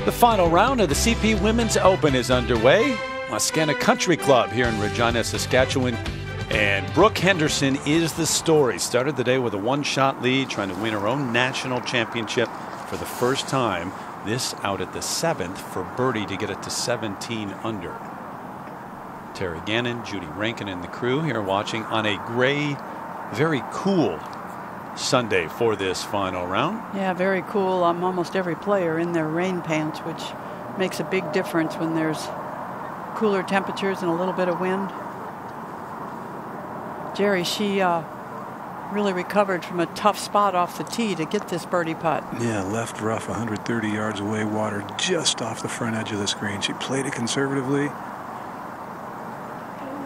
The final round of the CP Women's Open is underway. Wascana Country Club here in Regina, Saskatchewan. And Brooke Henderson is the story. Started the day with a one-shot lead, trying to win her own national championship for the first time. This out at the 7th for birdie to get it to 17 under. Terry Gannon, Judy Rankin, and the crew here watching on a gray, very cool Sunday for this final round. Yeah, very cool. Almost every player in their rain pants, which makes a big difference when there's cooler temperatures and a little bit of wind. Jerry, she really recovered from a tough spot off the tee to get this birdie putt. Yeah, left rough 130 yards away, water just off the front edge of the screen. She played it conservatively,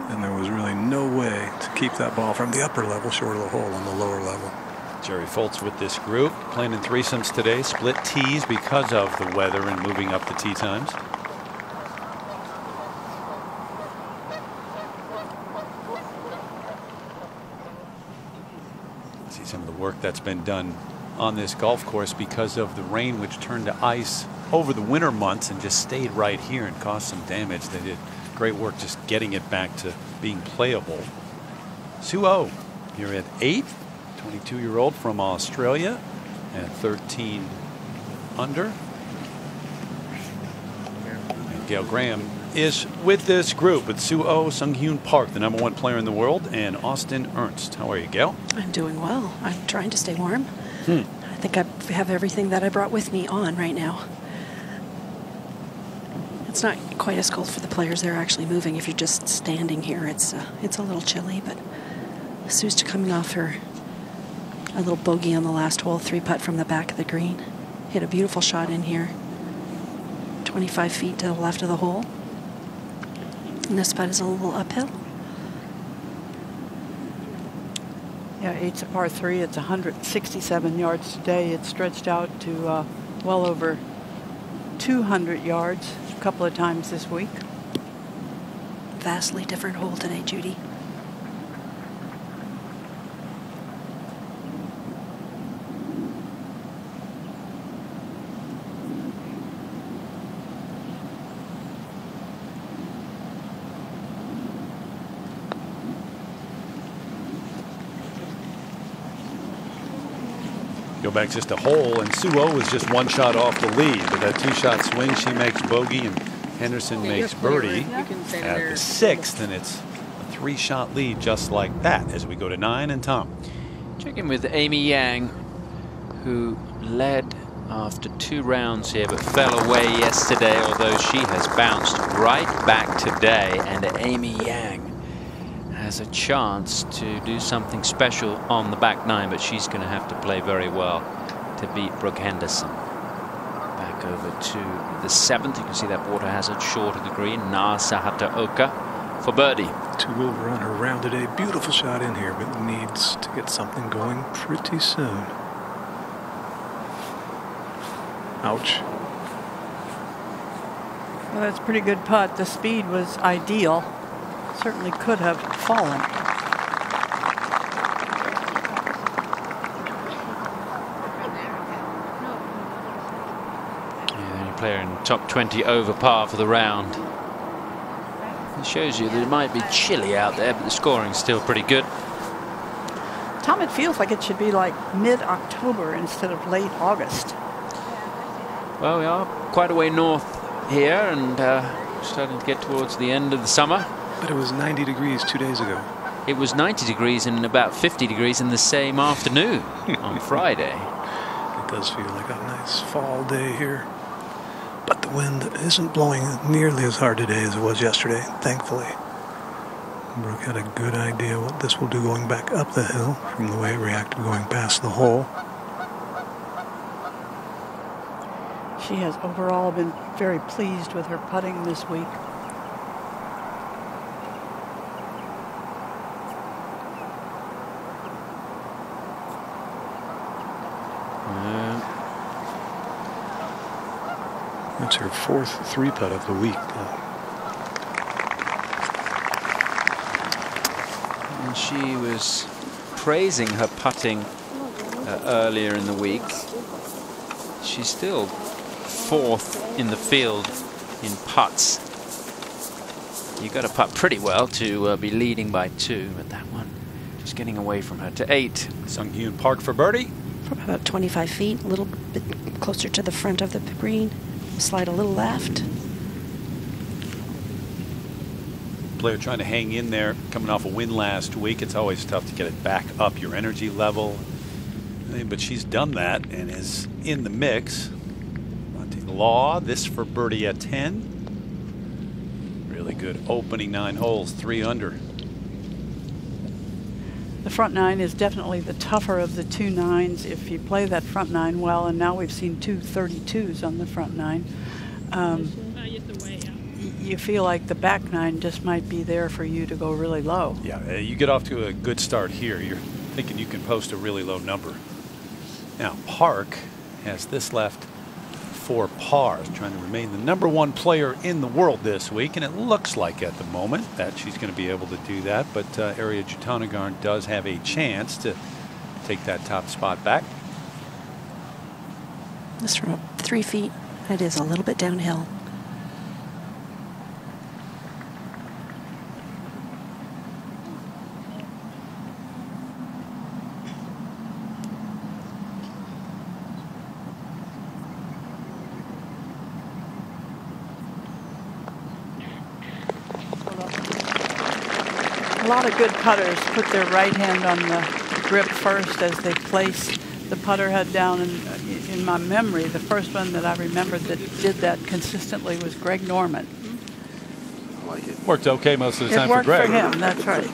and there was really no way to keep that ball from the upper level short of the hole on the lower level. Jerry Foltz with this group, playing in threesomes today, split tees because of the weather and moving up the tee times. See some of the work that's been done on this golf course because of the rain, which turned to ice over the winter months and just stayed right here and caused some damage. They did great work just getting it back to being playable. Sue O here at 8th. 22-year-old from Australia at 13 under. And Gail Graham is with this group with Sue O, Sung Hyun Park, the #1 player in the world, and Austin Ernst. How are you, Gail? I'm doing well. I'm trying to stay warm. I think I have everything that I brought with me on right now. It's not quite as cold for the players. They're actually moving. If you're just standing here, it's a little chilly, but Sue's coming off a little bogey on the last hole, 3-putt from the back of the green. Hit a beautiful shot in here. 25 feet to the left of the hole. And this putt is a little uphill. Yeah, 8's a par 3. It's 167 yards today. It's stretched out to well over 200 yards a couple of times this week. Vastly different hole today, Judy. Go back just a hole, and Sue O is just one shot off the lead. But that 2-shot swing, she makes bogey, and Henderson makes birdie at the 6th, and it's a 3-shot lead just like that as we go to 9. And Tom. Check in with Amy Yang, who led after 2 rounds here, but fell away yesterday, although she has bounced right back today. And Amy Yang has a chance to do something special on the back 9, but she's going to have to play very well to beat Brooke Henderson. Back over to the 7th. You can see that water hazard short of the green. Nasa Hataoka for birdie. 2 over on her round today. Beautiful shot in here, but needs to get something going pretty soon. Ouch. Well, that's a pretty good putt. The speed was ideal. Certainly could have fallen. Yeah, the only player in top 20 over par for the round. It shows you that it might be chilly out there, but the scoring's still pretty good. Tom, it feels like it should be like mid-October instead of late August. Well, we are quite a way north here, and starting to get towards the end of the summer. But it was 90 degrees 2 days ago. It was 90 degrees and about 50 degrees in the same afternoon on Friday. It does feel like a nice fall day here. But the wind isn't blowing nearly as hard today as it was yesterday, thankfully. Brooke had a good idea what this will do going back up the hill from the way it reacted going past the hole. She has overall been very pleased with her putting this week. That's her 4th 3-putt of the week. And she was praising her putting earlier in the week. She's still 4th in the field in putts. You've got to putt pretty well to be leading by 2, but that one just getting away from her to 8. Sung Hyun Park for birdie. From about 25 feet, a little bit closer to the front of the green. Slide a little left. Player trying to hang in there, coming off a win last week. It's always tough to get it back up your energy level. But she's done that and is in the mix. Law, this for birdie at 10. Really good opening 9 holes, 3 under. The front 9 is definitely the tougher of the 2 9s if you play that front 9 well, and now we've seen 2 32s on the front 9. You feel like the back 9 just might be there for you to go really low. Yeah, you get off to a good start here. You're thinking you can post a really low number. Now, Park has this left 4 pars, trying to remain the #1 player in the world this week, and it looks like at the moment that she's going to be able to do that, but Ariya Jutanugarn does have a chance to take that top spot back. This from 3 feet, it is a little bit downhill. A lot of good putters put their right hand on the grip first as they place the putter head down. And in my memory, the first one that I remembered that did that consistently was Greg Norman. Worked okay most of the time for Greg. It worked for him, that's right.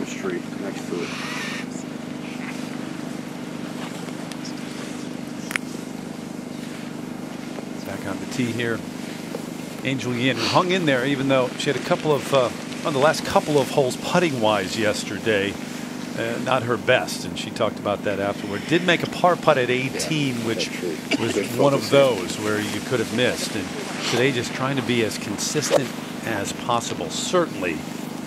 Back on the tee here. Angel Yin hung in there even though she had a couple of on the last couple of holes putting wise yesterday, not her best, and she talked about that afterward. Did make a par putt at 18, which was one of those where you could have missed, and today just trying to be as consistent as possible. Certainly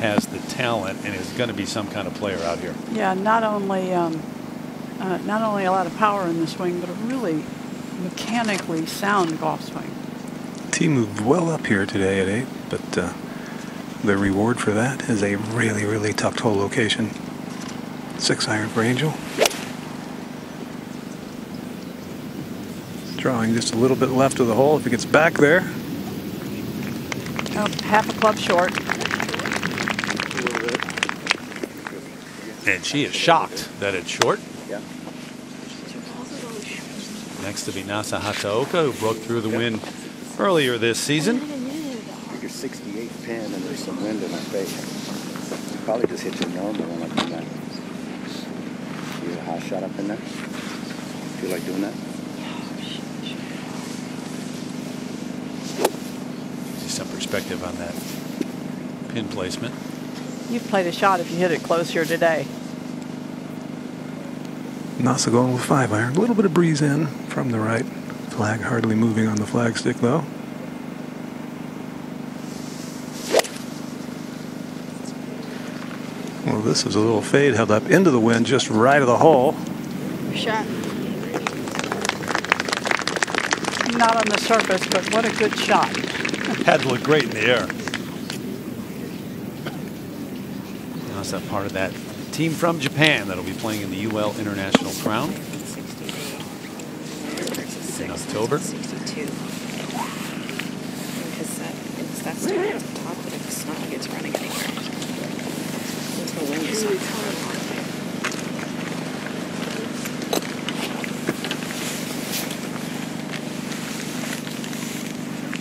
has the talent and is going to be some kind of player out here. Yeah, not only a lot of power in the swing, but a really mechanically sound golf swing. Tee moved well up here today at 8, but the reward for that is a really, really tucked hole location. 6 iron for Angel. Drawing just a little bit left of the hole if it gets back there. Oh, half a club short. And she is shocked that it's short. Next to be Nasa Hataoka, who broke through the wind earlier this season. 68 pin and there's some wind in our face. Probably just hit your normal one up in that. You a hot shot up in there? Feel like doing that? Some perspective on that pin placement. You've played a shot if you hit it close here today. Nasa going with 5 iron. A little bit of breeze in from the right. Flag hardly moving on the flagstick though. Well, this is a little fade held up into the wind just right of the hole. Shot. Not on the surface, but what a good shot. Had to look great in the air. That's that part of that team from Japan that'll be playing in the UL International Crown in October. 62. Because that's the top, but it's not like it's running anywhere. The wind is not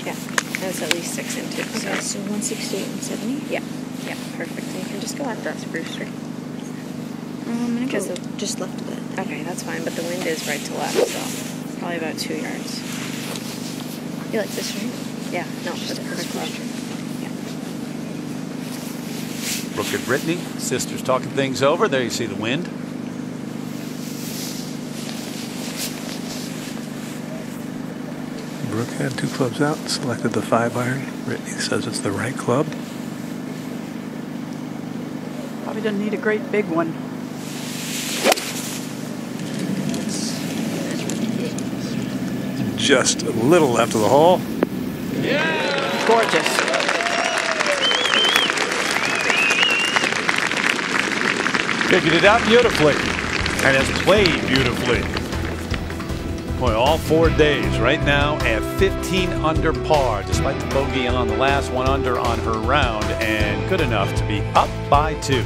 yeah, that's at least 6 into. Okay, so 168, 170? Yeah, yeah, perfect. And you can just go after that spruce tree. I'm going to go just left of it. Okay, that's fine, but the wind is right to left, so probably about 2 yards. You like this tree? Yeah, no, that's perfect. Yeah. Brooke and Brittany, sisters talking things over. There you see the wind. Brooke had 2 clubs out, selected the 5 iron. Brittany says it's the right club. Probably doesn't need a great big one. just a little left of the hole. Gorgeous. Figured it out beautifully and has played beautifully. Boy, all 4 days right now at 15 under par, despite the bogey on the last, 1 under on her round, and good enough to be up by 2.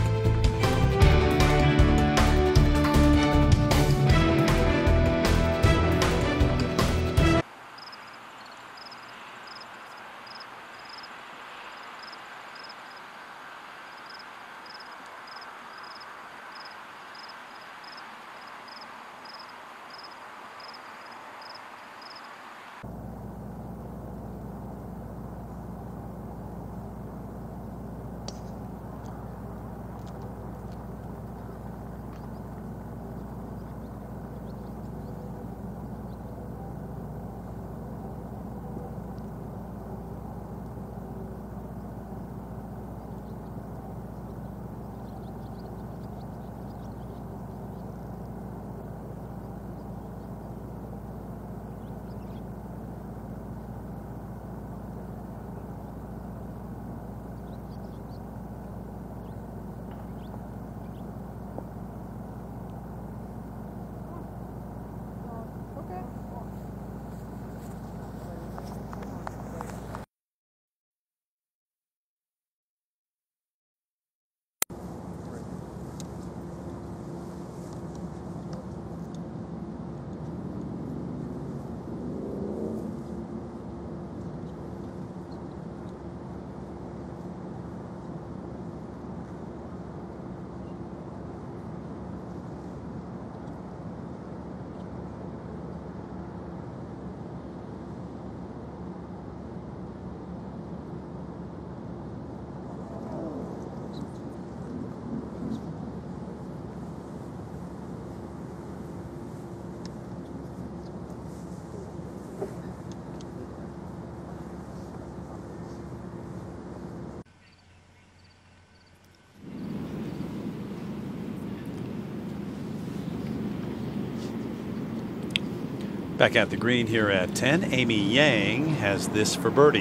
Back at the green here at 10, Amy Yang has this for birdie.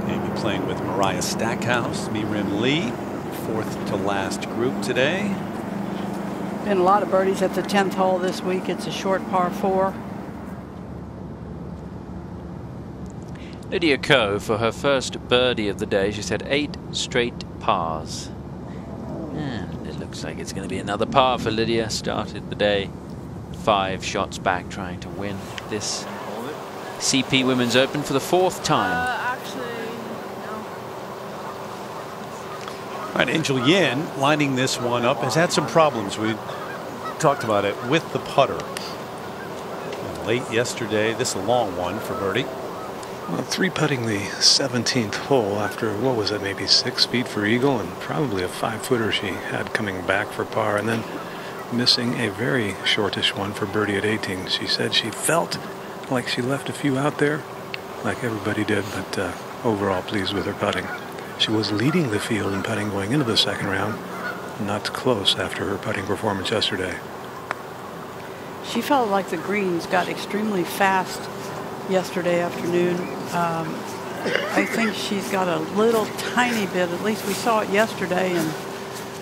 Amy playing with Mariah Stackhouse, Mirim Lee, 4th to last group today. Been a lot of birdies at the 10th hole this week. It's a short par 4. Lydia Ko, for her first birdie of the day, she's had 8 straight pars. And it looks like it's going to be another par for Lydia. Started the day 5 shots back, trying to win this CP Women's Open for the 4th time. All right, Angel Yin lining this one up has had some problems. We talked about it with the putter. And late yesterday, this is a long one for birdie. Well, 3-putting the 17th hole after, what was it, maybe 6 feet for eagle, and probably a 5-footer she had coming back for par, and then missing a very shortish one for birdie at 18. She said she felt like she left a few out there, like everybody did, but overall pleased with her putting. She was leading the field in putting going into the second round, not close after her putting performance yesterday. She felt like the greens got extremely fast yesterday afternoon. I think she's got a little tiny bit, at least we saw it yesterday,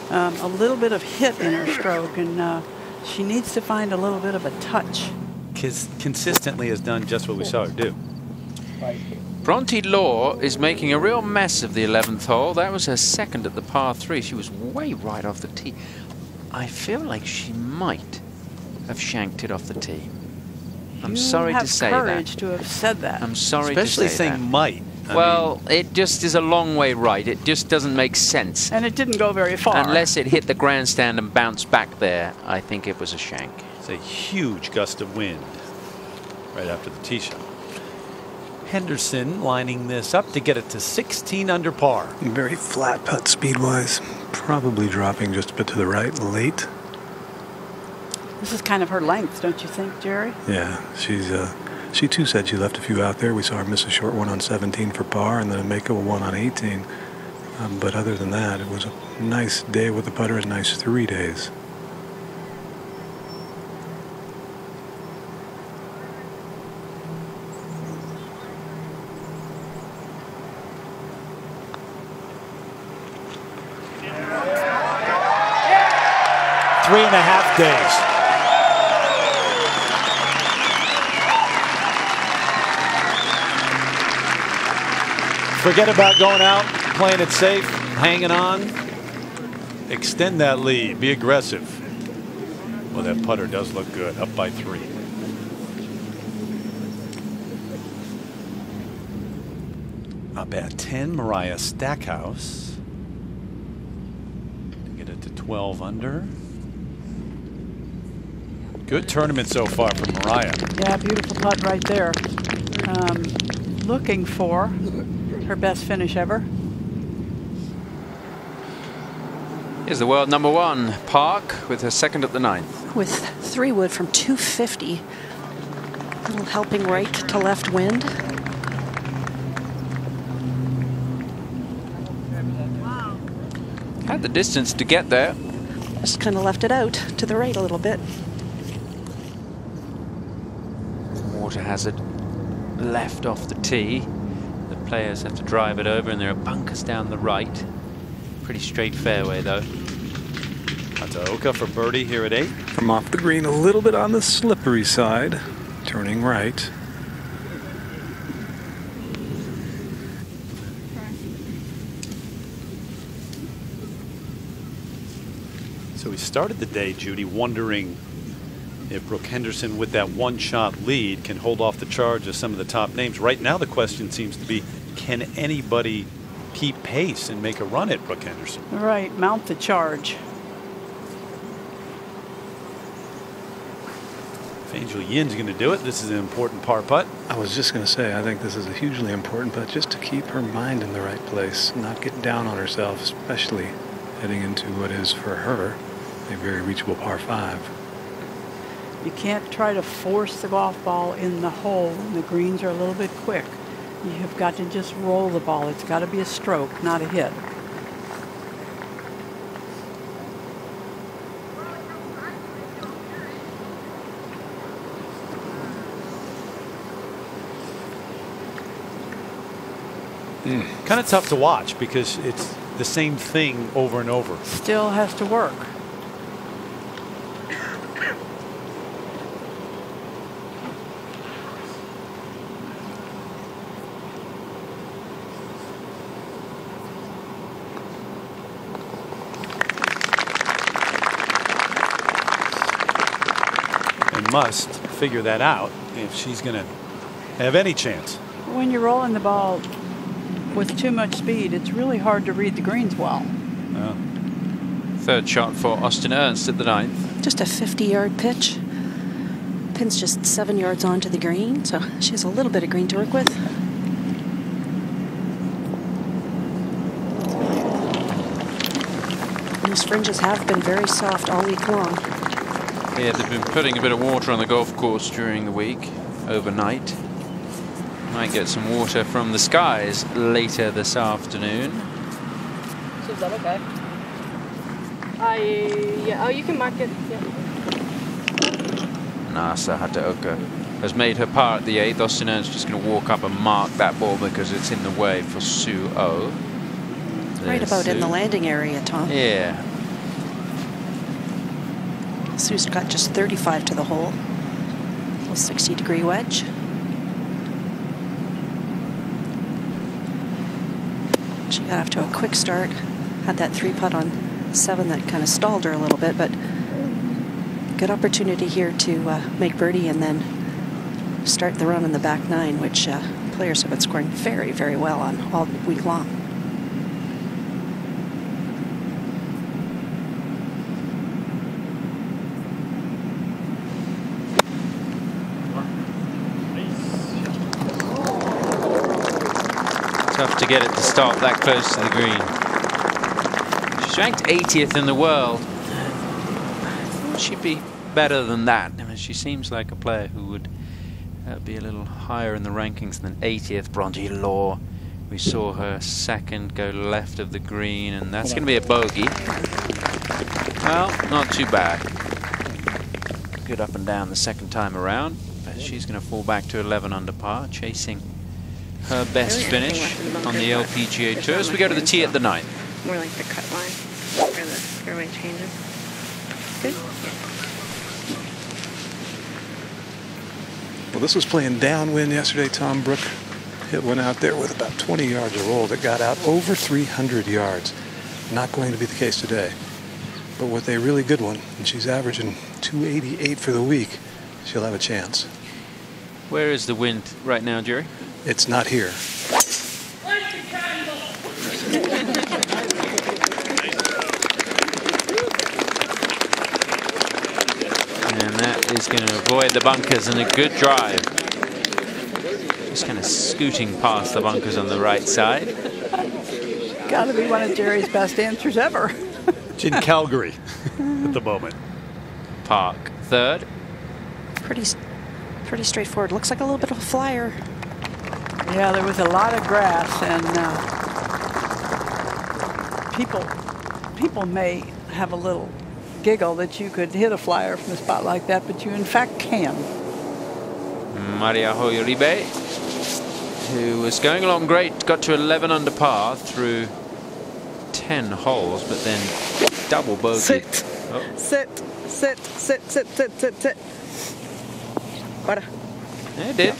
and a little bit of hit in her stroke, and she needs to find a little bit of a touch. Consistently has done just what we saw her do. Bronte Law is making a real mess of the 11th hole. That was her second at the par 3. She was way right off the tee. I feel like she might have shanked it off the tee. I'm sorry to say that. You have courage to have said that. I'm sorry to say that. Especially saying might. Well, it just is a long way right. It just doesn't make sense. And it didn't go very far. Unless it hit the grandstand and bounced back there, I think it was a shank. It's a huge gust of wind right after the tee shot. Henderson lining this up to get it to 16 under par. Very flat putt speed-wise, probably dropping just a bit to the right late. This is kind of her length, don't you think, Jerry? Yeah, she too said she left a few out there. We saw her miss a short one on 17 for par, and then make a one on 18. But other than that, it was a nice day with the putter, a nice 3 days. Three and a half days. Forget about going out, playing it safe, hanging on. Extend that lead. Be aggressive. Well, that putter does look good. Up by 3. Up at 10, Mariah Stackhouse. To get it to 12 under. Good tournament so far from Mariah. Yeah, beautiful putt right there. Looking for her best finish ever. Here's the world number 1, Park, with her second at the 9th. With 3 wood from 250. A little helping right to left wind. Had the distance to get there. Just kind of left it out to the right a little bit. Water hazard left off the tee. The players have to drive it over, and there are bunkers down the right. Pretty straight fairway though. Hataoka for birdie here at 8. From off the green, a little bit on the slippery side, turning right. So we started the day, Judy, wondering if Brooke Henderson, with that one-shot lead, can hold off the charge of some of the top names. Right now the question seems to be, can anybody keep pace and make a run at Brooke Henderson? Right, mount the charge. If Angel Yin's going to do it, this is an important par putt. I was just going to say, I think this is a hugely important putt just to keep her mind in the right place, not get down on herself, especially heading into what is for her a very reachable par 5. You can't try to force the golf ball in the hole when the greens are a little bit quick. You have got to just roll the ball. It's got to be a stroke, not a hit. Kind of tough to watch because it's the same thing over and over. Still has to work. And must figure that out if she's going to have any chance. When you're rolling the ball with too much speed, it's really hard to read the greens well. Third shot for Austin Ernst at the 9th. Just a 50-yard pitch. Pin's just 7 yards onto the green, so she has a little bit of green to work with. Those fringes have been very soft all week long. Yeah, they've been putting a bit of water on the golf course during the week, overnight. Might get some water from the skies later this afternoon. Is that okay? Yeah. Oh, you can mark it. Yeah. Nasa Hataoka has made her par at the 8th. Austin Ernst just going to walk up and mark that ball because it's in the way for Sue O. Right about in the landing area, Tom. Yeah. Sue's got just 35 to the hole. A 60-degree wedge. She got off to a quick start. Had that 3-putt on 7 that kind of stalled her a little bit, but good opportunity here to make birdie and then start the run in the back 9, which players have been scoring very, very well on all week long. Tough to get it to stop that close to the green. She's ranked 80th in the world. She'd be better than that. I mean, she seems like a player who would be a little higher in the rankings than 80th. Bronte Law We saw her second go left of the green, and that's going to be a bogey. Well, not too bad. Good up and down the second time around, but she's going to fall back to 11 under par, chasing her best finish on the LPGA Tour. As we go to the tee at the 9th. More like the cut line or the fairway changes. Good. Well, this was playing downwind yesterday. Tom Brook hit one out there with about 20 yards of roll that got out over 300 yards. Not going to be the case today. But with a really good one, and she's averaging 288 for the week, she'll have a chance. Where is the wind right now, Jerry? It's not here. And that is going to avoid the bunkers, and a good drive. Just kind of scooting past the bunkers on the right side. Got to be one of Jerry's best answers ever. It's in Calgary at the moment. Park, third. Pretty straightforward. Looks like a little bit of a flyer. Yeah, there was a lot of grass, and people may have a little giggle that you could hit a flyer from a spot like that, but you in fact can. Maria Hoyoribe, who was going along great, got to 11 under par through 10 holes, but then double bogey. Sit. Oh. Sit. What? Yeah, it did.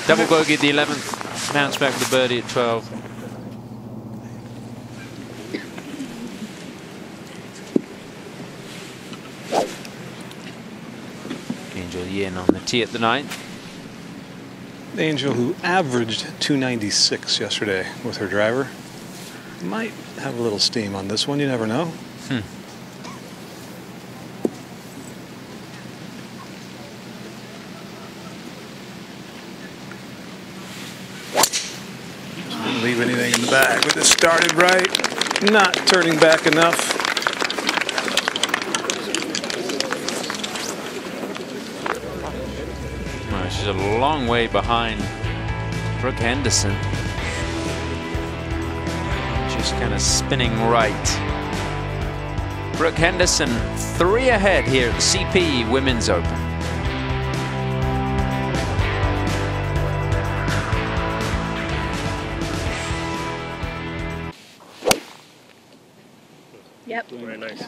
Double bogey at the 11th, bounce back with the birdie at 12. Angel Yin on the tee at the 9th. Angel, who averaged 296 yesterday with her driver, might have a little steam on this one. You never know. Didn't leave anything in the bag, but it started right. Not turning back enough. Well, she's a long way behind Brooke Henderson. Just kind of spinning right. Brooke Henderson 3 ahead here at the CP Women's Open. Yep. Very nice.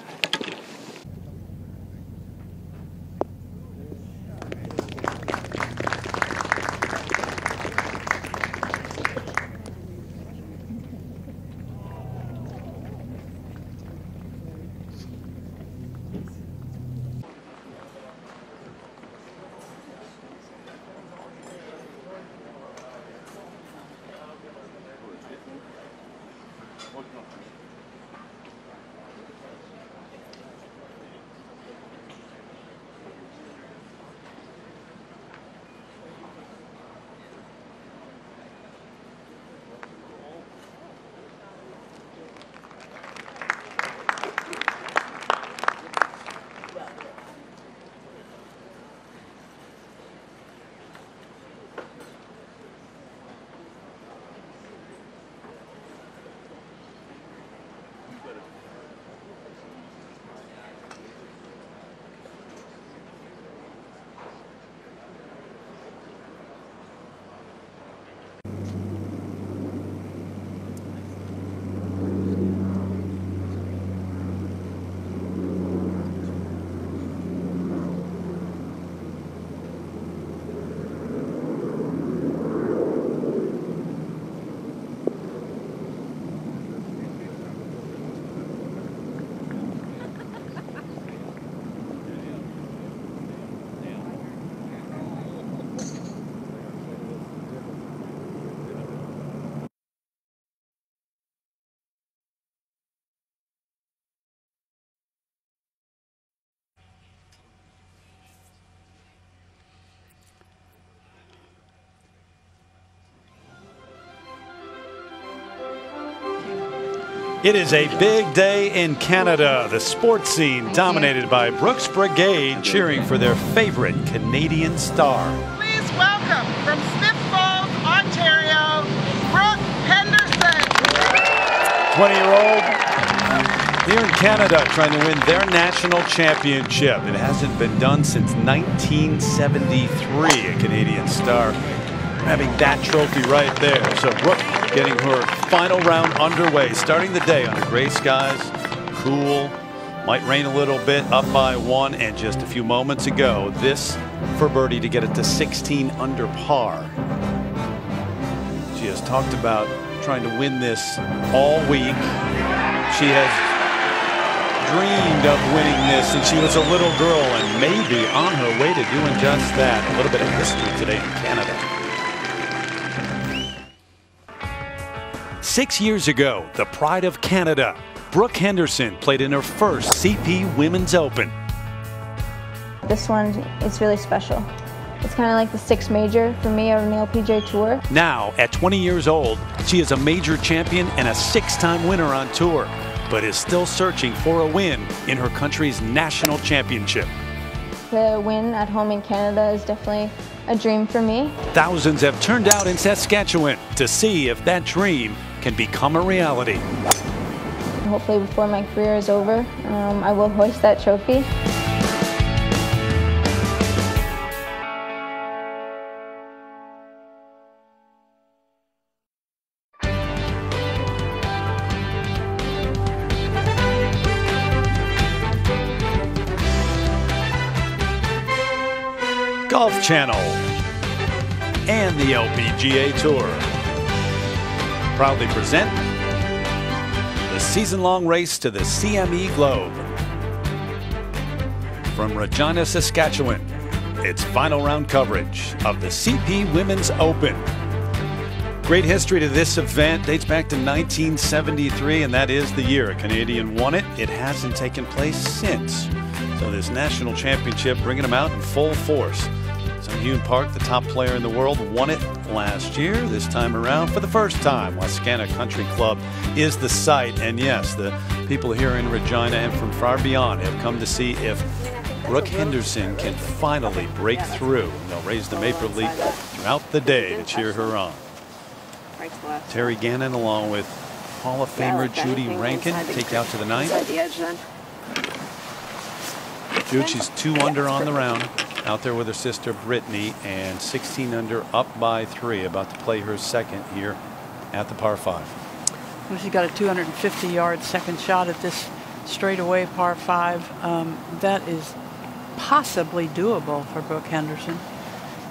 It is a big day in Canada. The sports scene dominated by Brooks Brigade cheering for their favorite Canadian star. Please welcome from Smith Falls, Ontario, 20-year-old here in Canada trying to win their national championship. It hasn't been done since 1973. A Canadian star having that trophy right there. So Brooke getting her final round underway, starting the day under gray skies, cool. Might rain a little bit, up by 1, and just a few moments ago, this for birdie to get it to 16 under par. She has talked about trying to win this all week. She has dreamed of winning this since she was a little girl, and maybe on her way to doing just that. A little bit of history today in Canada. 6 years ago, the pride of Canada, Brooke Henderson, played in her first CP Women's Open. This one is really special. It's kind of like the 6th major for me on the LPGA Tour. Now, at 20 years old, she is a major champion and a 6-time winner on tour, but is still searching for a win in her country's national championship. The win at home in Canada is definitely a dream for me. Thousands have turned out in Saskatchewan to see if that dream can become a reality. Hopefully before my career is over, I will hoist that trophy. Golf Channel and the LPGA Tour proudly present the season-long race to the CME Globe. From Regina, Saskatchewan, it's final round coverage of the CP Women's Open. Great history to this event, dates back to 1973, and that is the year a Canadian won it. It hasn't taken place since. So this national championship bringing them out in full force. Sung-Hyun Park, the top player in the world, won it last year. This time around, for the first time, Wascana Country Club is the site. And yes, the people here in Regina and from far beyond have come to see if Brooke Henderson can finally break through. They'll raise the maple leaf throughout the day to cheer her on. Terry Gannon along with Hall of Famer Judy Rankin take out to the 9th. Jude, she's 2 under on the round. Out there with her sister Brittany, and 16 under, up by 3, about to play her second here at the par 5. Well, she's got a 250-yard second shot at this straightaway par 5. That is possibly doable for Brooke Henderson.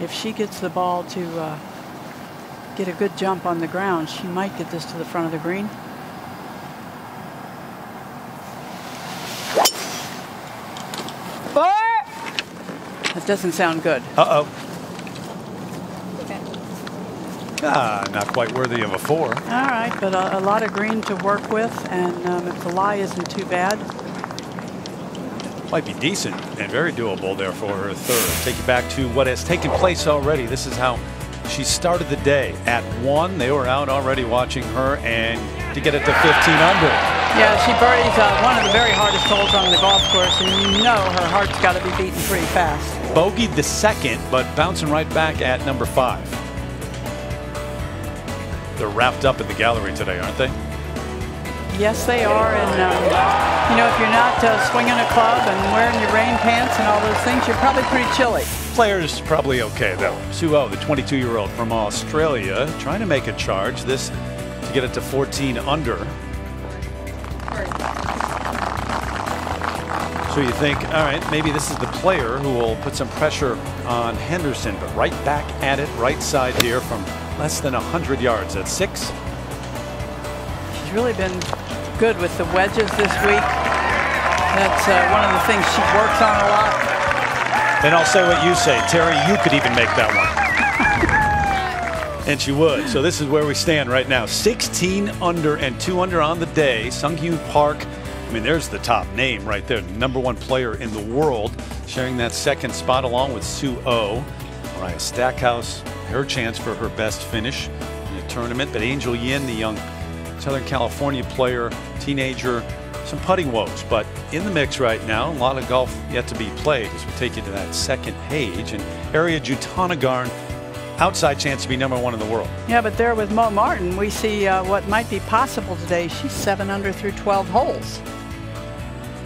If she gets the ball to get a good jump on the ground, she might get this to the front of the green. That doesn't sound good. Uh-oh. Not quite worthy of a 4. All right, but a lot of green to work with, and if the lie isn't too bad. Might be decent and very doable there for her third. Take you back to what has taken place already. This is how she started the day. At 1, they were out already watching her, and to get it to 15 under. Yeah, she birdies one of the very hardest holes on the golf course, and you know her heart's got to be beating pretty fast. Bogeyed the second, but bouncing right back at number 5. They're wrapped up in the gallery today, aren't they? Yes, they are. And, you know, if you're not swinging a club and wearing your rain pants and all those things, you're probably pretty chilly. Players probably okay, though. Suo, the 22-year-old from Australia, trying to make a charge. This to get it to 14 under. So you think, all right, maybe this is the player who will put some pressure on Henderson, but right back at it, right side here from less than 100 yards at 6. She's really been good with the wedges this week. That's one of the things she works on a lot. And I'll say what you say, Terry, you could even make that one. And she would. So this is where we stand right now. 16 under and 2 under on the day. Sung-Hyun Park. I mean, there's the top name right there. #1 player in the world, sharing that second spot along with Suo. Mariah Stackhouse, her chance for her best finish in the tournament. But Angel Yin, the young Southern California player, teenager, some putting woes. But in the mix right now, a lot of golf yet to be played as we take you to that second page. And Arya Jutanagarn outside chance to be #1 in the world. Yeah, but there with Mo Martin, we see what might be possible today. She's 7 under through 12 holes.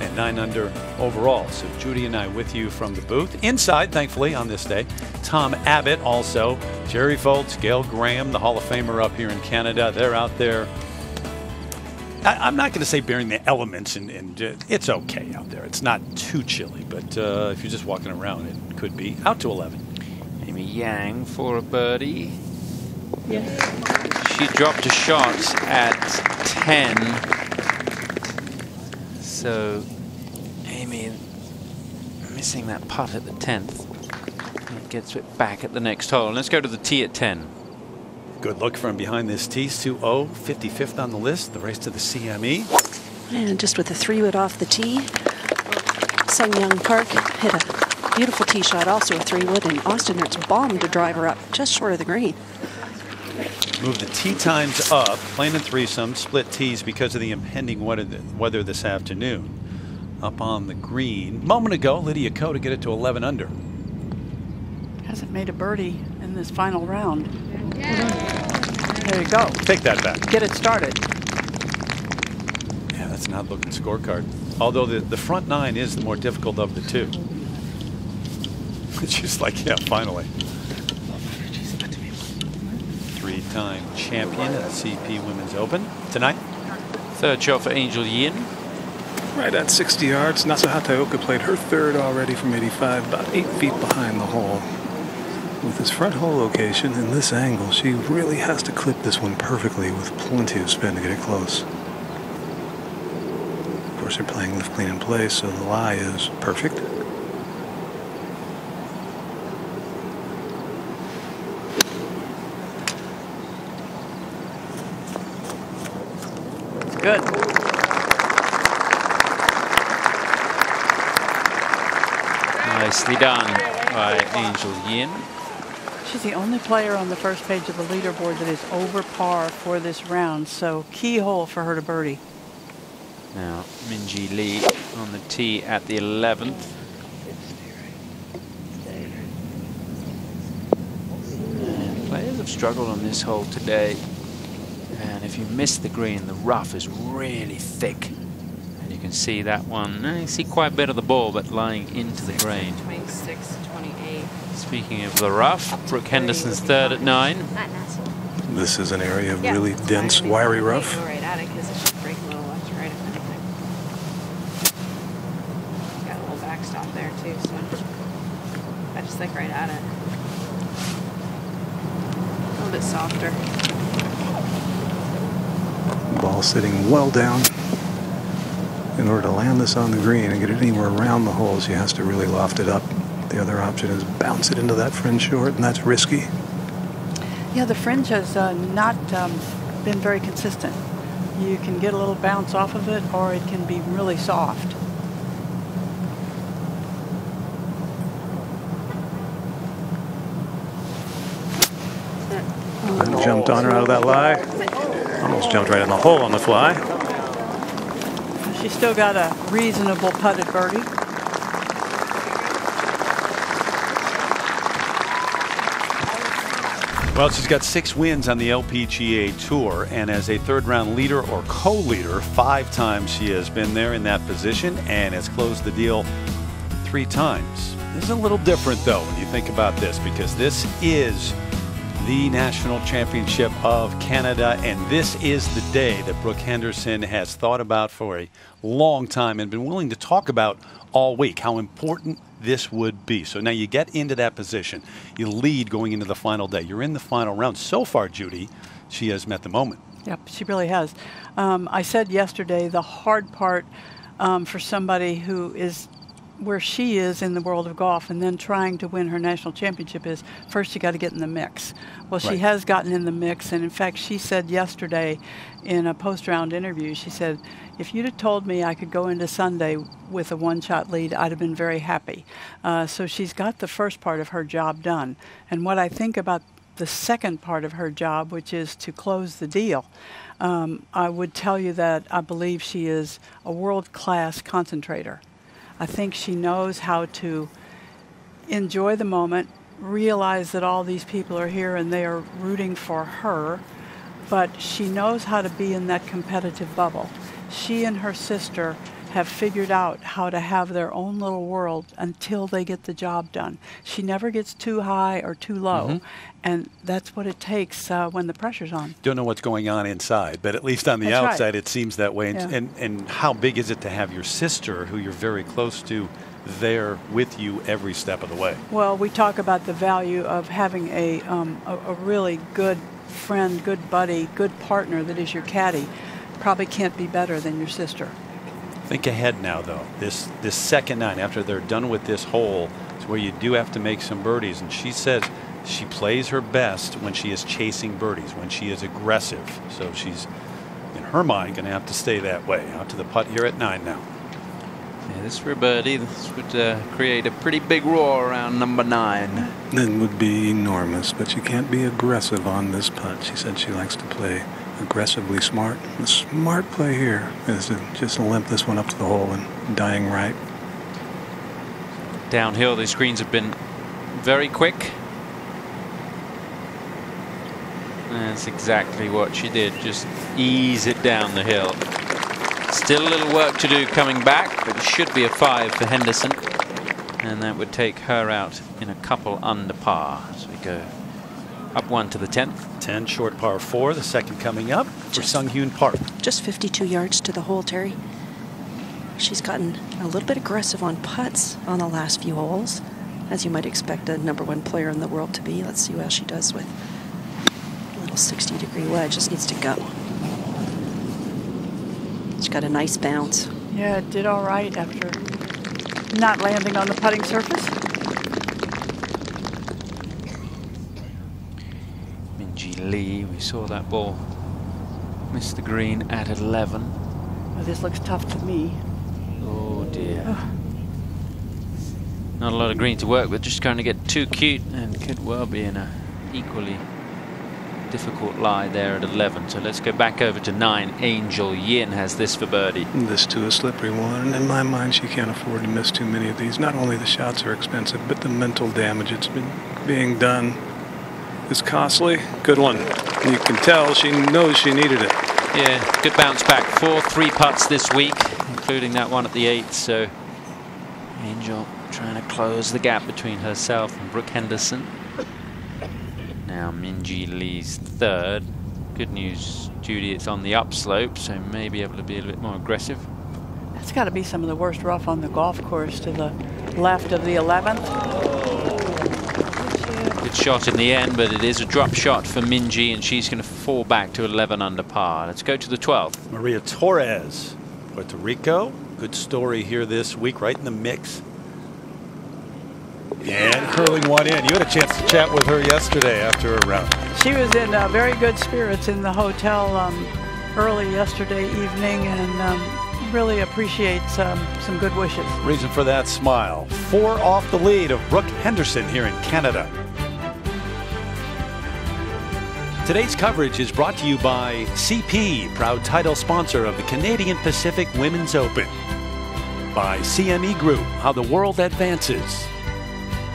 And 9 under overall. So Judy and I with you from the booth. Inside, thankfully, on this day, Tom Abbott also. Jerry Foltz, Gail Graham, the Hall of Famer up here in Canada. They're out there. I'm not going to say bearing the elements, and it's okay out there. It's not too chilly, but if you're just walking around, it could be out to 11. Amy Yang for a birdie. Yes. She dropped a shot at 10. So Amy missing that putt at the 10th. And gets it back at the next hole. Let's go to the tee at 10. Good look from behind this tee. 2-0, 55th on the list. The race to the CME. And just with the 3-wood off the tee, Sung Young Park hit a beautiful tee shot, also a 3-wood, and Austin Ertz bombed a driver up just short of the green. Move the tee times up, playing in threesome, split tees because of the impending weather this afternoon. Up on the green. Moment ago, Lydia Ko to get it to 11 under. Hasn't made a birdie in this final round. There you go. Take that back. Get it started. Yeah, that's an odd looking scorecard. Although the front 9 is the more difficult of the two. It's just like, yeah, finally. 3-time champion at the CP Women's Open tonight. Third shot for Angel Yin. Right at 60 yards. Nasa Hataoka played her third already from 85, about 8 feet behind the hole. With this front hole location and this angle, she really has to clip this one perfectly with plenty of spin to get it close. Of course, they're playing lift clean in place, so the lie is perfect. Good. Nicely done by Angel Yin. She's the only player on the first page of the leaderboard that is over par for this round, so key hole for her to birdie. Now Minji Lee on the tee at the 11th. And players have struggled on this hole today. And if you miss the green, the rough is really thick. And you can see that one. You see quite a bit of the ball, but lying into the green. 26, 28. Speaking of the rough, Brooke Henderson's third at 9. This is an area of really dense, wiry rough. Go right at it because it should break a little left to right if anything. Got a little backstop there too, so I just like right at it. A little bit softer. Ball sitting well down. In order to land this on the green and get it anywhere around the hole, she has to really loft it up. The other option is bounce it into that fringe short, and that's risky. Yeah, the fringe has not been very consistent. You can get a little bounce off of it, or it can be really soft. Jumped on her out of that lie. Almost jumped right in the hole on the fly. She's still got a reasonable putted birdie. Well, she's got 6 wins on the LPGA Tour, and as a third-round leader or co-leader, 5 times she has been there in that position and has closed the deal 3 times. This is a little different, though, when you think about this, because this is the National Championship of Canada, and this is the day that Brooke Henderson has thought about for a long time and been willing to talk about all week, how important this would be. So now you get into that position. You lead going into the final day. You're in the final round. So far, Judy, she has met the moment. Yep, she really has. I said yesterday the hard part for somebody who is where she is in the world of golf and then trying to win her national championship is first you got to get in the mix. Well, she has gotten in the mix, and in fact she said yesterday in a post-round interview, she said, if you'd have told me I could go into Sunday with a 1-shot lead, I'd have been very happy. So she's got the first part of her job done. And what I think about the second part of her job, which is to close the deal, I would tell you that I believe she is a world-class concentrator. I think she knows how to enjoy the moment, realize that all these people are here and they are rooting for her, but she knows how to be in that competitive bubble. She and her sister have figured out how to have their own little world until they get the job done. She never gets too high or too low, and that's what it takes when the pressure's on. Don't know what's going on inside, but at least on the outside it seems that way. Yeah. And how big is it to have your sister, who you're very close to, there with you every step of the way? Well, we talk about the value of having a really good friend, good buddy, good partner that is your caddy. Probably can't be better than your sister. Think ahead now, though. This second 9, after they're done with this hole, is where you do have to make some birdies. And she says she plays her best when she is chasing birdies, when she is aggressive. So she's, in her mind, going to have to stay that way. Out to the putt here at 9 now. Yeah, this for a birdie. This would create a pretty big roar around number 9. It would be enormous, but you can't be aggressive on this putt. She said she likes to play aggressively smart. The smart play here is to just limp this one up to the hole and dying right. Downhill, these greens have been very quick. That's exactly what she did. Just ease it down the hill. Still a little work to do coming back, but it should be a 5 for Henderson. And that would take her out in a couple under par as we go up 1 to the 10th. 10 short par 4, the second coming up for Sung Hyun Park. Just 52 yards to the hole, Terry. She's gotten a little bit aggressive on putts on the last few holes, as you might expect a #1 player in the world to be. Let's see how she does with a little 60-degree wedge. Just needs to go. She's got a nice bounce. Yeah, it did all right after not landing on the putting surface. Lee, we saw that ball miss the green at 11. Well, this looks tough to me. Oh dear. Not a lot of green to work with, just going to get too cute and could well be in a equally difficult lie there at 11. So let's go back over to 9. Angel Yin has this for birdie. This too a slippery one, and in my mind she can't afford to miss too many of these. Not only the shots are expensive, but the mental damage it's been being done is costly. Good one. You can tell she knows she needed it. Yeah, good bounce back. 4 3-putts this week, including that one at the 8th. So Angel trying to close the gap between herself and Brooke Henderson. Now Minjee Lee's 3rd. Good news, Judy, it's on the upslope, so may be able to be a little bit more aggressive. That's got to be some of the worst rough on the golf course to the left of the 11th. Good shot in the end, but it is a drop shot for Minjee, and she's going to fall back to 11 under par. Let's go to the 12th. Maria Torres, Puerto Rico. Good story here this week, right in the mix. And curling one in. You had a chance to chat with her yesterday after a round. She was in very good spirits in the hotel early yesterday evening, and really appreciates some good wishes. Reason for that smile. 4 off the lead of Brooke Henderson here in Canada. Today's coverage is brought to you by CP, proud title sponsor of the Canadian Pacific Women's Open. By CME Group, how the world advances.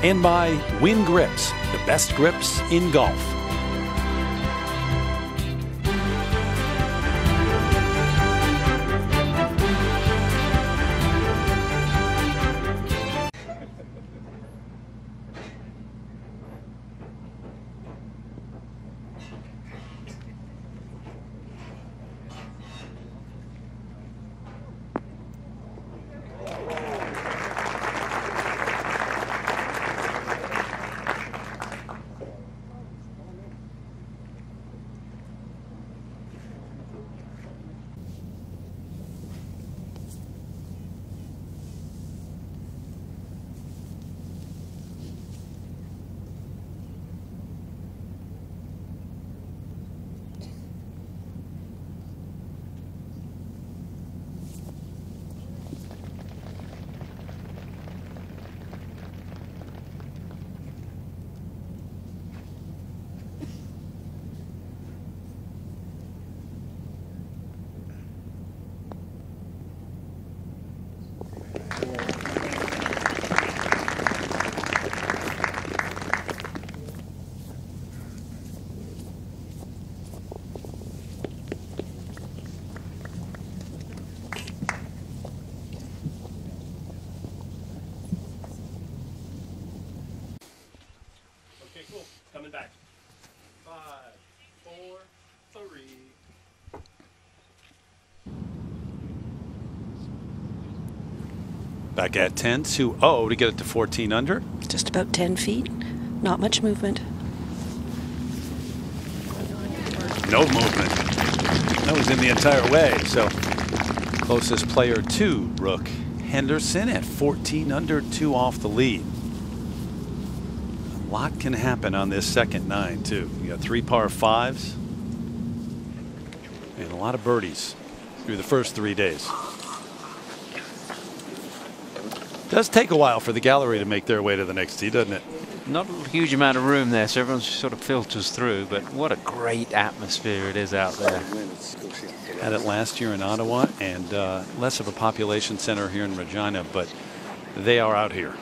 And by Win Grips, the best grips in golf. Back at 10-2-0 to get it to 14 under. Just about 10 feet. Not much movement. No movement. That was in the entire way. So closest player to Brooke Henderson at 14 under, 2 off the lead. A lot can happen on this second 9 too. You got 3 par 5s and a lot of birdies through the first 3 days. Does take a while for the gallery to make their way to the next tee, doesn't it? Not a huge amount of room there, so everyone sort of filters through, but what a great atmosphere it is out there. Had it last year in Ottawa, and less of a population center here in Regina, but they are out here.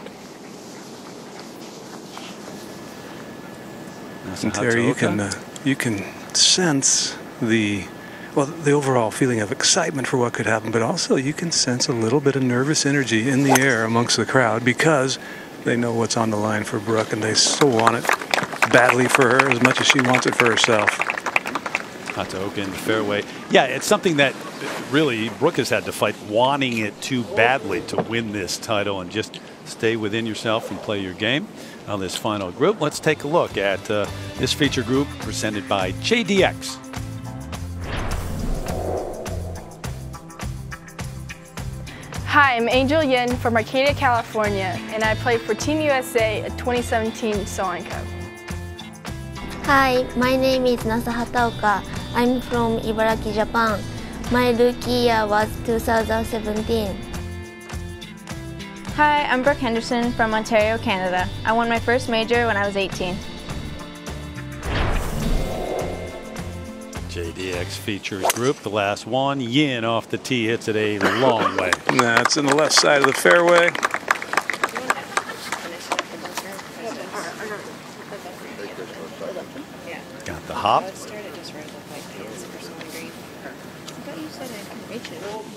And Terry, you can sense the overall feeling of excitement for what could happen, but also you can sense a little bit of nervous energy in the air amongst the crowd because they know what's on the line for Brooke, and they so want it badly for her as much as she wants it for herself. Hataoka in the fairway. Yeah, it's something that really Brooke has had to fight, wanting it too badly to win this title, and just stay within yourself and play your game. On this final group, let's take a look at this feature group presented by JDX. Hi, I'm Angel Yin from Arcadia, California, and I play for Team USA at 2017 Soaring Cup. Hi, my name is Nasa Hataoka. I'm from Ibaraki, Japan. My rookie year was 2017. Hi, I'm Brooke Henderson from Ontario, Canada. I won my first major when I was 18. JDX features group, the last one. Yin off the tee hits it a long way. That's in the left side of the fairway. Got the hop.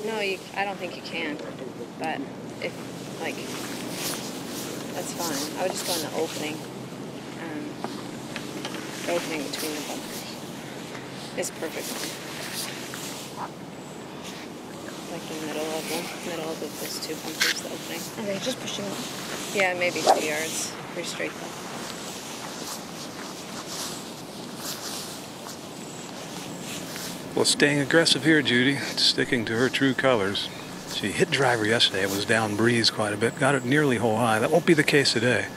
No, I don't think you can. But if, like, that's fine. I would just go in the opening. The opening between the bunkers is perfect. Like the middle of those 2 bunkers, the opening. Okay, just pushing up. Yeah, maybe 2 yards. Pretty straight though. Well, staying aggressive here, Judy, sticking to her true colors. She hit driver yesterday. It was down breeze quite a bit. Got it nearly hole high. That won't be the case today.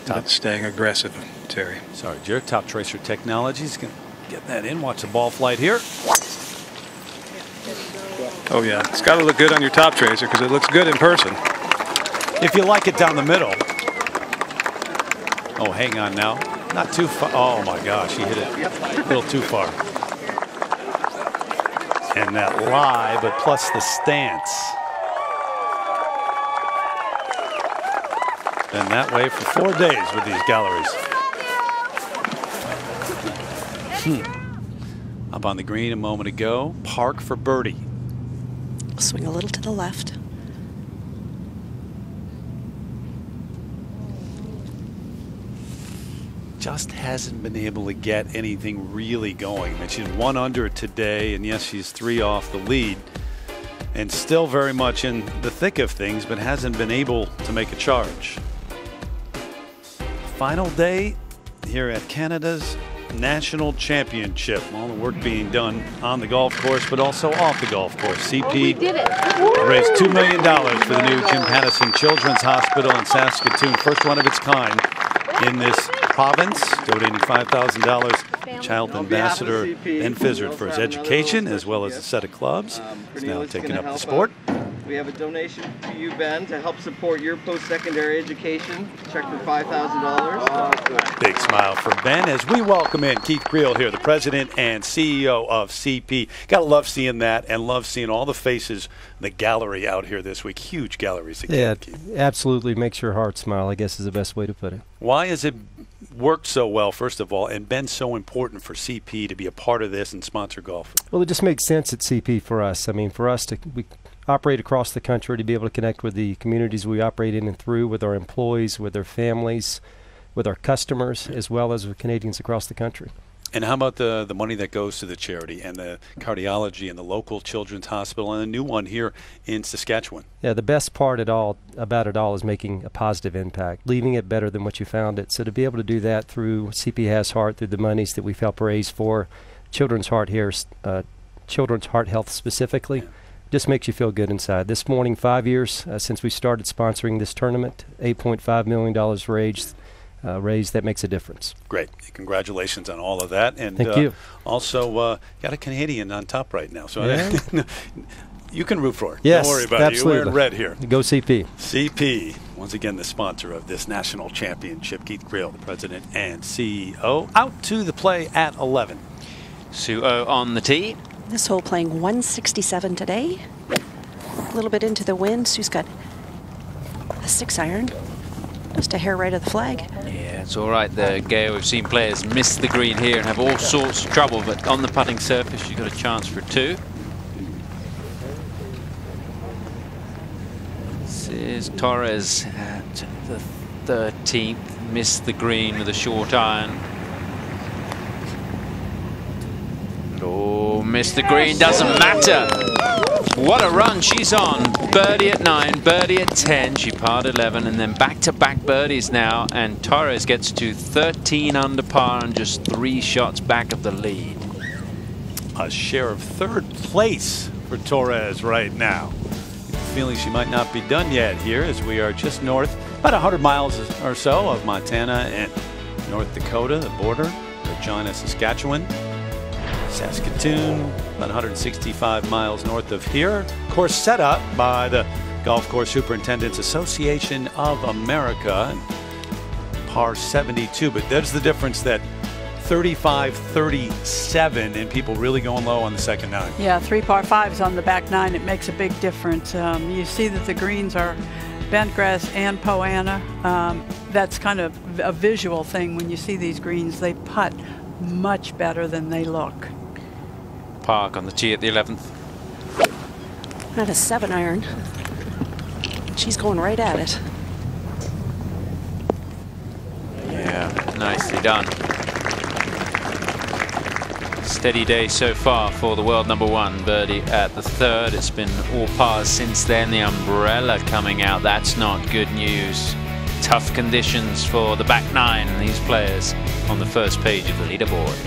But staying aggressive, Terry. Sorry, Jared. Top Tracer Technologies going to get that in. Watch the ball flight here. Oh, yeah. It's got to look good on your Top Tracer because it looks good in person. If you like it down the middle. Oh, hang on now. Not too far. Oh, my gosh. He hit it a little too far. And that lie, but plus the stance. Been that way for 4 days with these galleries. Up on the green a moment ago. Park for birdie. Swing a little to the left. Just hasn't been able to get anything really going. I mean, she's 1 under today, and yes, she's 3 off the lead, and still very much in the thick of things, but hasn't been able to make a charge. Final day here at Canada's National Championship. All the work being done on the golf course, but also off the golf course. CP raised $2 million for the new Jim Pattison Children's Hospital in Saskatoon, first one of its kind in this province, donating $5,000. Child ambassador Ben Fizzard for his education, as well as a set of clubs. He's now taking up the sport. We have a donation to you, Ben, to help support your post-secondary education. Check for $5,000. Big smile for Ben as we welcome in Keith Creel here, the president and CEO of CP. Gotta love seeing that, and love seeing all the faces, the gallery out here this week. Huge galleries again. Yeah, Keith. absolutely makes your heart smile, I guess is the best way to put it. Why has it worked so well, first of all, and been so important for CP to be a part of this and sponsor golf? Well, it just makes sense at CP for us. I mean, for us we operate across the country, to be able to connect with the communities we operate in and through, with our employees, with their families, with our customers, as well as with Canadians across the country. And how about the money that goes to the charity and the cardiology and the local children's hospital and a new one here in Saskatchewan? Yeah, the best part about it all is making a positive impact, leaving it better than what you found it. So to be able to do that through CP Has Heart, through the monies that we've helped raise for Children's Heart here, Children's Heart Health specifically, just makes you feel good inside. This morning, 5 years since we started sponsoring this tournament, $8.5 million raised. That makes a difference. Great. Congratulations on all of that. And thank you. Also, got a Canadian on top right now. So yeah. You can root for it. Yes, don't worry about absolutely. it. You're wearing red here. Go CP. CP, once again, the sponsor of this national championship. Keith Creel, the president and CEO, out to the play at 11. Suo on the tee. This hole playing 167 today. A little bit into the wind. Sue's got a 6-iron. Just a hair right of the flag. Yeah, it's all right there, Gail. We've seen players miss the green here and have all sorts of trouble, but on the putting surface, you've got a chance for 2. This is Torres at the 13th. Missed the green with a short iron. Oh, missed the green, doesn't matter. What a run she's on. Birdie at 9, birdie at 10. She parred 11 and then back-to-back birdies now. And Torres gets to 13 under par and just 3 shots back of the lead. A share of 3rd place for Torres right now. Feeling she might not be done yet here as we are just north, about 100 miles or so of Montana and North Dakota, the border, Regina, Saskatchewan. Saskatoon, about 165 miles north of here. Course set up by the Golf Course Superintendents Association of America. Par 72, but there's the difference, that 35-37 and people really going low on the second 9. Yeah, 3 par 5s on the back 9. It makes a big difference. You see that the greens are bentgrass and Poana. That's kind of a visual thing. When you see these greens, they putt much better than they look. Park on the tee at the 11th. Not a 7-iron. She's going right at it. Yeah, nicely done. Steady day so far for the world #1. Birdie at the 3rd. It's been all pars since then. The umbrella coming out. That's not good news. Tough conditions for the back 9. These players on the first page of the leaderboard.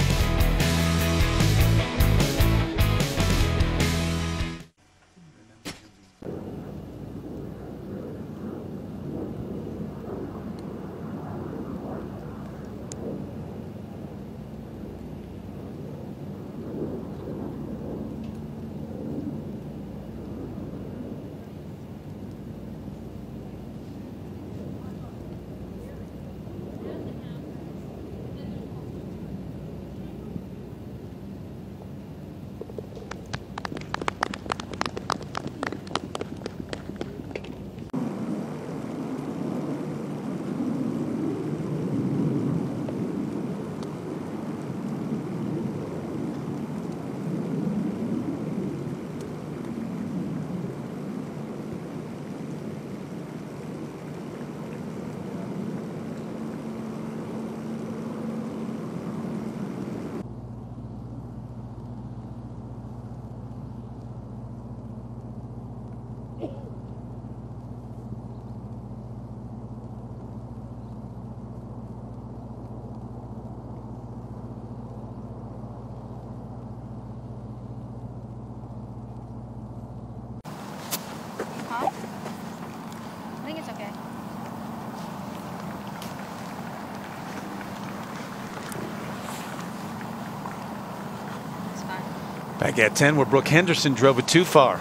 Back at 10 where Brooke Henderson drove it too far.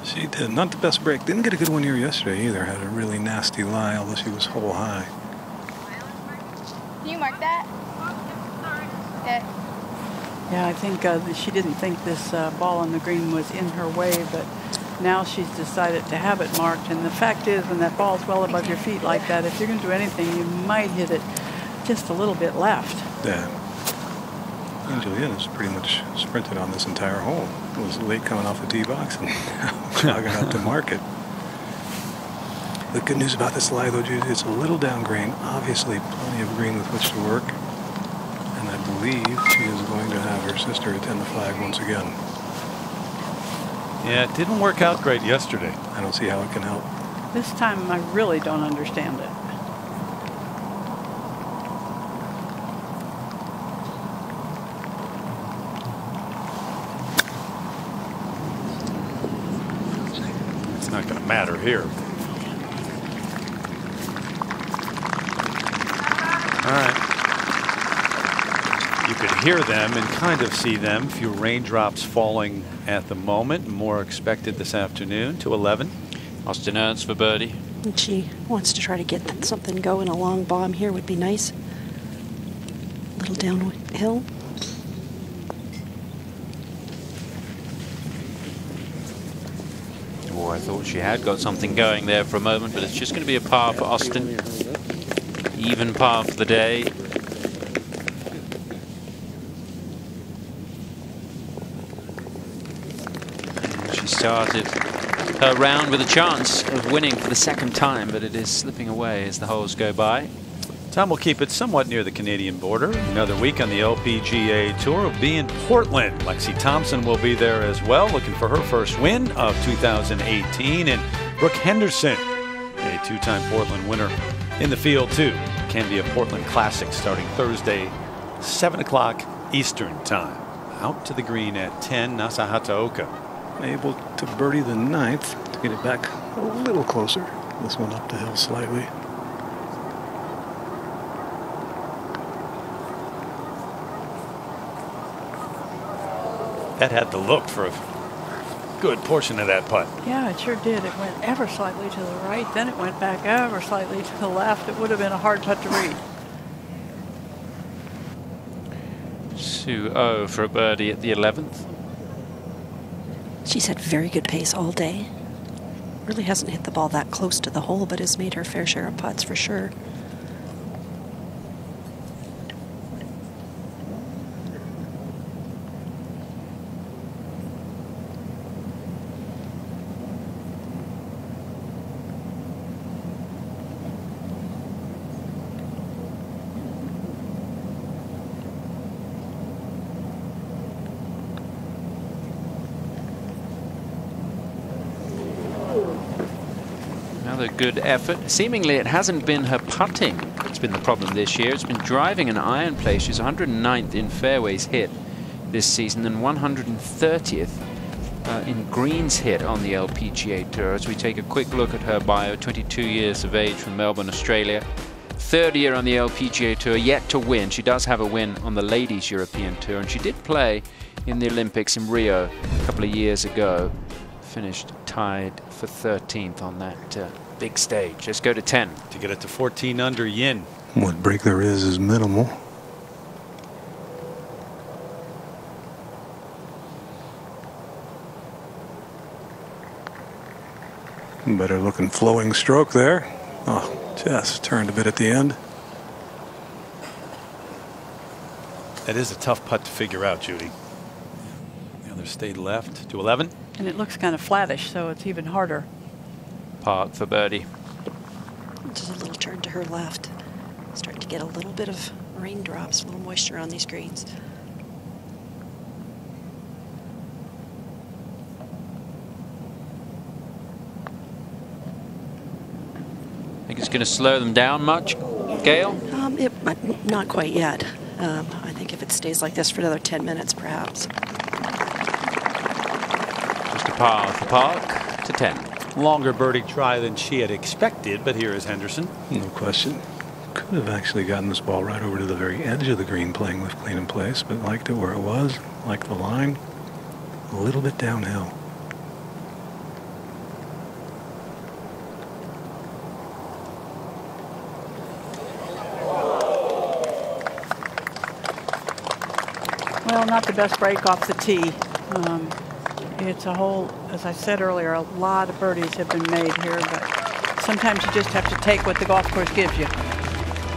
She did. Not the best break. Didn't get a good one here yesterday either. Had a really nasty lie, although she was hole high. Can you mark that? Yeah. Yeah, I think she didn't think this ball on the green was in her way, but now she's decided to have it marked. And the fact is, when that ball's well above your feet like that, if you're going to do anything, you might hit it just a little bit left. Yeah. Juliana's pretty much sprinted on this entire hole. It was late coming off the tee box and jogging out to mark it. The good news about this lie, though, Judy, it's a little down green. Obviously, plenty of green with which to work. And I believe believe she is going to have her sister attend the flag once again. Yeah, it didn't work out great yesterday. I don't see how it can help. This time I really don't understand it. It's not going to matter here. All right. You could hear them and kind of see them. Few raindrops falling at the moment. More expected this afternoon. To 11. Austin Ernst for birdie. And she wants to try to get something going. A long bomb here would be nice. A little downhill. Oh, I thought she had got something going there for a moment, but it's just going to be a par for Austin. Even par for the day. And she started her round with a chance of winning for the second time, but it is slipping away as the holes go by. Time will keep it somewhat near the Canadian border. Another week on the LPGA Tour will be in Portland. Lexi Thompson will be there as well, looking for her first win of 2018. And Brooke Henderson, a two-time Portland winner, in the field too. Candia Portland Classic starting Thursday, 7 o'clock Eastern Time. Out to the green at 10, Nasa Hataoka. Able to birdie the 9th to get it back a little closer. This one up the hill slightly. That had the look for a good portion of that putt. Yeah, it sure did. It went ever slightly to the right, then it went back ever slightly to the left. It would have been a hard putt to read. 2-0 for a birdie at the 11th. She's had very good pace all day. Really hasn't hit the ball that close to the hole, but has made her fair share of putts for sure. Another good effort. Seemingly it hasn't been her putting that's been the problem this year. It's been driving and iron play. She's 109th in fairways hit this season and 130th in greens hit on the LPGA Tour. As we take a quick look at her bio, 22 years of age from Melbourne, Australia. Third year on the LPGA Tour, yet to win. She does have a win on the Ladies European Tour, and she did play in the Olympics in Rio a couple of years ago. Finished tied for 13th on that big stage. Let's go to 10. To get it to 14 under, Yin. What break there is minimal. Better looking flowing stroke there. Oh, just turned a bit at the end. That is a tough putt to figure out, Judy. The other stayed left to 11. And it looks kind of flattish, so it's even harder. Park for birdie. Just a little turn to her left. Starting to get a little bit of raindrops, a little moisture on these greens. Think it's going to slow them down much, Gail? Not quite yet. I think if it stays like this for another 10 minutes, perhaps. Just a par for Park to 10. Longer birdie try than she had expected, but here is Henderson. No question. Could have actually gotten this ball right over to the very edge of the green playing with clean in place, but liked it where it was, liked the line. A little bit downhill. Well, not the best break off the tee. It's a whole, as I said earlier, a lot of birdies have been made here, but sometimes you just have to take what the golf course gives you.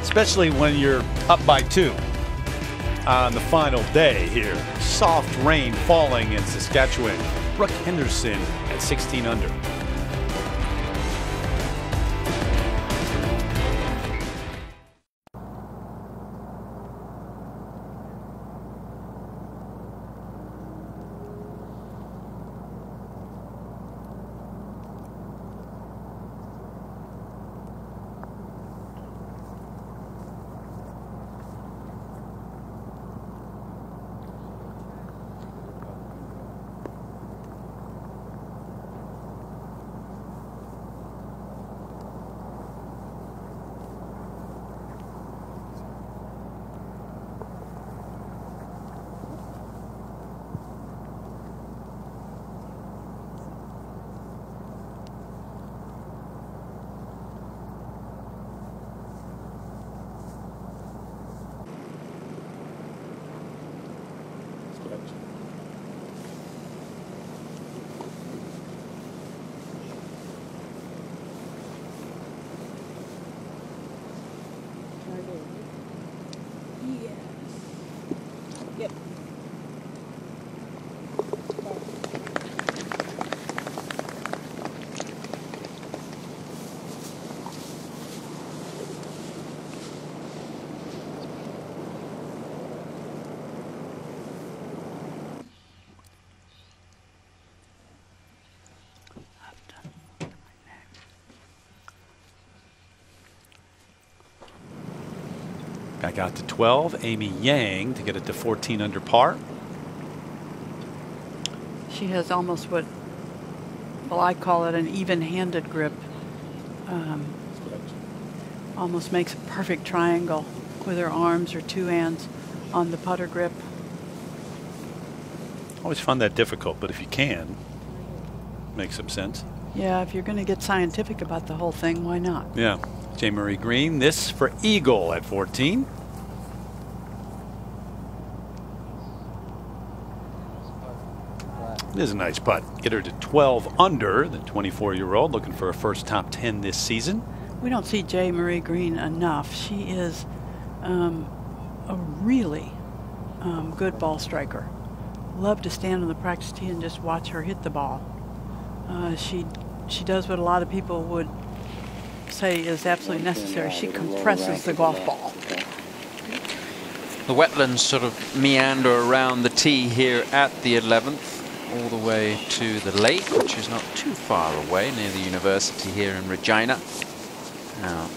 Especially when you're up by 2 on the final day here. Soft rain falling in Saskatchewan. Brooke Henderson at 16 under. Back out to 12. Amy Yang to get it to 14 under par. She has almost what, well, I call it an even-handed grip. Almost makes a perfect triangle with her arms or two hands on the putter grip. Always found that difficult, but if you can, makes some sense. Yeah, if you're going to get scientific about the whole thing, why not? Yeah. J. Marie Green, this for eagle at 14. This is a nice putt. Get her to 12 under, the 24-year-old looking for her first top 10 this season. We don't see J. Marie Green enough. She is a really good ball striker. Love to stand on the practice tee and just watch her hit the ball. She does what a lot of people would say is absolutely necessary. She compresses the golf ball. The wetlands sort of meander around the tee here at the 11th, all the way to the lake, which is not too far away, near the university here in Regina. Now,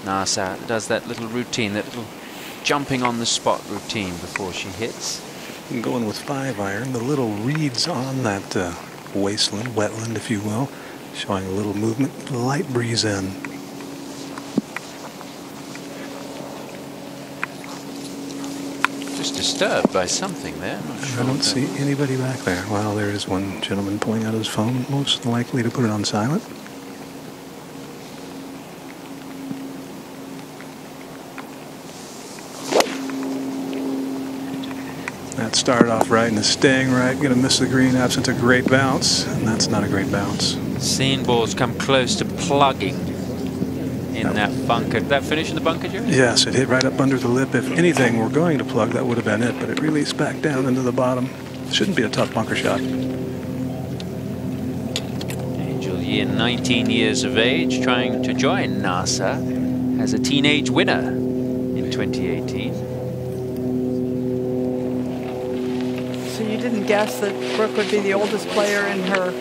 Nasa does that little routine, that little jumping on the spot routine before she hits. I'm going with 5-iron. The little reeds on that wasteland, wetland, if you will, showing a little movement. Light breeze in. Just disturbed by something there. Not sure. I don't see anybody back there. Well, there is one gentleman pulling out his phone, most likely to put it on silent. That started off right and is staying right. Going to miss the green absent a great bounce, and that's not a great bounce. Seen balls come close to plugging in that bunker. Did that finish in the bunker, Jerry? Yes, it hit right up under the lip. If anything were going to plug, that would have been it, but it released back down into the bottom. Shouldn't be a tough bunker shot. Angel Yin, 19 years of age, trying to join NASA as a teenage winner in 2018. So you didn't guess that Brooke would be the oldest player in her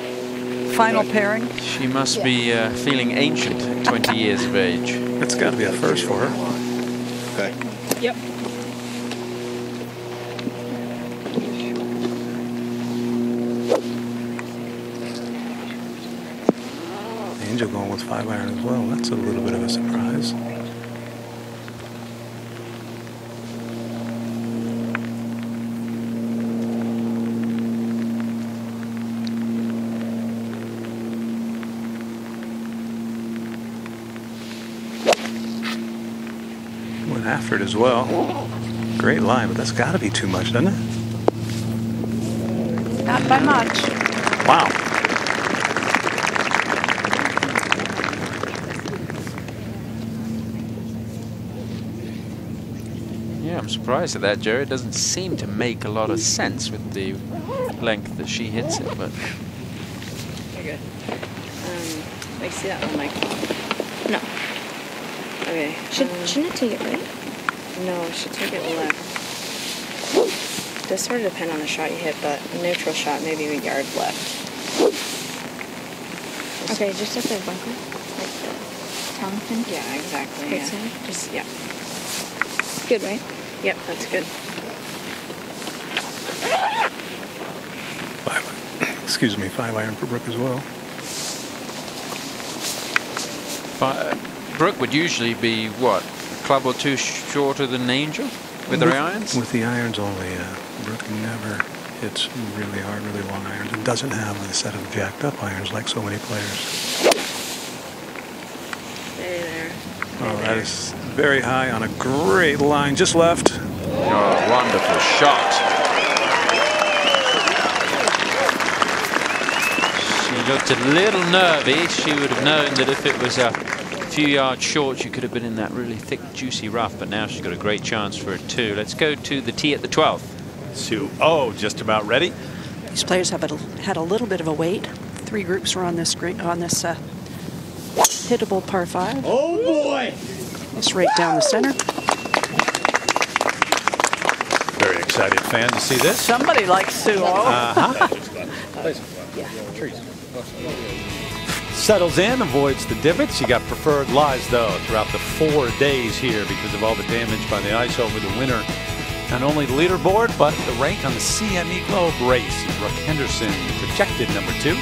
final pairing? She must be feeling ancient at 20 years of age. It's got to be a first for her. Okay. Yep. Angel going with 5-iron as well. That's a little bit of a surprise. Went after it as well. Great line, but that's got to be too much, doesn't it? Not by much. Wow. Yeah, I'm surprised at that, Jerry. It doesn't seem to make a lot of sense with the length that she hits it, but... You're good. I see that on my phone. No. Okay. Shouldn't it take it right? No, it should take it left. Does sort of depend on the shot you hit, but a neutral shot, maybe a yard left. Okay, just at the bunker, like the tongue pin. Yeah, exactly. Right Yeah. side? Just yeah. Good, right? Yep, that's good. Excuse me, 5-iron for Brooke as well. Brooke would usually be, what, a club or two shorter than Angel with her irons? With the irons only, Brooke never hits really hard, really long irons, and doesn't have a set of jacked up irons like so many players. Stay there. Oh, that is very high on a great line, just left. Oh, wonderful shot. She looked a little nervy. She would have known that if it was a few yards short, she could have been in that really thick, juicy rough, but now she's got a great chance for it too. Let's go to the tee at the 12th. Sue, oh, just about ready. These players have had a little bit of a wait. Three groups were on this hittable par 5. Oh boy! It's right down the center. Very excited fan to see this. Somebody likes Sue. Uh-huh. Settles in, avoids the divots. You got preferred lies, though, throughout the 4 days here because of all the damage by the ice over the winter. Not only the leaderboard, but the rank on the CME Globe race. Brooke Henderson projected number 2.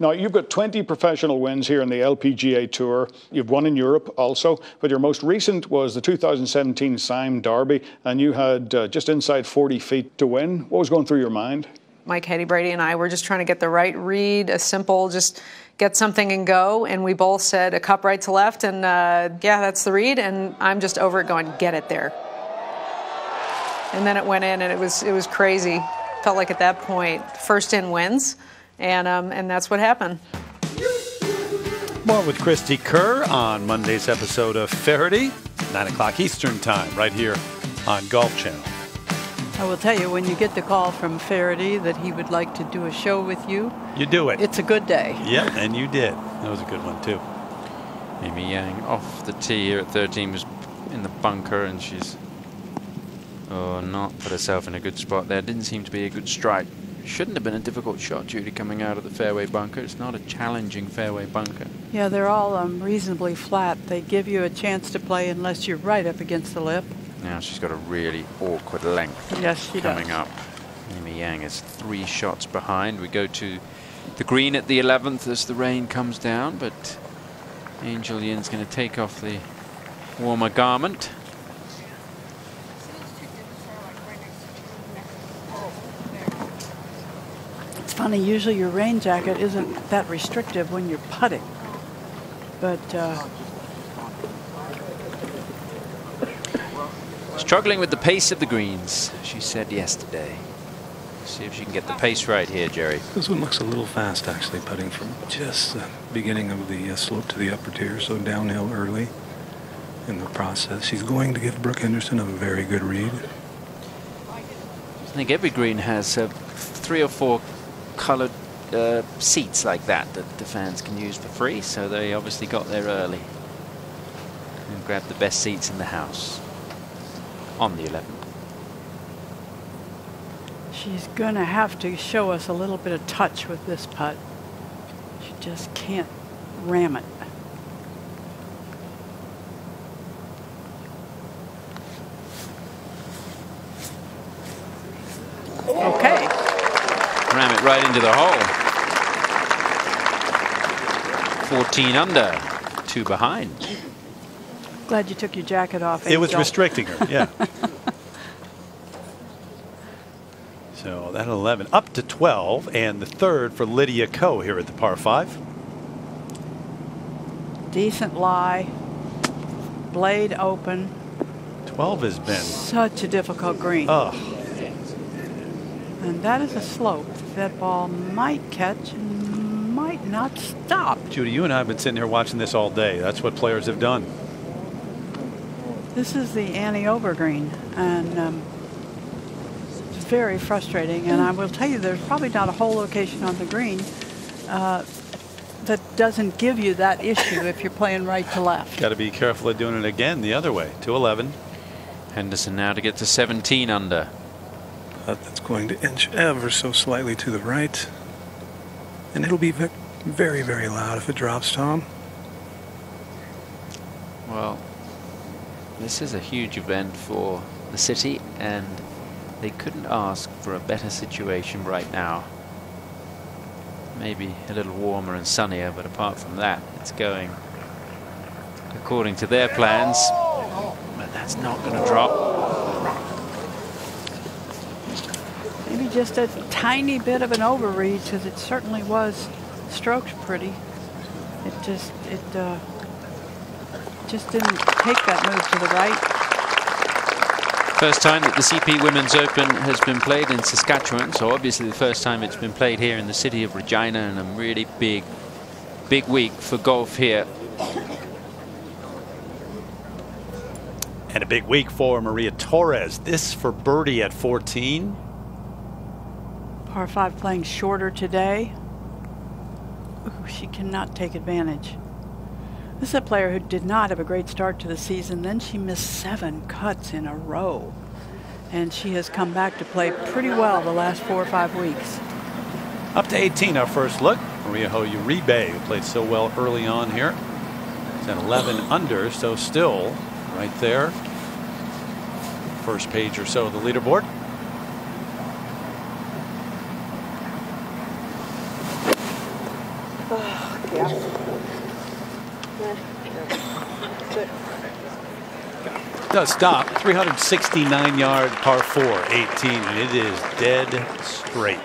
Now, you've got 20 professional wins here in the LPGA Tour. You've won in Europe also, but your most recent was the 2017 Sime Derby, and you had just inside 40 feet to win. What was going through your mind? Mike Brady and I were just trying to get the right read, a simple, just get something and go, and we both said a cup right to left, and yeah, that's the read, and I'm just over it going, get it there. And then it went in, and it was crazy. Felt like at that point, first in wins. And that's what happened. More with Christy Kerr on Monday's episode of Faraday, 9 o'clock Eastern Time, right here on Golf Channel. I will tell you, when you get the call from Faraday that he would like to do a show with you, you do it. It's a good day. Yep, and you did. That was a good one, too. Amy Yang off the tee here at 13 was in the bunker, and she's not put herself in a good spot there. Didn't seem to be a good strike. Shouldn't have been a difficult shot, Judy, coming out of the fairway bunker. It's not a challenging fairway bunker. Yeah, they're all reasonably flat. They give you a chance to play unless you're right up against the lip. Now she's got a really awkward length coming up. Amy Yang is 3 shots behind. We go to the green at the 11th as the rain comes down, but Angel Yin's going to take off the warmer garment. It's funny, usually your rain jacket isn't that restrictive when you're putting, but struggling with the pace of the greens, she said yesterday. See if she can get the pace right here, Jerry. This one looks a little fast, actually, putting from just the beginning of the slope to the upper tier, so downhill early in the process. She's going to give Brooke Henderson a very good read. I think every green has 3 or 4 colored seats like that the fans can use for free, so they obviously got there early and grabbed the best seats in the house on the 11th. She's going to have to show us a little bit of touch with this putt. She just can't ram it. Okay. Ram it right into the hole. 14 under, 2 behind. Glad you took your jacket off. It was restricting her, yeah. So that 11 up to 12, and the third for Lydia Ko here at the par 5. Decent lie. Blade open. 12 has been such a difficult green. Oh. And that is a slope. That ball might catch and might not stop. Judy, you and I have been sitting here watching this all day. That's what players have done. This is the Annie Over green, and it's very frustrating. And I will tell you, there's probably not a whole location on the green that doesn't give you that issue if you're playing right to left. Got to be careful of doing it again the other way. 211. Henderson now to get to 17 under. That's going to inch ever so slightly to the right. And it'll be very, very loud if it drops, Tom. Well, this is a huge event for the city, and they couldn't ask for a better situation right now. Maybe a little warmer and sunnier, but apart from that, it's going according to their plans. But that's not going to drop. Maybe just a tiny bit of an overread, because it certainly was stroked pretty. It just didn't take that move to the right. First time that the CP Women's Open has been played in Saskatchewan, so obviously the first time it's been played here in the city of Regina, and a really big week for golf here. And a big week for Maria Torres. This for birdie at 14. Par 5 playing shorter today. Ooh, she cannot take advantage. This is a player who did not have a great start to the season. Then she missed 7 cuts in a row. And she has come back to play pretty well the last 4 or 5 weeks. Up to 18, our first look. Maria Uribe, who played so well early on here. It's at 11 under, so still right there. First page or so of the leaderboard. Does stop. 369-yard par 4, 18, and it is dead straight.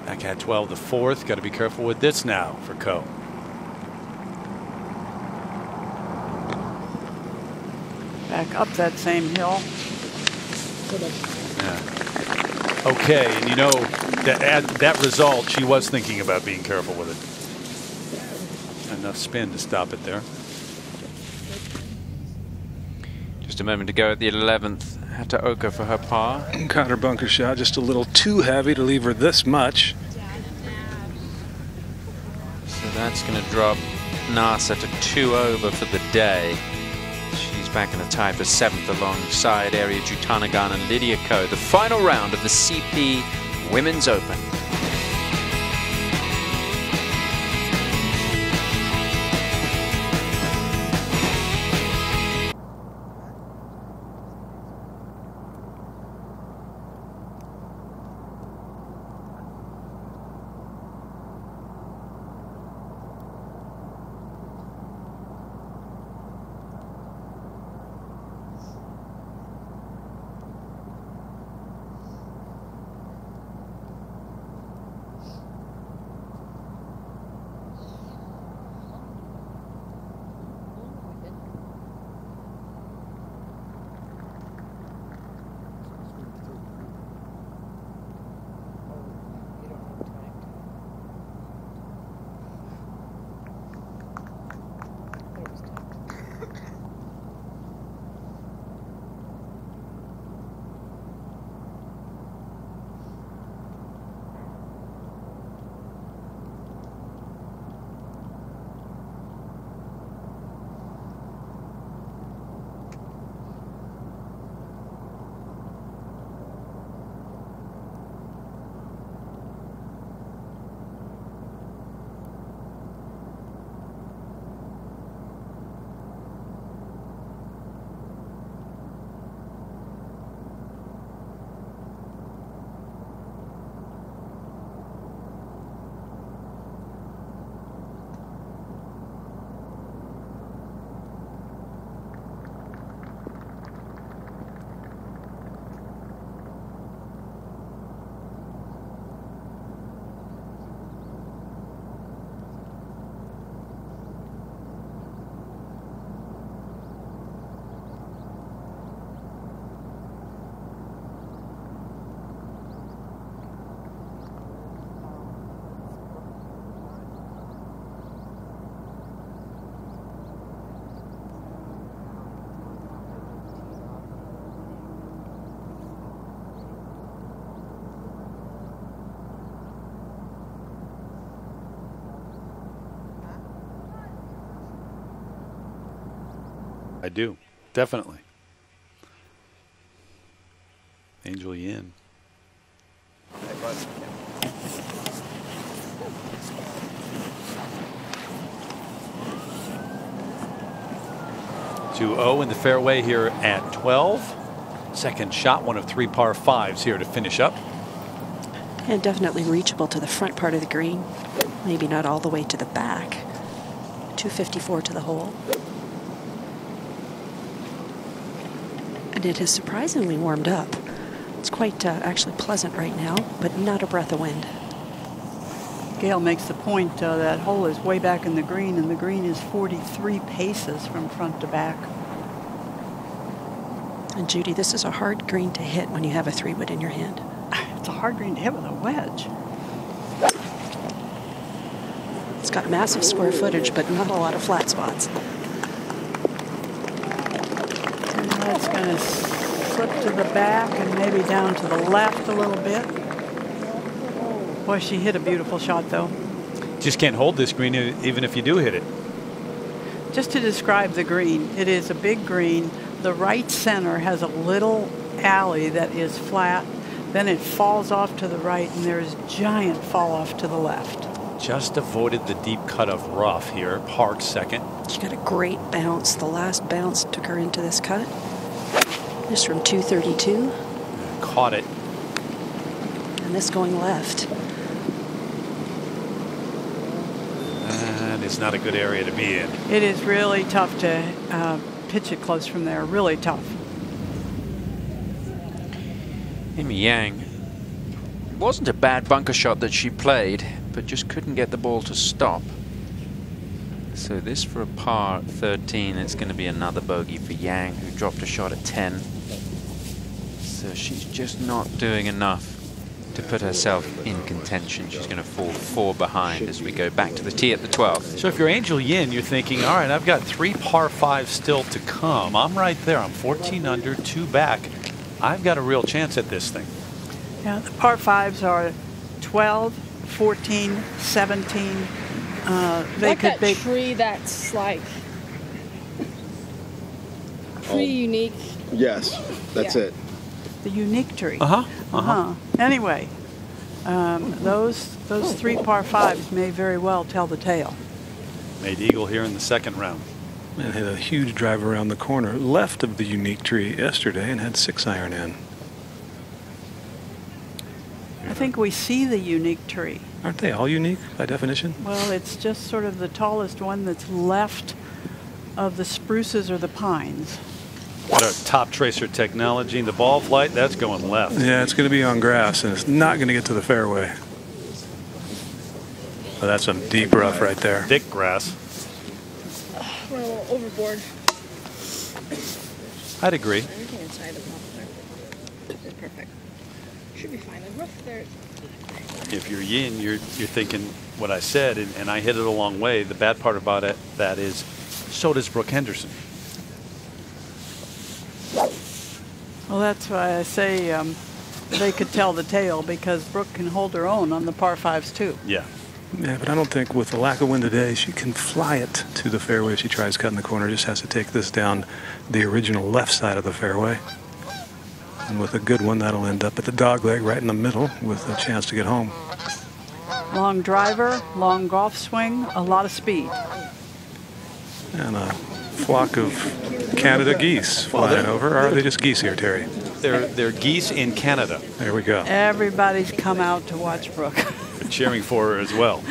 Back at 12, the fourth. Got to be careful with this now for Ko. Back up that same hill. Yeah. Okay, and you know that result, she was thinking about being careful with it. Enough spin to stop it there. Just a moment to go at the 11th. Hataoka for her par. Caught her bunker shot just a little too heavy to leave her this much. So that's going to drop Nasa to 2 over for the day. She's back in a tie for 7th alongside Ariya Jutanugarn and Lydia Ko. The final round of the CP Women's Open. I do, definitely. Angel Yin. 2-0 in the fairway here at 12. Second shot, one of 3 par 5s here to finish up. And definitely reachable to the front part of the green. Maybe not all the way to the back. 254 to the hole. And it has surprisingly warmed up. It's quite actually pleasant right now, but not a breath of wind. Gail makes the point that hole is way back in the green, and the green is 43 paces from front to back. And Judy, this is a hard green to hit when you have a 3-wood in your hand. It's a hard green to hit with a wedge. It's got massive square footage, but not a lot of flat spots. It's going to slip to the back and maybe down to the left a little bit. Boy, she hit a beautiful shot, though. Just can't hold this green even if you do hit it. Just to describe the green, it is a big green. The right center has a little alley that is flat. Then it falls off to the right, and there's giant fall off to the left. Just avoided the deep cut of rough here. Park second. She got a great bounce. The last bounce took her into this cut. This from 232. Caught it. And this going left. And it's not a good area to be in. It is really tough to pitch it close from there. Really tough. Amy Yang, it wasn't a bad bunker shot that she played, but just couldn't get the ball to stop. So this for a par 13, it's going to be another bogey for Yang, who dropped a shot at 10. So she's just not doing enough to put herself in contention. She's going to fall 4 behind as we go back to the tee at the 12th. So if you're Angel Yin, you're thinking, all right, I've got 3 par 5s still to come. I'm right there. I'm 14 under, 2 back. I've got a real chance at this thing. Yeah, the par 5s are 12, 14, 17. They like could that be tree that's like pretty unique. Yes, that's it. the unique tree. Anyway, those 3 par 5s may very well tell the tale. Made eagle here in the second round. And hit a huge drive around the corner left of the unique tree yesterday and had 6-iron in. I think we see the unique tree. Aren't they all unique by definition? Well, it's just sort of the tallest one that's left of the spruces or the pines. What a top tracer technology. The ball flight, that's going left. Yeah, it's going to be on grass, and it's not going to get to the fairway. Oh, that's some deep rough right there. Thick grass. We're a little overboard. I'd agree. Everything inside the muffler is perfect. Should be fine. The rough there. If you're Yin, you're thinking what I said, and I hit it a long way. The bad part about it, that is, so does Brooke Henderson. Well, that's why I say they could tell the tale, because Brooke can hold her own on the par 5s too. Yeah. Yeah, but I don't think with the lack of wind today, she can fly it to the fairway if she tries cutting the corner. Just has to take this down the original left side of the fairway. And with a good one, that'll end up at the dog leg right in the middle with a chance to get home. Long driver, long golf swing, a lot of speed. And a flock of Canada geese flying over. Or are they just geese here, Terry? They're geese in Canada. There we go. Everybody's come out to watch Brooke. They're cheering for her as well.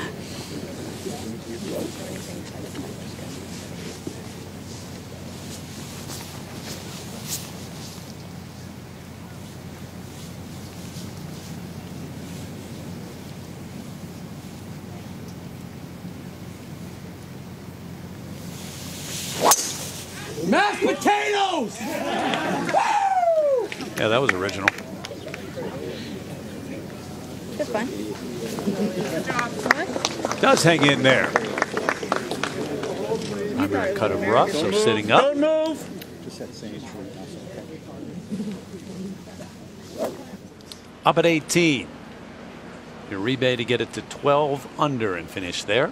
Mashed potatoes! Yeah, that was original. That's fine. Does hang in there. I'm going to cut him rough, so sitting up. Don't move. Up at 18. Uribe to get it to 12 under and finish there.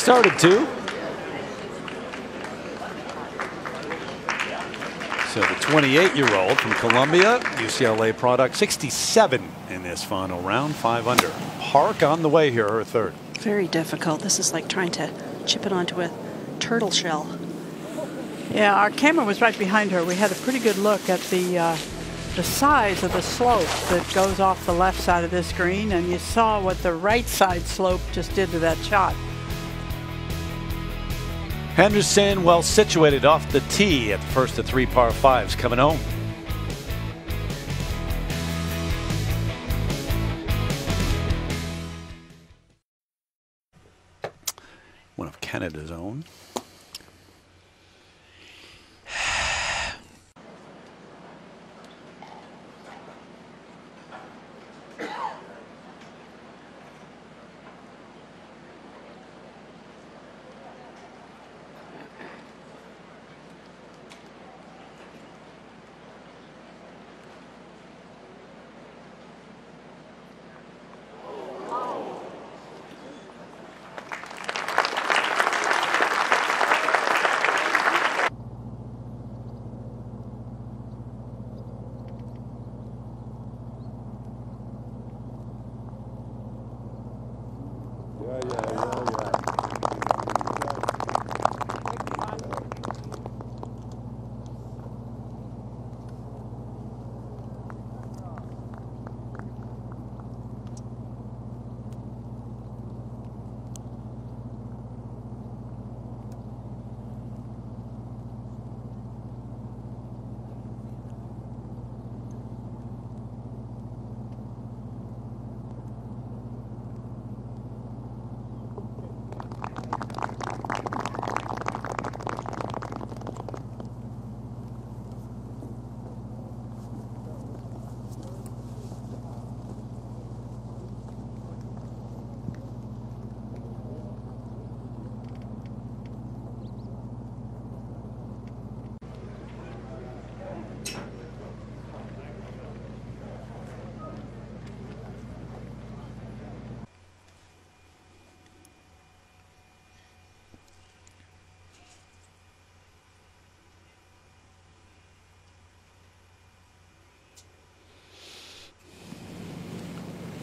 started to. So the 28-year-old from Columbia, UCLA product, 67 in this final round, 5 under. Park on the way here, her third. Very difficult. This is like trying to chip it onto a turtle shell. Yeah, our camera was right behind her. We had a pretty good look at the size of the slope that goes off the left side of this green, and you saw what the right side slope just did to that shot. Henderson well situated off the tee at the first of 3 par 5s coming home. One of Canada's own.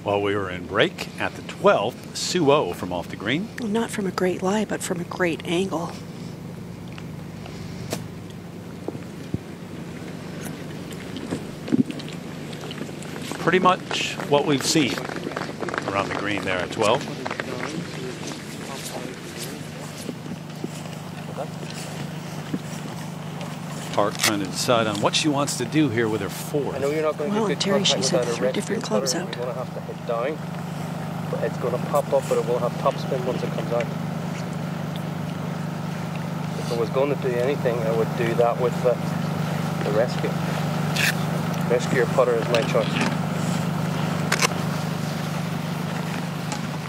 While we were in break at the 12th, Sue O from off the green. Not from a great lie, but from a great angle. Pretty much what we've seen around the green there at 12. Park trying to decide on what she wants to do here with her fourth. I know you're not going to get Terry, she's had 3 different clubs out. You're going to have to hit down, but it's going to pop up, but it will have topspin once it comes out. If I was going to do anything, I would do that with the rescue. Rescue or putter is my choice.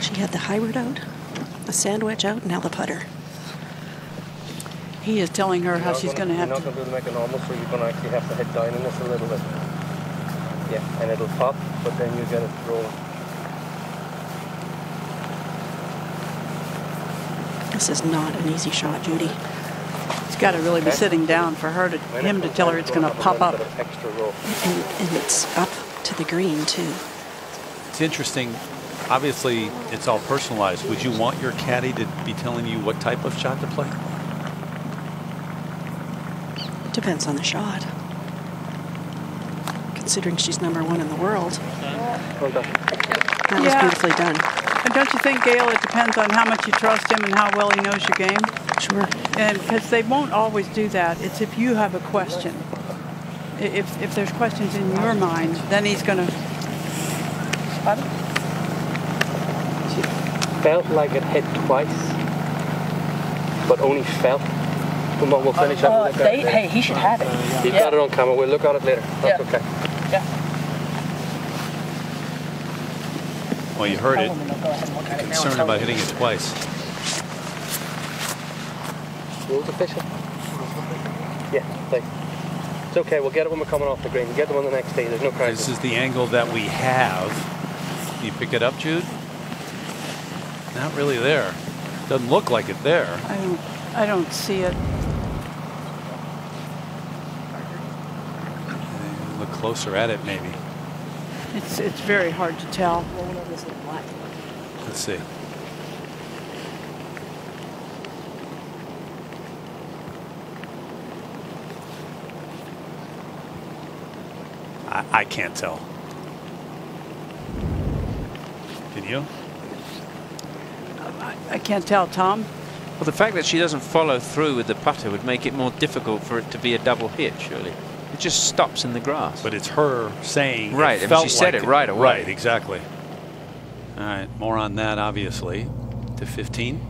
She had the hybrid out, the sandwich out, and now the putter. He is telling her how she's going to have to. You're not going to be able to make a normal, so you're going to actually have to hit down in this a little bit. Yeah, and it'll pop, but then you get it rolling. This is not an easy shot, Judy. It's got to really be sitting down for him to tell her it's going to pop up. And it's up to the green, too. It's interesting. Obviously, it's all personalized. Would you want your caddy to be telling you what type of shot to play? Depends on the shot. Considering she's #1 in the world. That was beautifully done. And don't you think, Gail, it depends on how much you trust him and how well he knows your game? Sure. And because they won't always do that. It's if you have a question. If there's questions in your mind, then he's going to. She felt like it hit twice, but only felt. We'll finish up. Hey, he should have it. You've got it on camera. We'll look at it later. That's okay. Yeah. Well, you heard it. Concerned about hitting it twice. Rules official? Yeah, thanks. It's okay. We'll get it when we're coming off the green. We'll get them on the next day. There's no crisis. This is the angle that we have. Can you pick it up, Jude? Not really there. Doesn't look like it there. I don't see it. Look closer at it, maybe. It's very hard to tell. Let's see. I can't tell. Can you? I can't tell, Tom. Well, the fact that she doesn't follow through with the putter would make it more difficult for it to be a double hit, surely. It just stops in the grass. But it's her saying right, and she said it right away. Right, exactly. All right, more on that, obviously, to 15.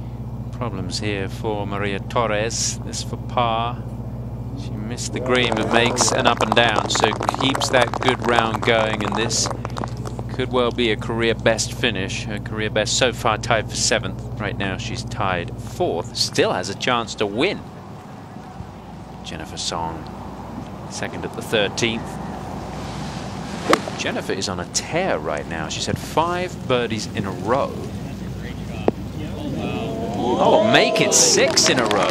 Problems here for Maria Torres. This for par. She missed the green, but makes an up and down, so keeps that good round going, and this could well be a career best finish. Her career best so far tied for 7th. Right now she's tied 4th. Still has a chance to win. Jennifer Song, 2nd at the 13th. Jennifer is on a tear right now. She's had 5 birdies in a row. Oh, make it 6 in a row.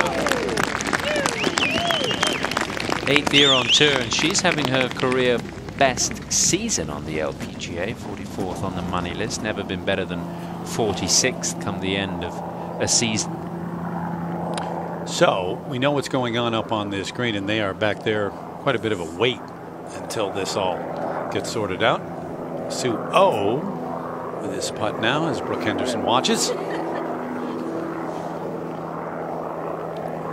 8th year on tour, and she's having her career best season on the LPGA. 44th on the money list. Never been better than 46th come the end of a season. So we know what's going on up on this green, and they are back there quite a bit of a wait until this all gets sorted out. Sue O with his putt now as Brooke Henderson watches.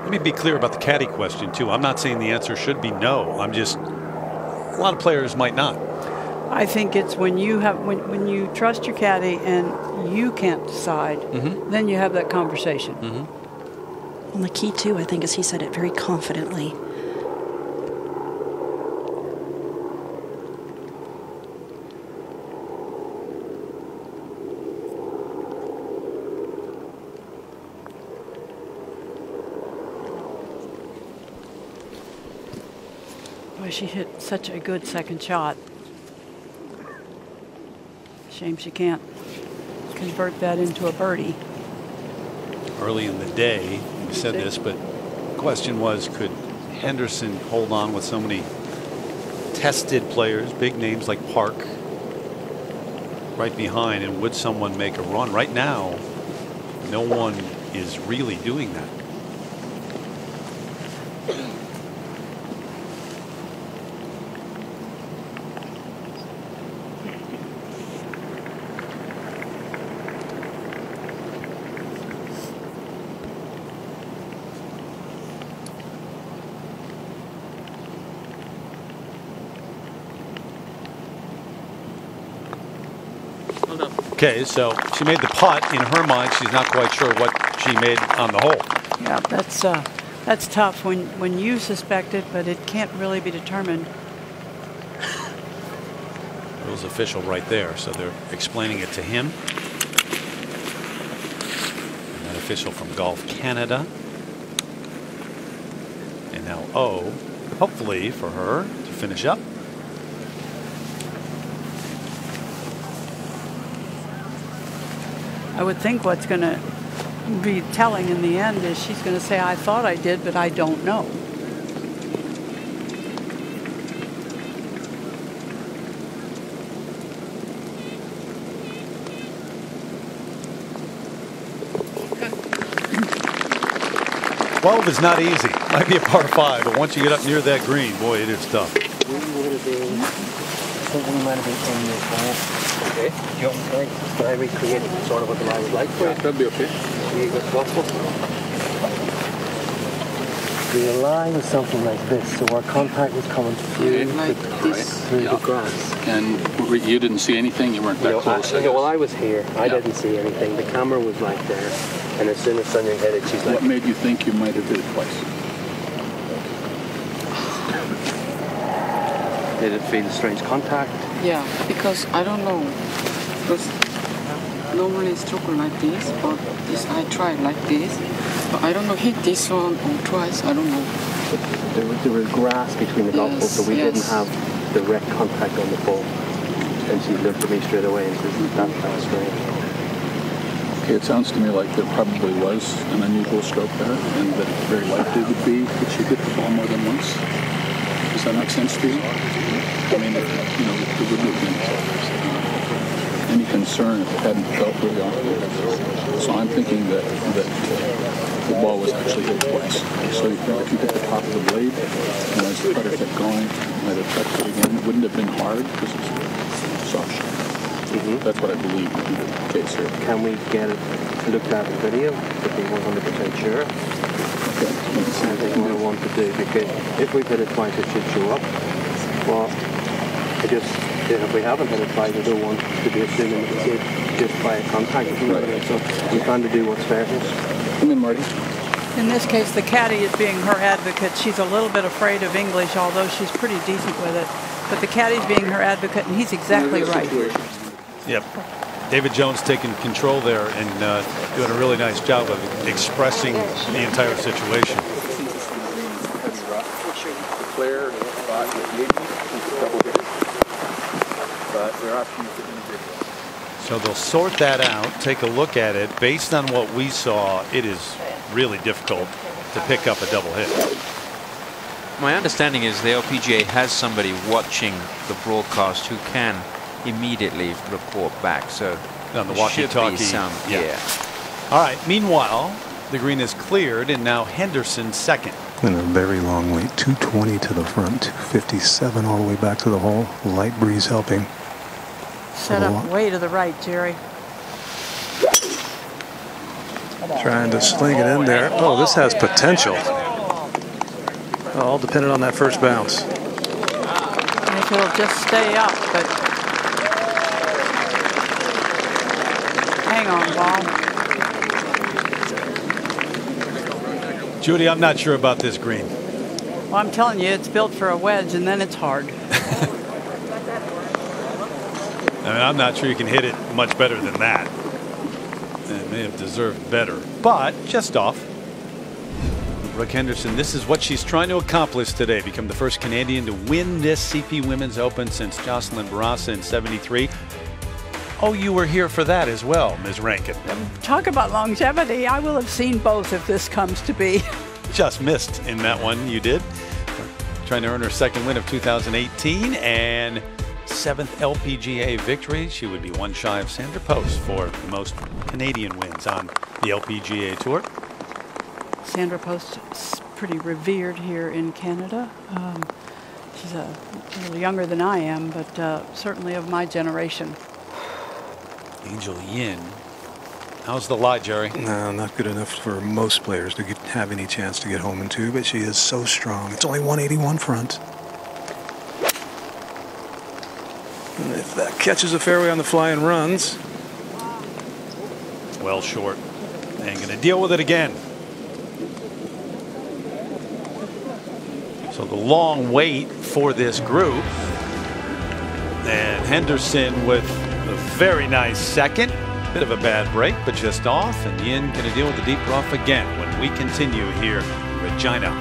Let me be clear about the caddy question too. I'm not saying the answer should be no. I'm just, a lot of players might not. I think it's when you have when you trust your caddy and you can't decide, then you have that conversation. And the key too, I think, is he said it very confidently. Boy, she hit such a good second shot. Shame she can't convert that into a birdie. Early in the day, we said this, but the question was, could Henderson hold on with so many tested players, big names like Park, right behind, and would someone make a run? Right now, no one is really doing that. Okay, so she made the putt. In her mind, she's not quite sure what she made on the hole. Yeah, that's tough when you suspect it, but it can't really be determined. Rules official right there, so they're explaining it to him. And that official from Golf Canada. And now O, hopefully for her to finish up. I would think what's going to be telling in the end is she's going to say, I thought I did, but I don't know. Twelve is not easy. Might be a par 5, but once you get up near that green, boy, it is tough. Something might have been in your hole. Okay. Do you want me to recreate sort of what the lie was like? Yeah, that'd be okay. You got gospel. The line was something like this, so our contact was coming through the grass. And you didn't see anything? You weren't that close? Well, I was here. I didn't see anything. The camera was right there. And as soon as Sonia hit it, she's like... What made you think you might have hit it twice? Did it feel strange contact? Yeah, because I don't know. Because normally it's stroke like this, but this I tried like this. But I don't know, hit this one or twice, I don't know. There was grass between the golf balls, so we didn't have direct contact on the ball. And she looked at me straight away and said, that's strange. Okay, it sounds to me like there probably was an unusual stroke there, and that very likely would be that she hit the ball more than once. Does that make sense to you? I mean, there wouldn't have been any concern if it hadn't felt really awkward. So I'm thinking that the ball was actually hit twice. So if you hit the top of the blade, and as the putter kept going, it might have touched it again. It wouldn't have been hard because it's a soft shot. That's what I believe would be the case here. Can we get it looked at in video to be 100% sure? Okay. I think what I want to do, because if we hit it twice, it should show up. Well, if we haven't hit it twice, I don't want to be assuming that it's just by contact. Right. So I'm trying to do what's fair here. Come in, Marty. In this case, the caddy is being her advocate. She's a little bit afraid of English, although she's pretty decent with it. But the caddy's being her advocate, and he's exactly right. Yep. David Jones taking control there and doing a really nice job of expressing the entire situation. So they'll sort that out, take a look at it. Based on what we saw, it is really difficult to pick up a double hit. My understanding is the LPGA has somebody watching the broadcast who can immediately report back. So on the walkie-talkie, yeah. All right. Meanwhile, the green is cleared, and now Henderson second. And a very long wait, 220 to the front, 257 all the way back to the hole. Light breeze helping. Set up way to the right, Jerry. Trying to sling it in there. Oh, this has potential. All dependent on that first bounce. I think it'll just stay up, but hang on, ball. Judy, I'm not sure about this green. Well, I'm telling you, it's built for a wedge, and then it's hard. I mean, I'm not sure you can hit it much better than that. It may have deserved better, but just off. Brooke Henderson, this is what she's trying to accomplish today. Become the first Canadian to win this CP Women's Open since Jocelyn Barassa in '73. Oh, you were here for that as well, Ms. Rankin. Talk about longevity. I will have seen both if this comes to be. Just missed in that one, you did. Trying to earn her second win of 2018 and 7th LPGA victory. She would be one shy of Sandra Post for the most Canadian wins on the LPGA Tour. Sandra Post is pretty revered here in Canada. She's a little younger than I am, but certainly of my generation. Angel Yin. How's the lie, Jerry? No, not good enough for most players to have any chance to get home in two, but she is so strong. It's only 181 front. And if that catches a fairway on the fly and runs. Well short. And going to deal with it again. So the long wait for this group. And Henderson with a very nice second. Bit of a bad break, but just off. And Yin going to deal with the deep rough again when we continue here in Regina.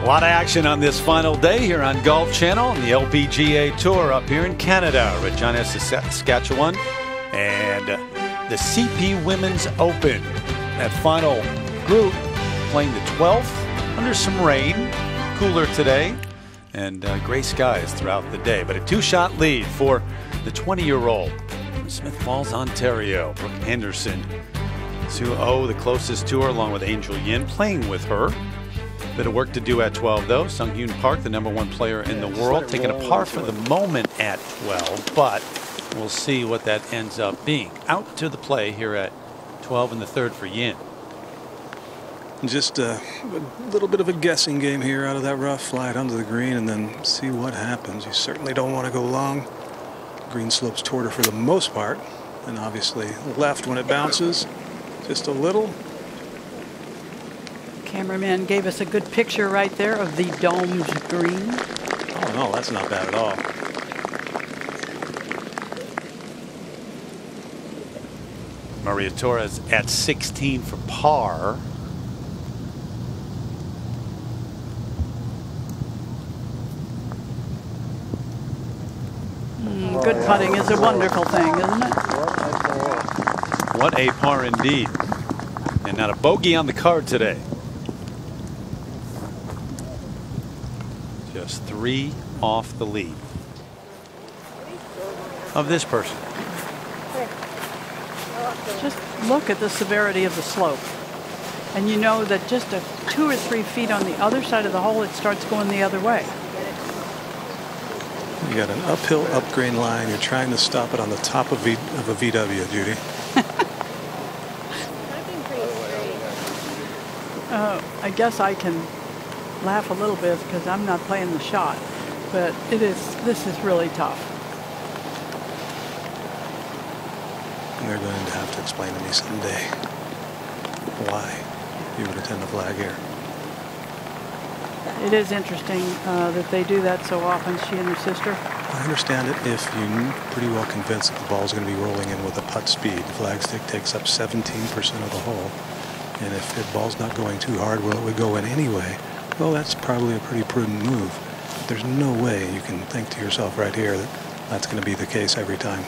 A lot of action on this final day here on Golf Channel and the LPGA Tour up here in Canada, Regina, Saskatchewan, and the CP Women's Open. That final group playing the 12th under some rain, cooler today, and gray skies throughout the day. But a 2-shot lead for the 20-year-old from Smith Falls, Ontario, Brooke Henderson. 2-0, the closest to her, along with Angel Yin, playing with her. Bit of work to do at 12, though. Sung Hyun Park, the #1 player in the world, taking a par for the moment at 12, but we'll see what that ends up being. Out to the play here at 12 in the third for Yin. Just a little bit of a guessing game here out of that rough. Fly it onto the green and then see what happens. You certainly don't want to go long. Green slopes toward her for the most part, and obviously left when it bounces. Just a little. Cameraman gave us a good picture right there of the domed green. Oh no, that's not bad at all. Maria Torres at 16 for par. Good putting is a wonderful thing, isn't it? What a par indeed. And not a bogey on the card today. Just 3 off the lead of this person. Just look at the severity of the slope. And you know that just 2 or 3 feet on the other side of the hole, it starts going the other way. You got an uphill upgrade line. You're trying to stop it on the top of a VW, Judy. I guess I can laugh a little bit because I'm not playing the shot, but this is really tough. They're going to have to explain to me someday why you would attend the flag here. It is interesting that they do that so often, she and her sister. I understand it if you're pretty well convinced that the ball's going to be rolling in with a putt speed. The flag stick takes up 17% of the hole. And if the ball's not going too hard, well, it would go in anyway. Well, that's probably a pretty prudent move. But there's no way you can think to yourself right here that that's going to be the case every time.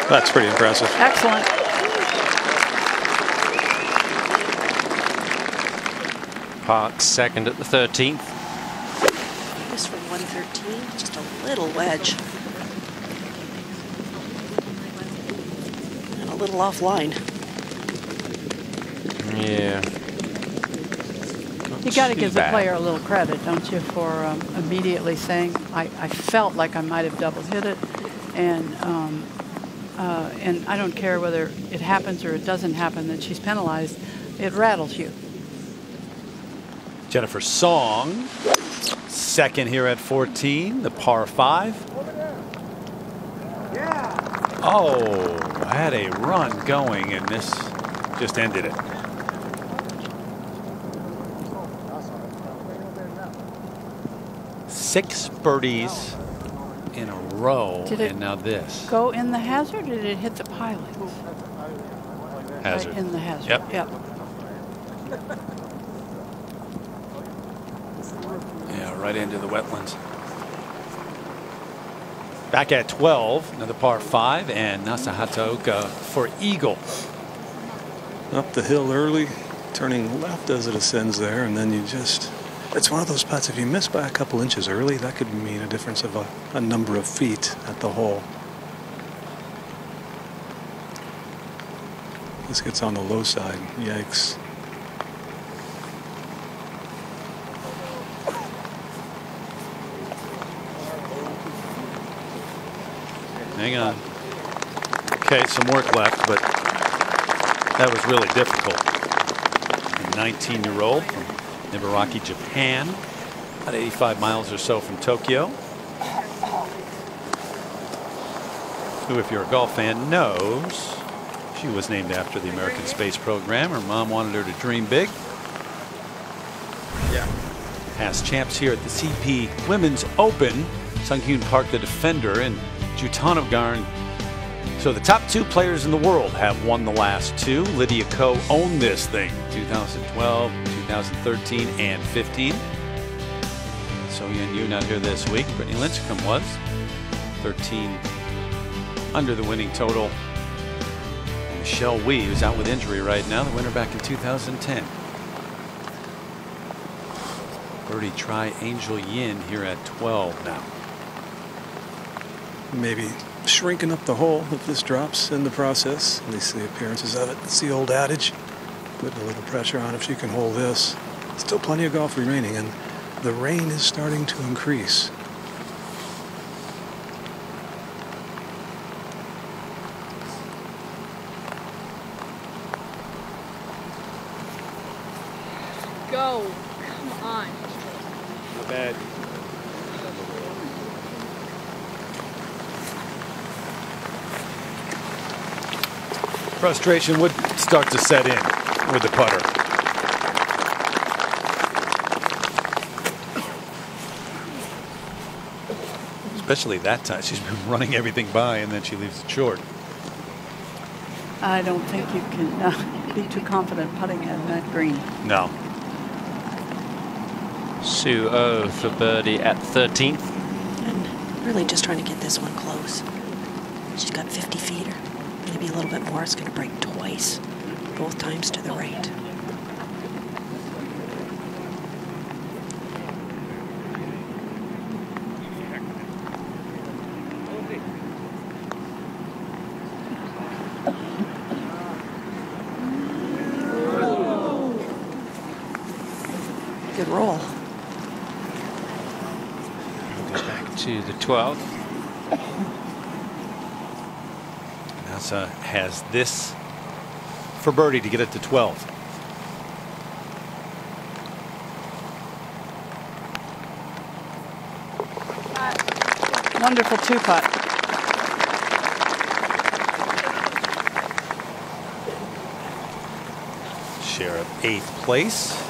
That's pretty impressive. Excellent. Parks second at the 13th. This from 113, just a little wedge. And a little offline. Yeah. You got to give the player a little credit, don't you, for immediately saying, I felt like I might have double hit it, and I don't care whether it happens or it doesn't happen that she's penalized. It rattles you. Jennifer Song, second here at 14, the par 5. Oh, had a run going, and this just ended it. Six birdies in a row, and now this. Go in the hazard, or did it hit the pilot? Hazard. Right in the hazard. Yep. Yeah, right into the wetlands. Back at 12, another par 5, and Nasa Hataoka for eagle. Up the hill early, turning left as it ascends there, and then you just... It's one of those putts, if you miss by a couple inches early, that could mean a difference of a number of feet at the hole. This gets on the low side. Yikes. Hang on. Okay, some work left, but that was really difficult. A 19-year-old from Ibaraki, Japan, about 85 miles or so from Tokyo, who, if you're a golf fan, knows she was named after the American space program. Her mom wanted her to dream big. Yeah. Past champs here at the CP Women's Open. Sunghyun Park, the defender, and Jutanavgarn. So the top 2 players in the world have won the last 2. Lydia Ko owned this thing 2012, 2013, and 15. So Yen Yu not here this week. Brittany Lincecum was 13 under the winning total. And Michelle Wee, who's out with injury right now, the winner back in 2010. Birdie try Angel Yin here at 12 now. Maybe shrinking up the hole if this drops in the process. At least the appearances of it. It's the old adage. Putting a little pressure on if she can hold this. Still plenty of golf remaining, and the rain is starting to increase. Go. Come on. Not bad. Frustration would start to set in with the putter. Especially that time. She's been running everything by and then she leaves it short. I don't think you can be too confident putting at that green. No. Sue O for birdie at 13th. And really just trying to get this one close. She's got 50 feet or maybe a little bit more. It's going to break twice, both times to the right. Good roll. We'll go back to the 12th. NASA has this for birdie to get it to 12. Wonderful 2-putt. Share of 8th place.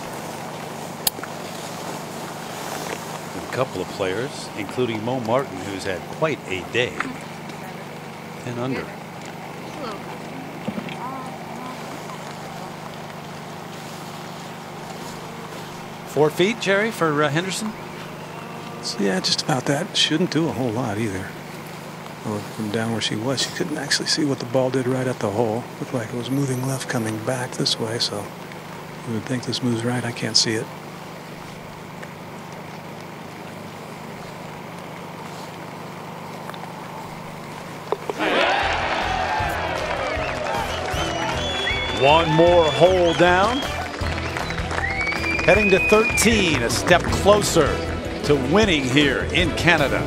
A couple of players, including Mo Martin, who's had quite a day. 10 under. Four feet, Jerry, for Henderson? So yeah, just about that. Shouldn't do a whole lot either. Well, from down where she was, she couldn't actually see what the ball did right at the hole. Looked like it was moving left coming back this way, so you would think this moves right. I can't see it. One more hole down. Heading to 13, a step closer to winning here in Canada.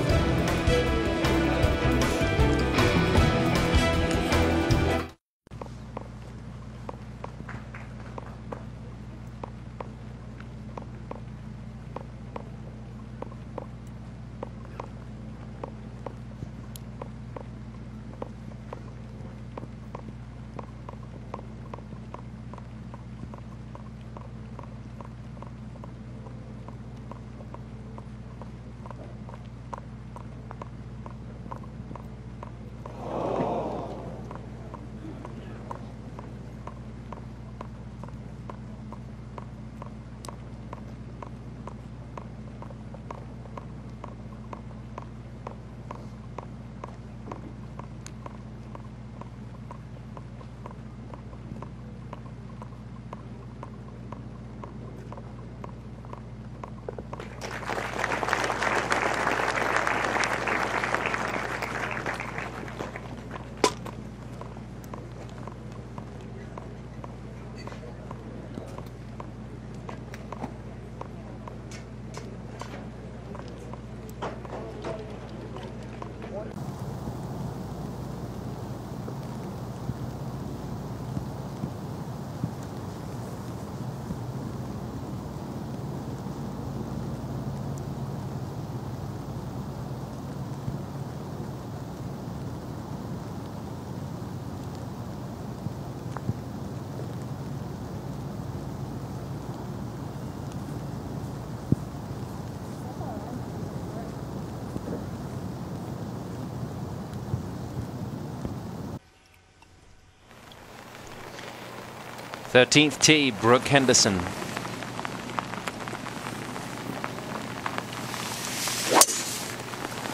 13th tee, Brooke Henderson.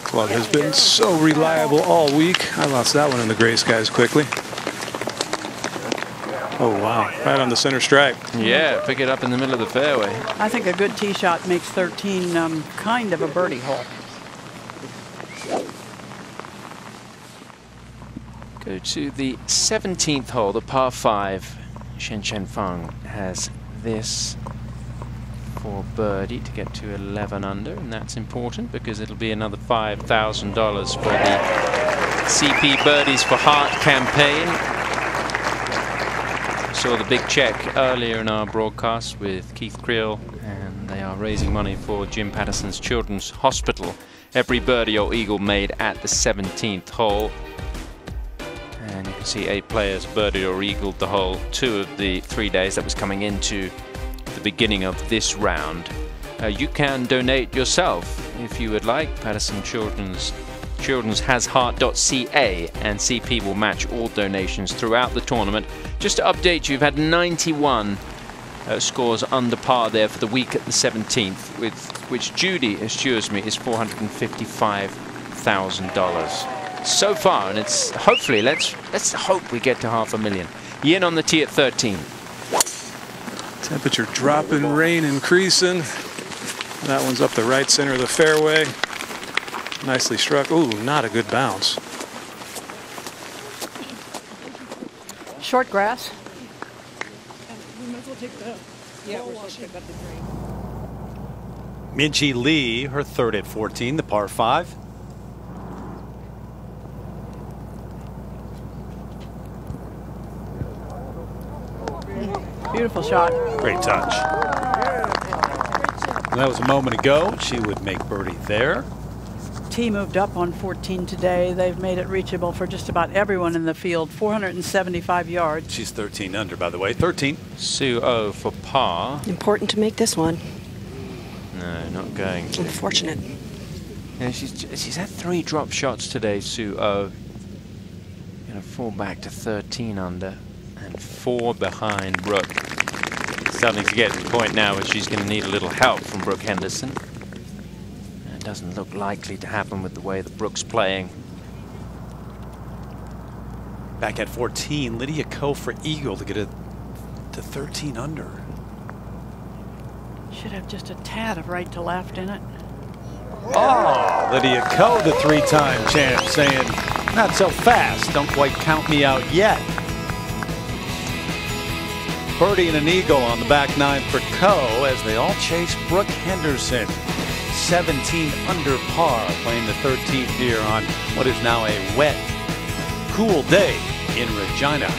Club has been so reliable all week. I lost that one in the gray skies quickly. Oh, wow. Right on the center stripe. Yeah, pick it up in the middle of the fairway. I think a good tee shot makes 13 kind of a birdie hole. Go to the 17th hole, the par 5. Shen Chen Feng has this for birdie to get to 11 under, and that's important because it'll be another $5,000 for the CP Birdies for Heart campaign. Saw the big check earlier in our broadcast with Keith Creel, and they are raising money for Jim Patterson's Children's Hospital. Every birdie or eagle made at the 17th hole. And you can see 8 players birdie or eagled the hole 2 of the 3 days that was coming into the beginning of this round. You can donate yourself if you would like. Patterson Children's has heart.ca, and CP will match all donations throughout the tournament. Just to update you, you've had 91 scores under par there for the week at the 17th, with which Judy assures me is $455,000 so far, and it's hopefully let's hope we get to $500,000. Yin on the tee at 13. Temperature dropping, rain increasing. That one's up the right center of the fairway. Nicely struck. Ooh, not a good bounce. Short grass. We might as well take the. Yeah, we're supposed to pick up the drink. Minjee Lee, her third at 14, the par 5. Beautiful shot. Great touch. And that was a moment ago. She would make birdie there. Tee moved up on 14 today. They've made it reachable for just about everyone in the field. 475 yards. She's 13 under, by the way. 13. Sue O for par. Important to make this one. No, not going to. Unfortunate. Yeah, she's had 3 drop shots today, Sue O. Going to fall back to 13 under and 4 behind Brooke. Starting to get to the point now where she's going to need a little help from Brooke Henderson. It doesn't look likely to happen with the way that Brooke's playing. Back at 14, Lydia Ko for eagle to get it to 13 under. Should have just a tad of right to left in it. Oh, Lydia Ko, the 3-time champ, saying, not so fast, don't quite count me out yet. Birdie and an eagle on the back 9 for Ko as they all chase Brooke Henderson. 17 under par, playing the 13th here on what is now a wet, cool day in Regina.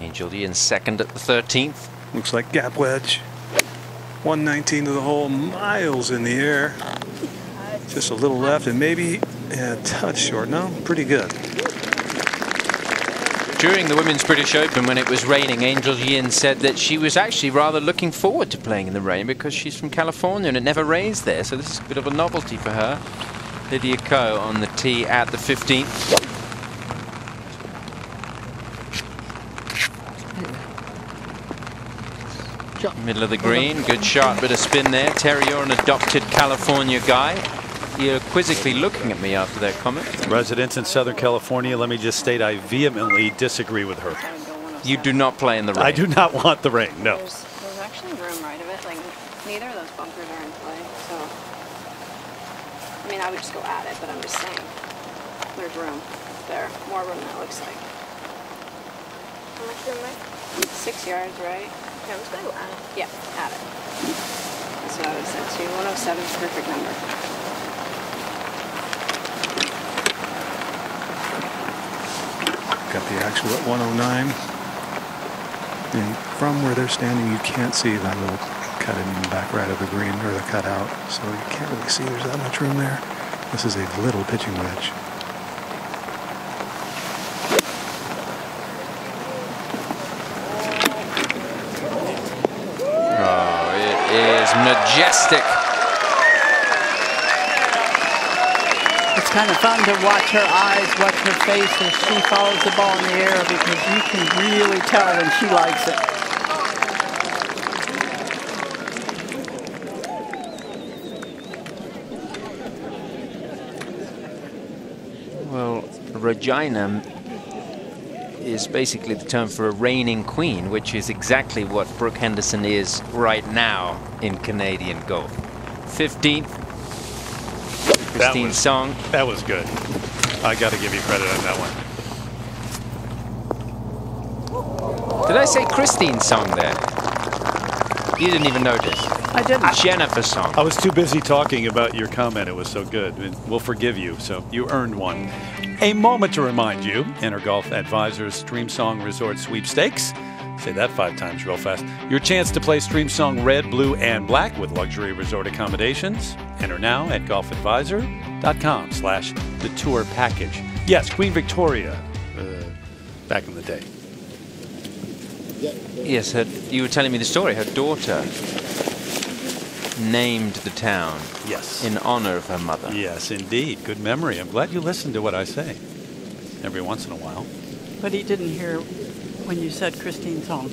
Angel Yin second at the 13th. Looks like gap wedge. 119 to the hole, miles in the air. Just a little left and maybe a touch short. No, pretty good. During the Women's British Open, when it was raining, Angel Yin said that she was actually rather looking forward to playing in the rain because she's from California and it never rains there, so this is a bit of a novelty for her. Lydia Ko on the tee at the 15th. Middle of the green, good shot, bit of spin there. Terry, you're an adopted California guy. You're quizzically looking at me after that comment. Residents in Southern California, let me just state I vehemently disagree with her. You do not play in the rain. I do not want the rain, no. There's actually room right of it. Like, neither of those bunkers are in play, so. I mean, I would just go at it, but I'm just saying. There's room there. More room than it looks like. How much room there? 6 yards, right? Okay, I'm just gonna go at it. Yeah, at it. That's what I would have said too. 107 is a perfect number. Got the actual at 109. And from where they're standing, you can't see that little cut in the back right of the green, or the cut out. So you can't really see there's that much room there. This is a little pitching wedge. Oh, it is majestic. It's kind of fun to watch her eyes, watch her face as she follows the ball in the air, because you can really tell when she likes it. Well, Regina is basically the term for a reigning queen, which is exactly what Brooke Henderson is right now in Canadian golf. 15th. Christine Song. That was good. I got to give you credit on that one. Did I say Christine Song there? You didn't even notice. I didn't. Jennifer Song. I was too busy talking about your comment. It was so good. We'll forgive you, so you earned one. A moment to remind you, Enter Golf Advisors Stream Song Resort Sweepstakes. Say that 5 times real fast. Your chance to play Stream Song Red, Blue, and Black with luxury resort accommodations. Enter now at golfadvisor.com/the tour package. Yes, Queen Victoria, back in the day. Yes, you were telling me the story. Her daughter named the town. Yes. In honor of her mother. Yes, indeed. Good memory. I'm glad you listen to what I say every once in a while. But he didn't hear when you said Christine Song.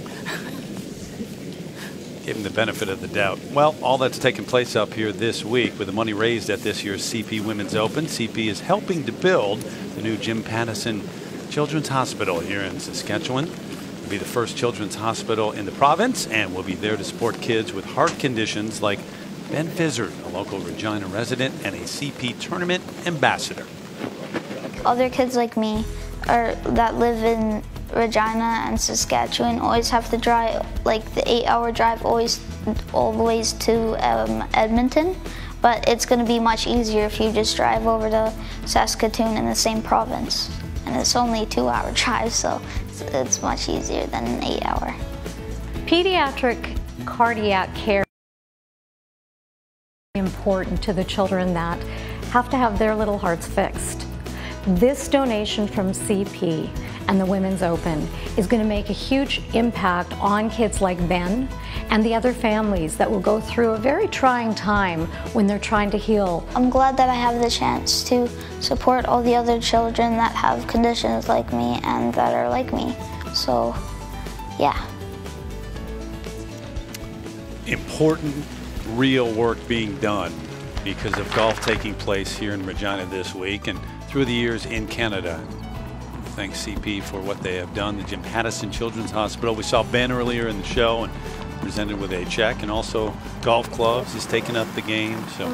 Give him the benefit of the doubt. Well, all that's taken place up here this week with the money raised at this year's CP Women's Open. CP is helping to build the new Jim Pattison Children's Hospital here in Saskatchewan. It'll be the first children's hospital in the province, and will be there to support kids with heart conditions like Ben Fizzard, a local Regina resident and a CP tournament ambassador. Other kids like me that live in Regina and Saskatchewan always have to drive, like the 8-hour drive all the ways to Edmonton, but it's going to be much easier if you just drive over to Saskatoon in the same province. And it's only a 2-hour drive, so it's much easier than an 8-hour. Pediatric cardiac care is important to the children that have to have their little hearts fixed. This donation from CP and the Women's Open is going to make a huge impact on kids like Ben and the other families that will go through a very trying time when they're trying to heal. I'm glad that I have the chance to support all the other children that have conditions like me and that are like me. So, yeah. Important, real work being done because of golf taking place here in Regina this week and through the years in Canada. Thanks CP for what they have done. The Jim Pattison Children's Hospital. We saw Ben earlier in the show and presented with a check, and also golf clubs. He's taken up the game, so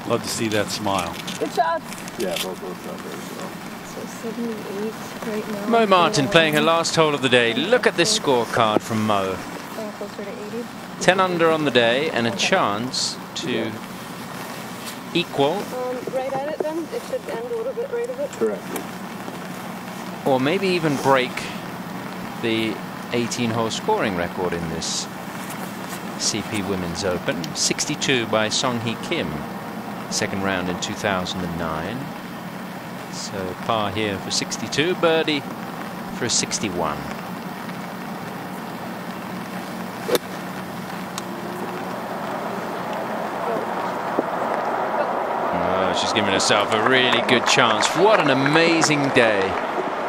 love to see that smile. Good shots. Yeah, both shot very well. So 78 right now. Mo Martin playing her last hole of the day. Look at this scorecard from Mo. Playing closer to 80. 10 under on the day and a chance to equal. Right at it then? It should end a little bit right of it? Correct. Or maybe even break the 18-hole scoring record in this CP Women's Open. 62 by Song-hee Kim, second round in 2009. So par here for 62, birdie for a 61. She's giving herself a really good chance. What an amazing day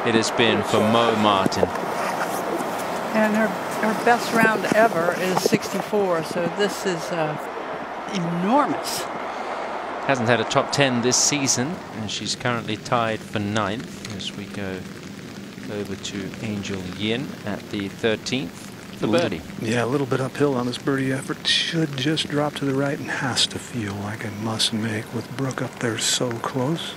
it has been for Mo Martin. And her best round ever is 64, so this is enormous. Hasn't had a top 10 this season, and she's currently tied for 9th as we go over to Angel Yin at the 13th. The birdie. Yeah, a little bit uphill on this birdie effort. Should just drop to the right and has to feel like a must make with Brooke up there so close.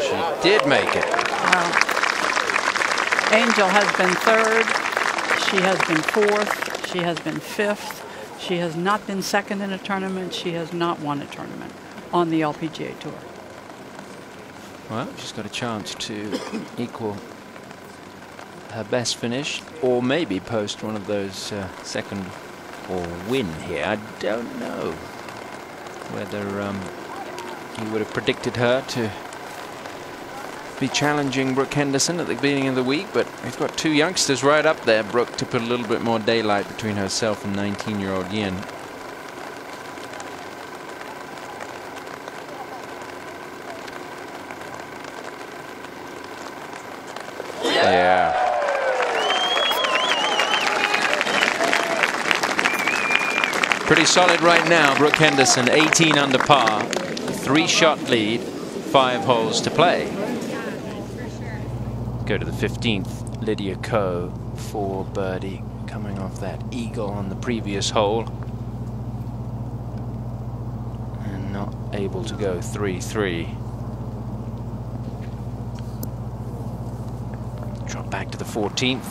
She did make it. Wow. Angel has been 3rd. She has been 4th. She has been 5th. She has not been 2nd in a tournament. She has not won a tournament on the LPGA Tour. Well, she's got a chance to equal her best finish, or maybe post one of those second or win here. I don't know whether you would have predicted her to be challenging Brooke Henderson at the beginning of the week, but we've got two youngsters right up there, Brooke, to put a little bit more daylight between herself and 19-year-old Yin. Yeah. Pretty solid right now. Brooke Henderson, 18 under par, 3-shot lead, 5 holes to play. Go to the 15th. Lydia Ko for birdie, coming off that eagle on the previous hole. And not able to go 3-3. Drop back to the 14th.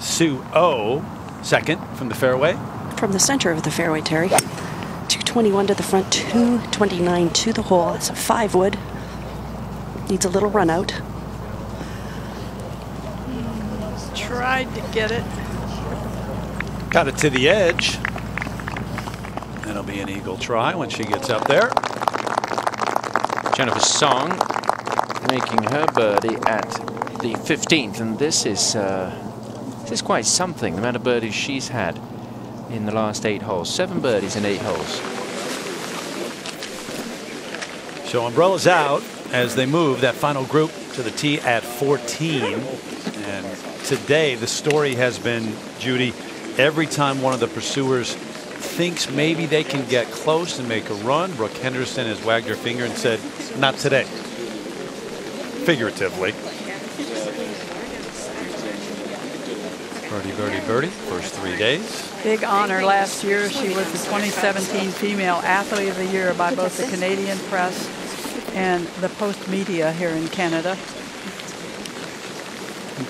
Sue O, second from the fairway. From the center of the fairway, Terry. 221 to the front, 229 to the hole. It's a 5-wood. Needs a little run out. Tried to get it. Got it to the edge. That'll be an eagle try when she gets up there. Jennifer Song making her birdie at the 15th, and this is quite something, the amount of birdies she's had in the last 8 holes. 7 birdies in 8 holes. So umbrellas out as they move that final group to the tee at 14. And today the story has been, Judy, every time one of the pursuers thinks maybe they can get close and make a run, Brooke Henderson has wagged her finger and said, not today. Figuratively. Birdie, birdie, birdie. First 3 days. Big honor last year. She was the 2017 Female Athlete of the Year by both the Canadian press and the Post media here in Canada.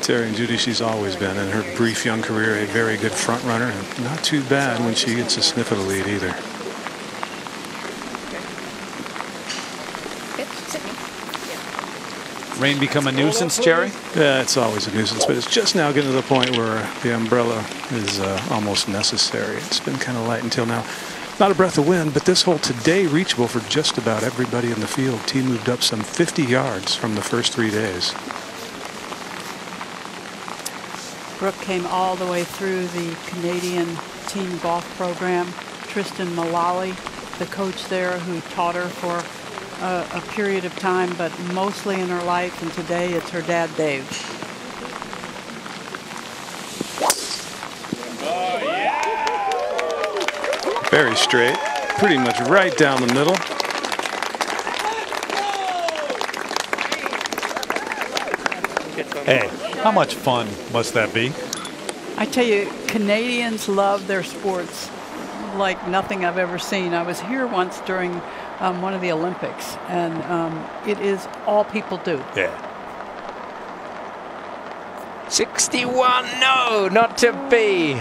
Terry and Judy, she's always been, in her brief young career, a very good front runner, and not too bad when she gets a sniff of the lead either. Rain become a nuisance, Jerry? Yeah, it's always a nuisance, but it's just now getting to the point where the umbrella is almost necessary. It's been kind of light until now. Not a breath of wind, but this hole today reachable for just about everybody in the field. Tee moved up some 50 yards from the first 3 days. Brooke came all the way through the Canadian team golf program. Tristan Mullally, the coach there who taught her for a period of time, but mostly in her life, and today it's her dad, Dave. Very straight, pretty much right down the middle. Hey, how much fun must that be? I tell you, Canadians love their sports like nothing I've ever seen. I was here once during one of the Olympics, and it is all people do. Yeah. 61, no, not to be.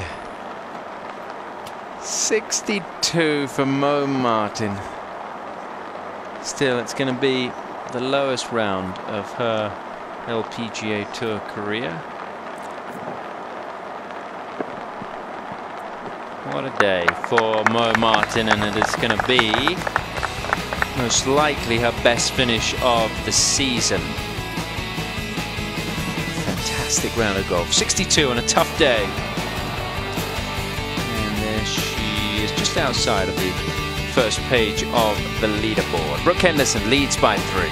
62 for Mo Martin. Still, it's going to be the lowest round of her LPGA Tour career. What a day for Mo Martin, and it is going to be most likely her best finish of the season. Fantastic round of golf. 62 on a tough day. And there she is, just outside of the first page of the leaderboard. Brooke Henderson leads by 3.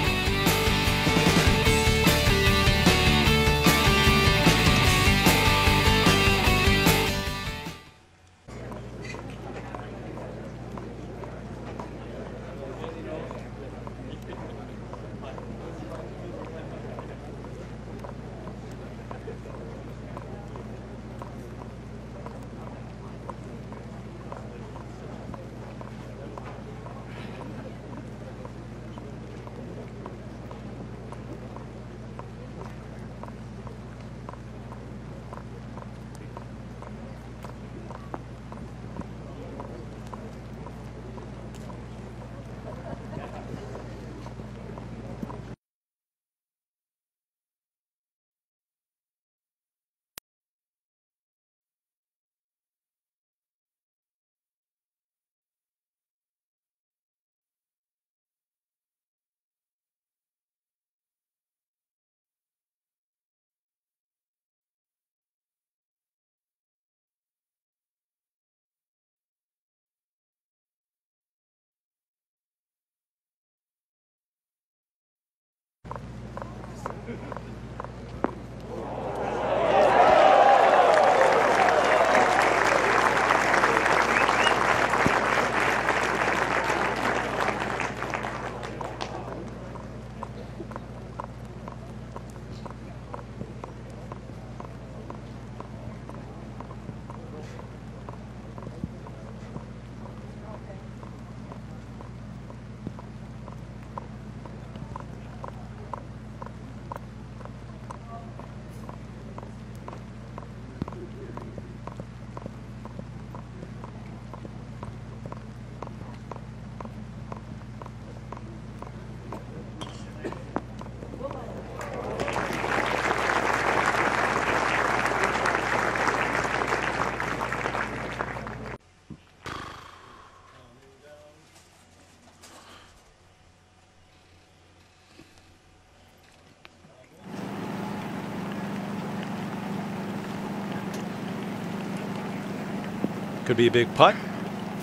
Could be a big putt.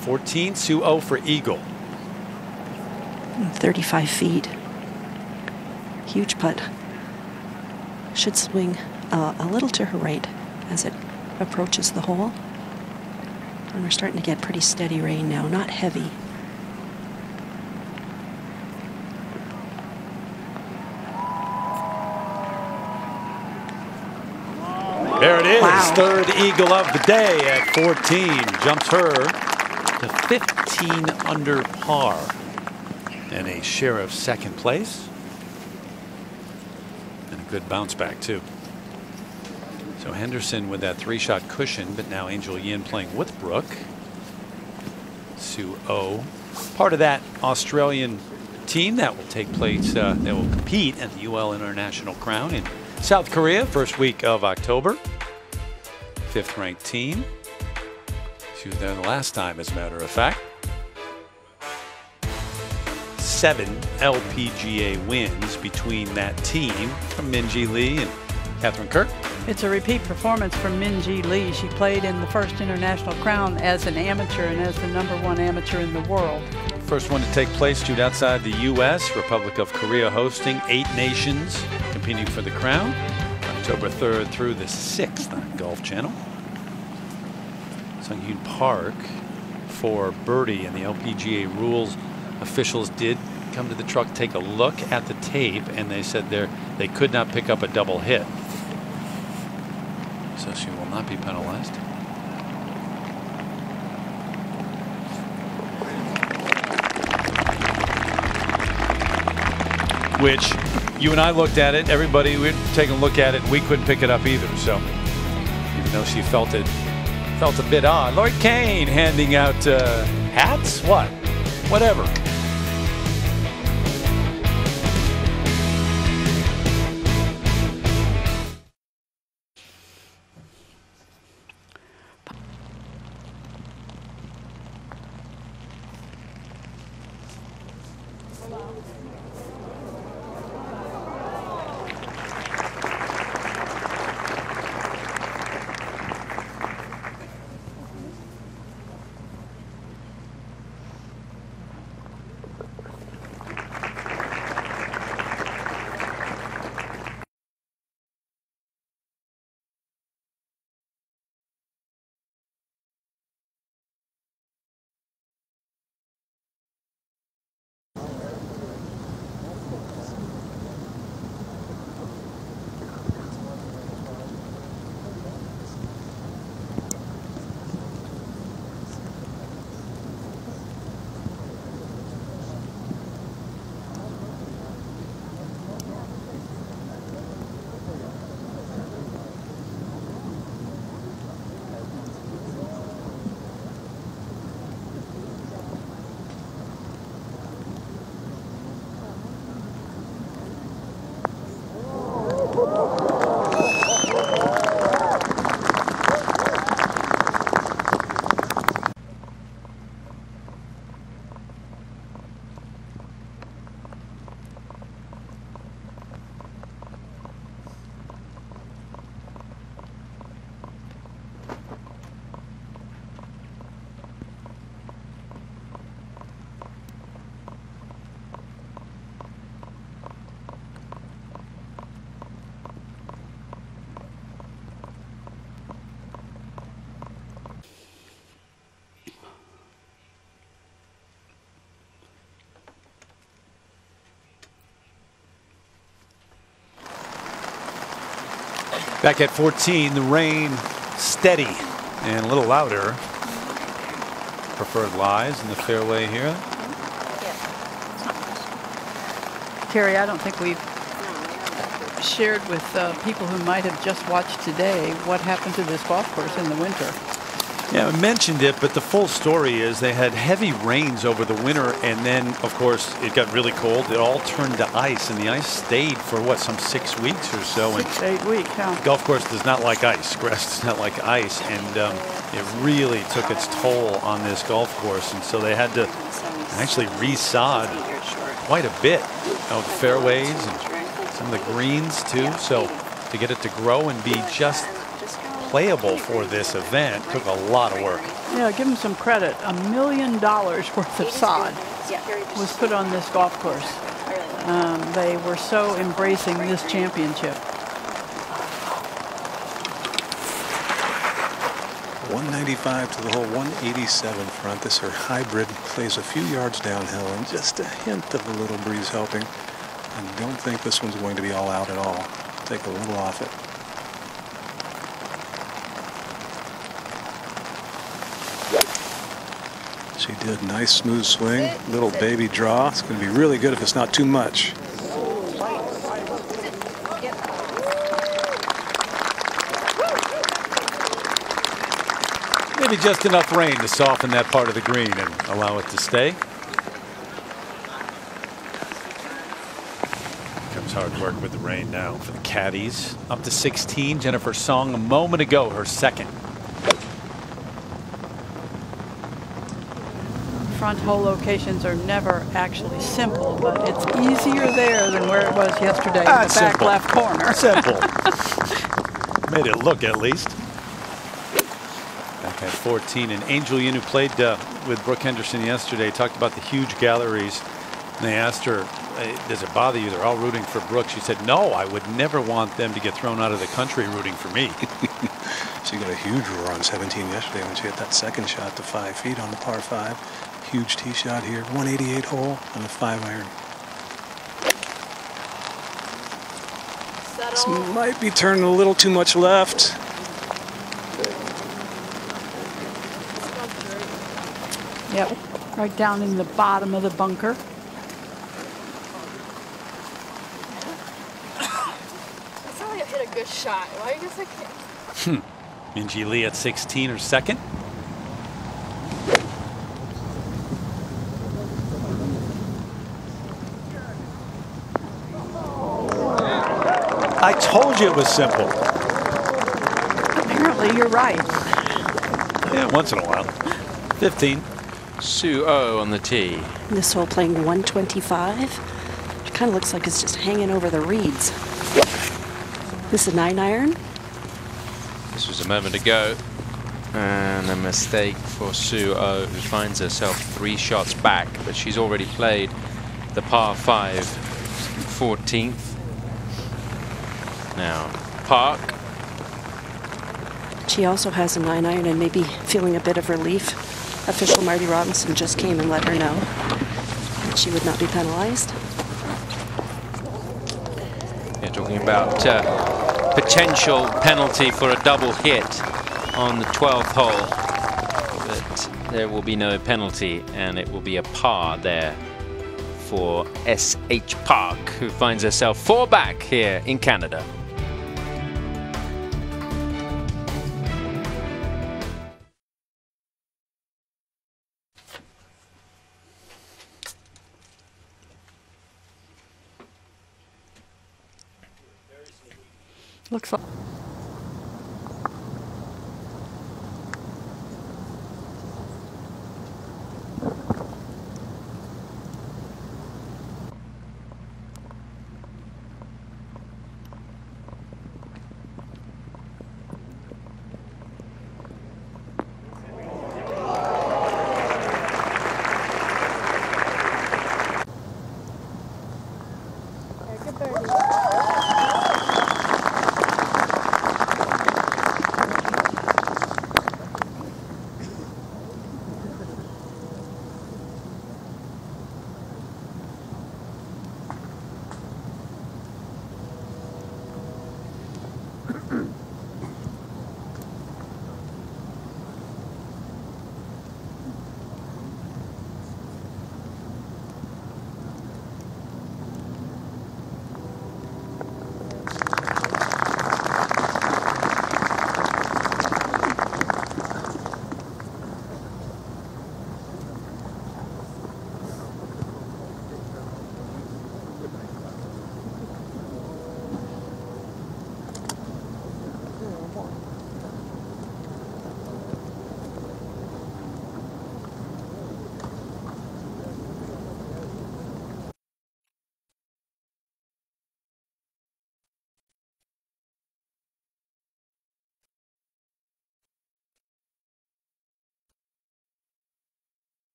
14, Sue O for eagle. 35 feet. Huge putt. Should swing a little to her right as it approaches the hole. And we're starting to get pretty steady rain now, not heavy. There it is, wow. Third eagle of the day at 14. Jumps her to 15 under par. And a share of second place. And a good bounce back, too. So Henderson with that 3-shot cushion, but now Angel Yin playing with Brooke. Sue O, part of that Australian team that will take place, that will compete at the UL International Crown in South Korea, first week of October. 5th ranked team. She was there the last time, as a matter of fact. 7 LPGA wins between that team from Minjee Lee and Catherine Kirk. It's a repeat performance from Minjee Lee. She played in the first International Crown as an amateur and as the #1 amateur in the world. First one to take place, Jude, outside the U.S. Republic of Korea hosting 8 nations competing for the crown. October 3rd through the 6th on Golf Channel. Sung Yoon Park for birdie, and the LPGA rules officials did come to the truck, take a look at the tape, and they said they could not pick up a double hit. So she will not be penalized. Which you and I looked at it, everybody, we're taking a look at it, we couldn't pick it up either. So even though she felt a bit odd. Lloyd Kane handing out hats, whatever. Back at 14, the rain steady and a little louder. Preferred lies in the fairway here. Kerry, I don't think we've shared with people who might have just watched today what happened to this golf course in the winter. Yeah, I mentioned it, but the full story is they had heavy rains over the winter, and then, of course, it got really cold. It all turned to ice, and the ice stayed for, what, some 6 weeks or so. 6 to 8 weeks, yeah. The golf course does not like ice. Grass does not like ice, and it really took its toll on this golf course, and so they had to actually resod quite a bit of the fairways and some of the greens, too. So to get it to grow and be just playable for this event took a lot of work. Yeah, give them some credit. $1 million worth of sod was put on this golf course. They were so embracing this championship. 195 to the hole, 187 front. This her hybrid plays a few yards downhill and just a hint of a little breeze helping. I don't think this one's going to be all out at all. Take a little off it. She did. Nice smooth swing, little baby draw. It's going to be really good if it's not too much. Maybe just enough rain to soften that part of the green and allow it to stay. Comes hard work with the rain now for the caddies. Up to 16. Jennifer Song a moment ago, her second. Front hole locations are never actually simple, but it's easier there than where it was yesterday in the back simple. left corner. Simple. Made it look at least. Back at 14, and Angel Yin, who played with Brooke Henderson yesterday, talked about the huge galleries. And they asked her, does it bother you? They're all rooting for Brooke. She said, no, I would never want them to get thrown out of the country rooting for me. She got a huge roar on 17 yesterday when she hit that second shot to 5 feet on the par 5. Huge tee shot here, 188 hole on the 5-iron. This might be turning a little too much left. Yep, right down in the bottom of the bunker. That's how I hit a good shot. Why you guys like? Minjee Lee at 16, her second. I told you it was simple. Apparently, you're right. Yeah, once in a while. 15. Sue O on the tee. This hole playing 125. It kind of looks like it's just hanging over the reeds. This is a 9-iron. This was a moment ago. And a mistake for Sue O, who finds herself 3 shots back, but she's already played the par 5 14th. Now, Park. She also has a 9-iron and maybe feeling a bit of relief. Official Marty Robinson just came and let her know that she would not be penalized. You're talking about potential penalty for a double hit on the 12th hole, but there will be no penalty, and it will be a par there for S.H. Park, who finds herself 4 back here in Canada. Looks like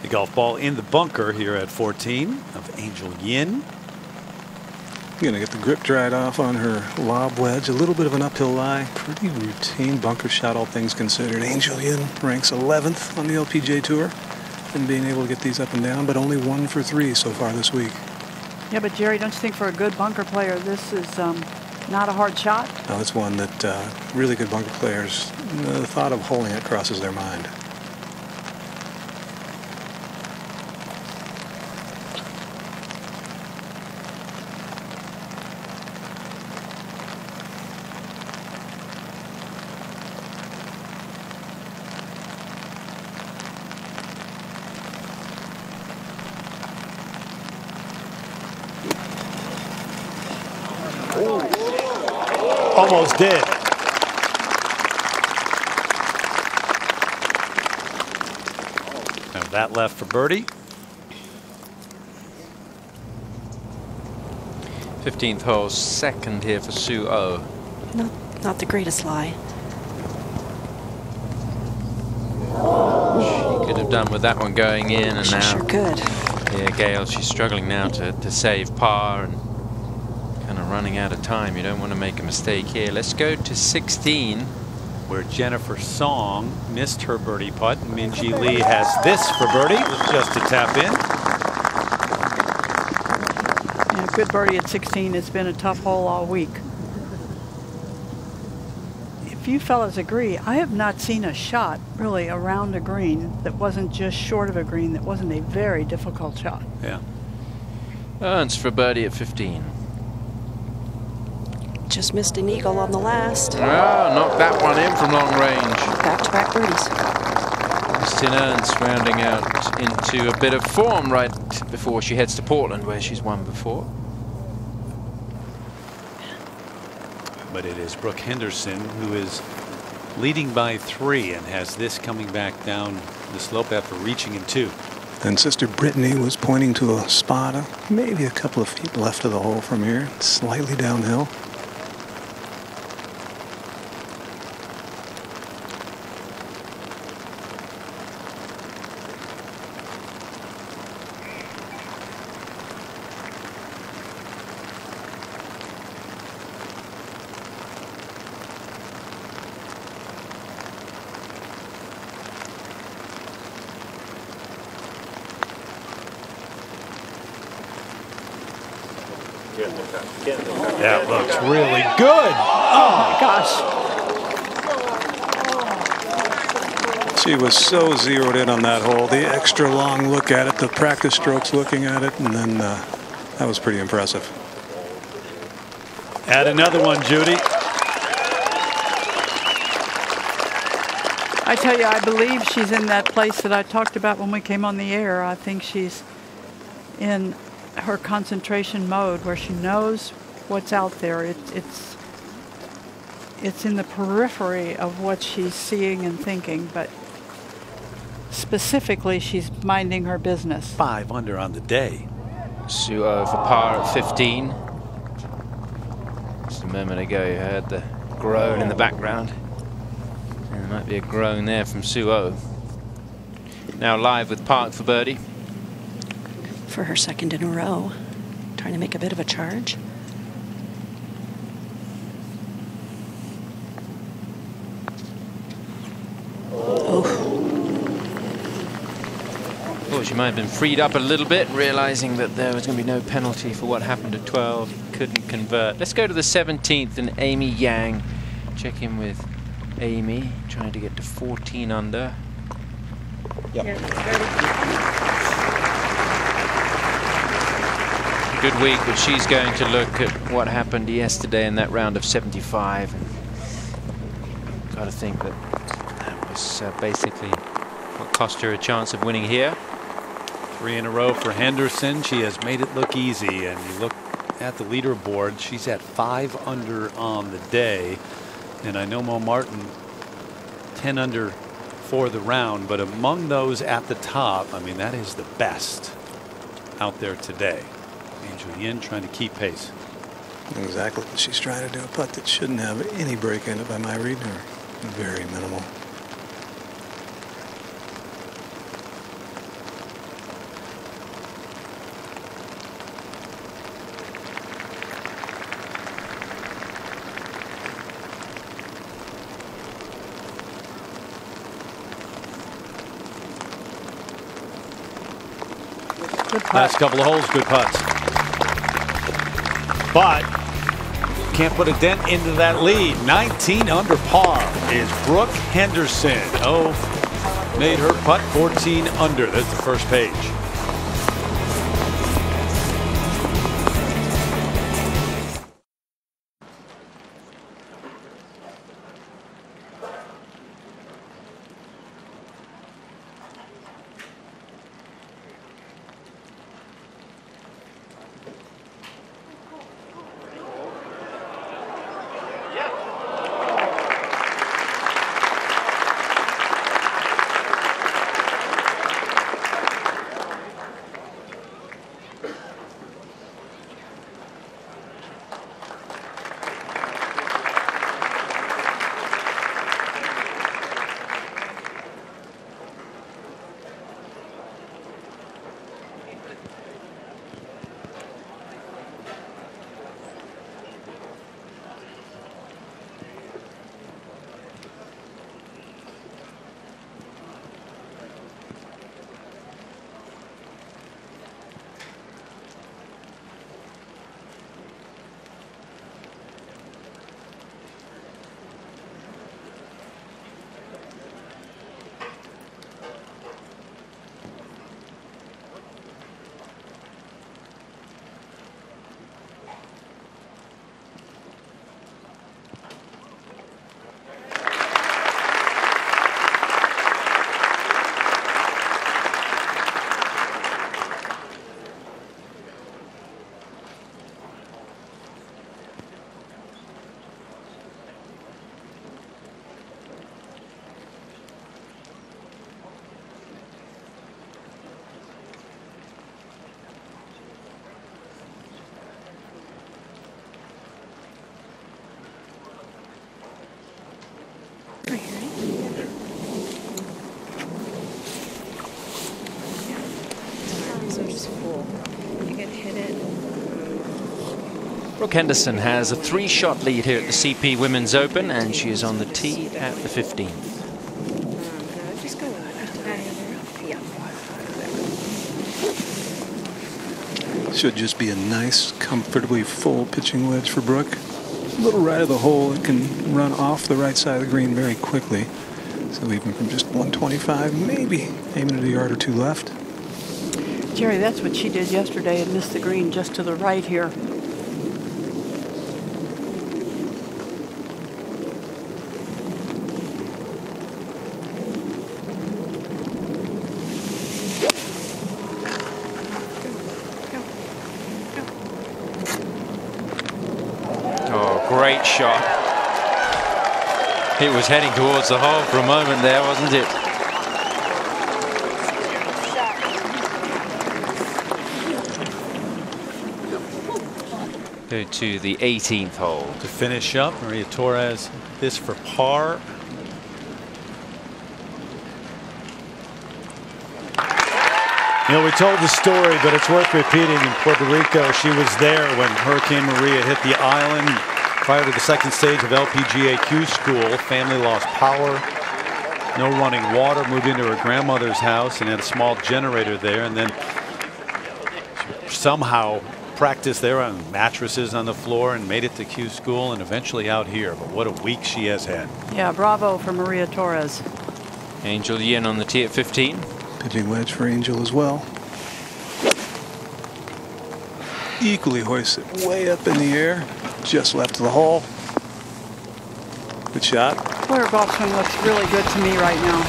the golf ball in the bunker here at 14 of Angel Yin. Going to get the grip dried off on her lob wedge. A little bit of an uphill lie. Pretty routine bunker shot, all things considered. Angel Yin ranks 11th on the LPGA Tour in being able to get these up and down, but only 1 for 3 so far this week. Yeah, but Jerry, don't you think for a good bunker player, this is not a hard shot? No, it's one that really good bunker players, the thought of holding it crosses their mind. Almost did. Now that left for birdie. 15th hole, second here for Sue O. Not the greatest lie. She could have done with that one going in, and She now sure could. Yeah, Gail, she's struggling now to save par and kind of running out of time. You don't want to make a mistake here. Let's go to 16, where Jennifer Song missed her birdie putt. Minjee Lee has this for birdie, just to tap in. Yeah, good birdie at 16. It's been a tough hole all week. If you fellas agree, I have not seen a shot really around a green that wasn't just short of a green, that wasn't a very difficult shot. Yeah. Earns for a birdie at 15. Just missed an eagle on the last. Ah, knocked that one in from long range. Back-to-back birdies. Kristin Ernst rounding out into a bit of form right before she heads to Portland, where she's won before. But it is Brooke Henderson who is leading by 3 and has this coming back down the slope after reaching in 2. And Sister Brittany was pointing to a spot maybe a couple of feet left of the hole from here, slightly downhill. That looks really good. Oh my gosh. She was so zeroed in on that hole. The extra long look at it, the practice strokes looking at it, and then that was pretty impressive. Add another one, Judy. I tell you, I believe she's in that place that I talked about when we came on the air. I think she's in her concentration mode where she knows what's out there. It's in the periphery of what she's seeing and thinking, but specifically she's minding her business. 5 under on the day. Suo for par at 15. Just a moment ago you heard the groan in the background. And there might be a groan there from Suo. Now live with Park for birdie. For her second in a row, trying to make a bit of a charge. Thought she might have been freed up a little bit, realizing that there was going to be no penalty for what happened at 12. Couldn't convert. Let's go to the 17th and Amy Yang. Check in with Amy, trying to get to 14 under. Yep. Good week, but she's going to look at what happened yesterday in that round of 75. And got to think that that was basically what cost her a chance of winning here. 3 in a row for Henderson. She has made it look easy, and you look at the leaderboard, she's at 5 under on the day. And I know Mo Martin 10 under for the round, but among those at the top, I mean, that is the best out there today. Angel Yin trying to keep pace. Exactly what she's trying to do. A putt that shouldn't have any break in it by my reading her. Very minimal. Last couple of holes, good putts. But can't put a dent into that lead. 19 under par is Brooke Henderson. Oh, made her putt 14 under. That's the first page. Brooke Henderson has a 3-shot lead here at the CP Women's Open, and she is on the tee at the 15th. Should just be a nice, comfortably full pitching wedge for Brooke. A little right of the hole, it can run off the right side of the green very quickly. So even from just 125, maybe aiming at a yard or two left. Jerry, that's what she did yesterday and missed the green just to the right here. Great shot. It was heading towards the hole for a moment there, wasn't it? Go to the 18th hole. To finish up, Maria Torres, this for par. You know, we told the story, but it's worth repeating. In Puerto Rico, she was there when Hurricane Maria hit the island. Prior to the second stage of LPGA Q School, family lost power, no running water, moved into her grandmother's house and had a small generator there, and then somehow practiced there on mattresses on the floor and made it to Q School and eventually out here. But what a week she has had. Yeah, bravo for Maria Torres. Angel Yin on the tee at 15. Pitching wedge for Angel as well. Equally hoisted way up in the air, just left of the hole. Good shot. Boy, her golf swing looks really good to me right now.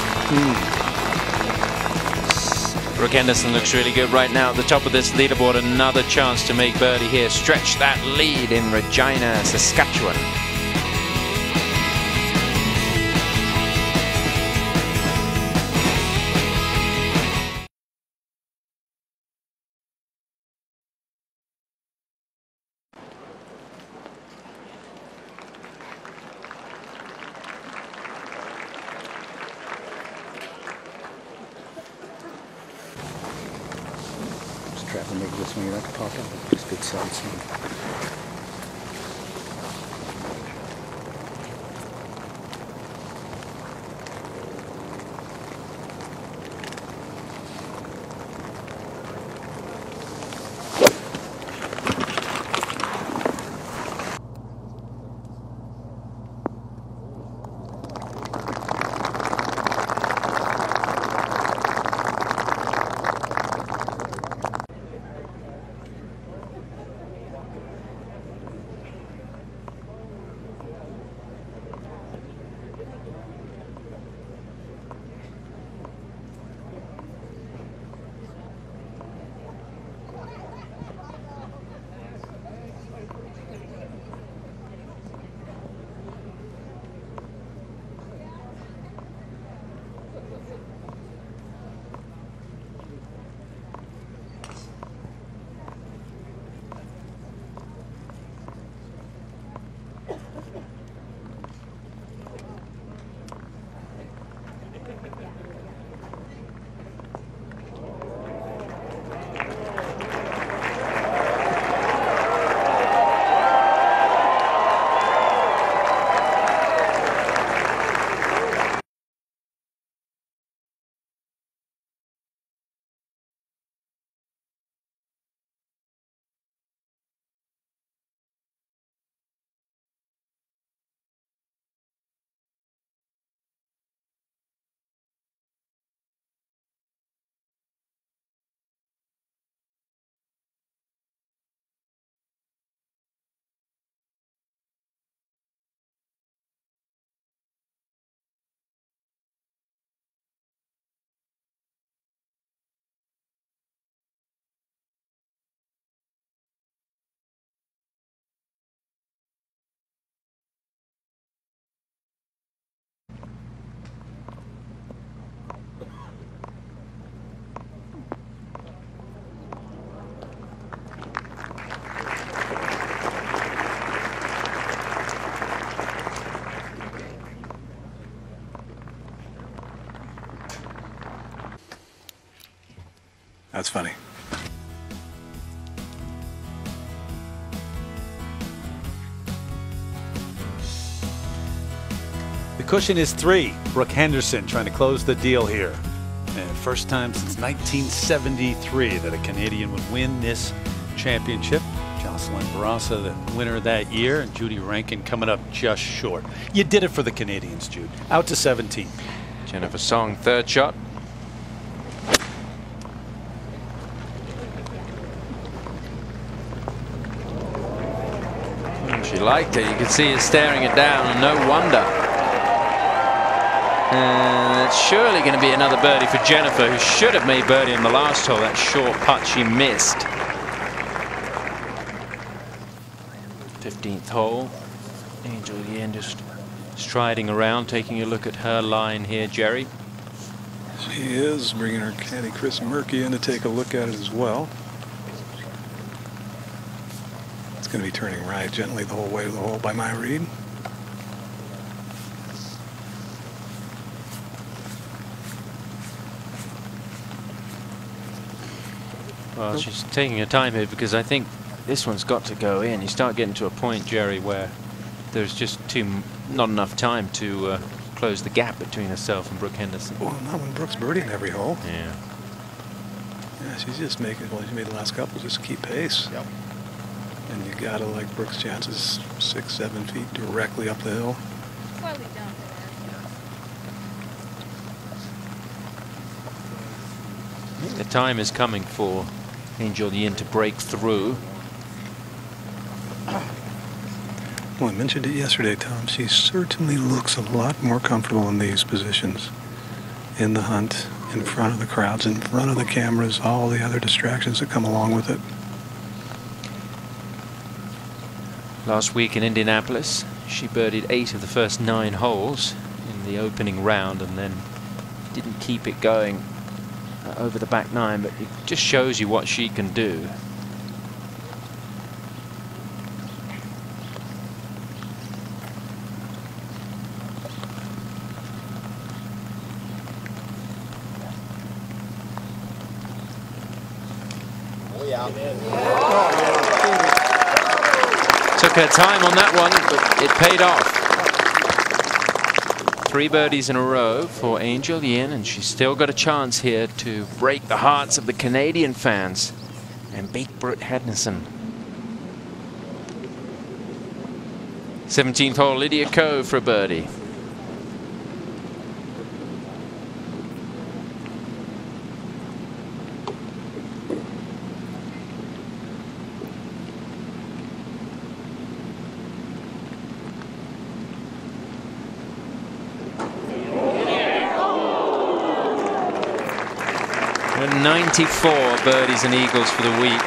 Brooke Henderson looks really good right now at the top of this leaderboard. Another chance to make birdie here. Stretch that lead in Regina, Saskatchewan. Try to make this one like pop up. Just good side swing. That's funny. cushion is 3. Brooke Henderson trying to close the deal here. And first time since 1973 that a Canadian would win this championship. Jocelyn Barraza, the winner that year, and Judy Rankin coming up just short. You did it for the Canadians, Jude. Out to 17. Jennifer Song, third shot. She liked it. You could see her staring it down, and no wonder. And it's surely going to be another birdie for Jennifer, who should have made birdie on the last hole. That short putt she missed. 15th hole. Angel Yin just striding around, taking a look at her line here, Jerry. She is bringing her caddy Chris Murky in to take a look at it as well. It's going to be turning right gently the whole way to the hole by my read. Well, she's taking her time here because I think this one's got to go in. You start getting to a point, Jerry, where there's just not enough time to close the gap between herself and Brooke Henderson. Well, not when Brooke's birdieing every hole. Yeah. Yeah, she's just making, well, she made the last couple, just keep pace. Yep. And you gotta like Brooke's chances 6-7 feet directly up the hill. Slightly down. The time is coming for Angel Yin to break through. Well, I mentioned it yesterday, Tom. She certainly looks a lot more comfortable in these positions. In the hunt, in front of the crowds, in front of the cameras, all the other distractions that come along with it. Last week in Indianapolis, she birdied 8 of the first 9 holes in the opening round and then didn't keep it going over the back 9, but it just shows you what she can do. Took her time on that one, but it paid off. 3 birdies in a row for Angel Yin, and she's still got a chance here to break the hearts of the Canadian fans and beat Brooke Henderson. 17th hole, Lydia Ko for a birdie. And 94 birdies and eagles for the week.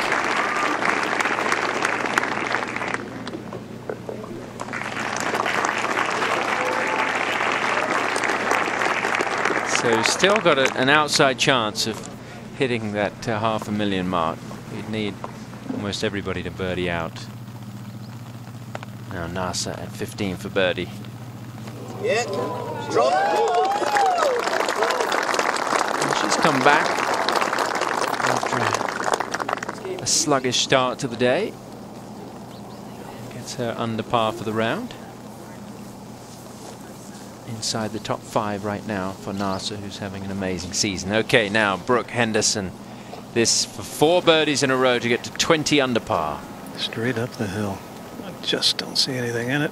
So still got an outside chance of hitting that $500,000 mark. You'd need almost everybody to birdie out. Now NASA at 15 for birdie. Yeah. And she's come back after a sluggish start to the day. Gets her under par for the round. Inside the top 5 right now for NASA, who's having an amazing season. Okay, now Brooke Henderson. This for 4 birdies in a row to get to 20 under par. Straight up the hill. I just don't see anything in it.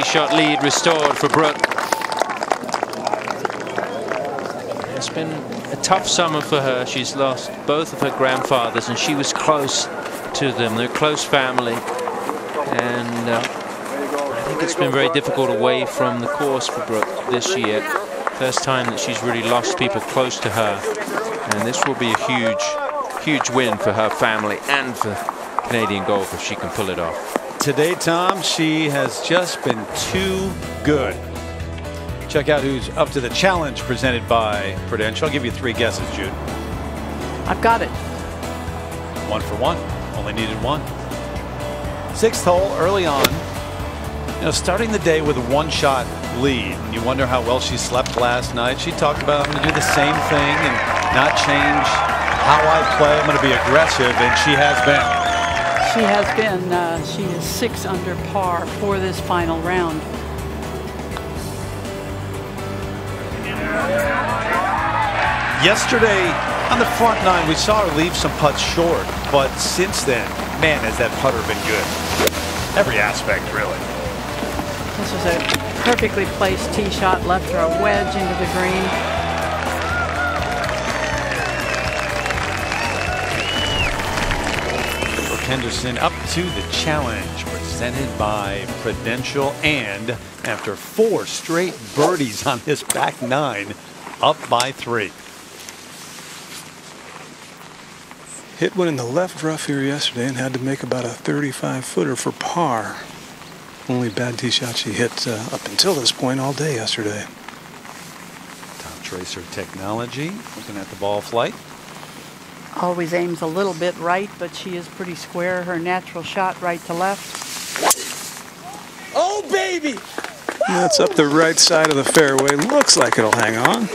Shot lead restored for Brooke. It's been a tough summer for her. She's lost both of her grandfathers, and she was close to them. They're a close family, and I think it's been very difficult away from the course for Brooke this year. First time that she's really lost people close to her. And this will be a huge, huge win for her family and for Canadian golf if she can pull it off. Today, Tom, she has just been too good. Check out who's up to the challenge presented by Prudential. I'll give you 3 guesses, Jude. I've got it. 1 for 1. Only needed 1. 6th hole early on. You know, starting the day with a 1-shot lead. You wonder how well she slept last night. She talked about, I'm going to do the same thing and not change how I play. I'm going to be aggressive, and she has been. She has been. She is 6 under par for this final round. Yesterday on the front 9, we saw her leave some putts short, but since then, man, has that putter been good. Every aspect, really. This was a perfectly placed tee shot, left her a wedge into the green. Brooke Henderson up to the challenge presented by Prudential, and after 4 straight birdies on this back 9, up by 3. Hit one in the left rough here yesterday and had to make about a 35-footer for par. Only bad tee shot she hit up until this point all day yesterday. Top tracer technology, looking at the ball flight. Always aims a little bit right, but she is pretty square. Her natural shot right to left. Oh, baby! That's up the right side of the fairway. Looks like it'll hang on.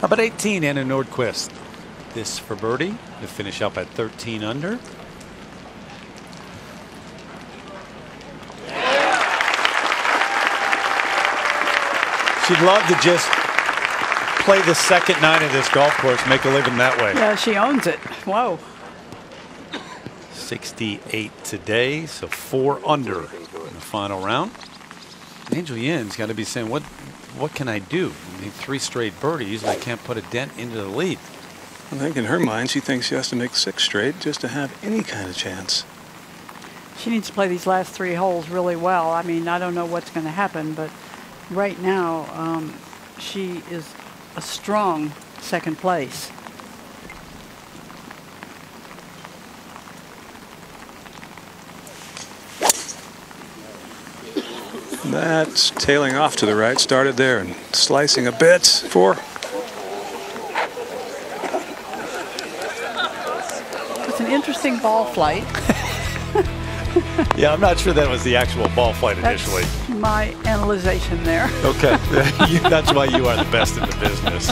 How about 18, Anna Nordquist? This for birdie to finish up at 13 under. She'd love to just play the second 9 of this golf course, make a living that way. Yeah, she owns it. Whoa. 68 today, so 4 under in the final round. Angel Yin's got to be saying, what can I do? I need 3 straight birdies, and I can't put a dent into the lead. I think in her mind, she thinks she has to make 6 straight just to have any kind of chance. She needs to play these last 3 holes really well. I mean, I don't know what's going to happen, but right now, she is a strong second place. That's tailing off to the right. Started there and slicing a bit. 4. It's an interesting ball flight. Yeah, I'm not sure that was the actual ball flight initially. That's my analyzation there. Okay, that's why you are the best in the business.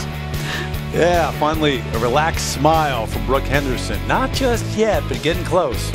Yeah, finally a relaxed smile from Brooke Henderson. Not just yet, but getting close.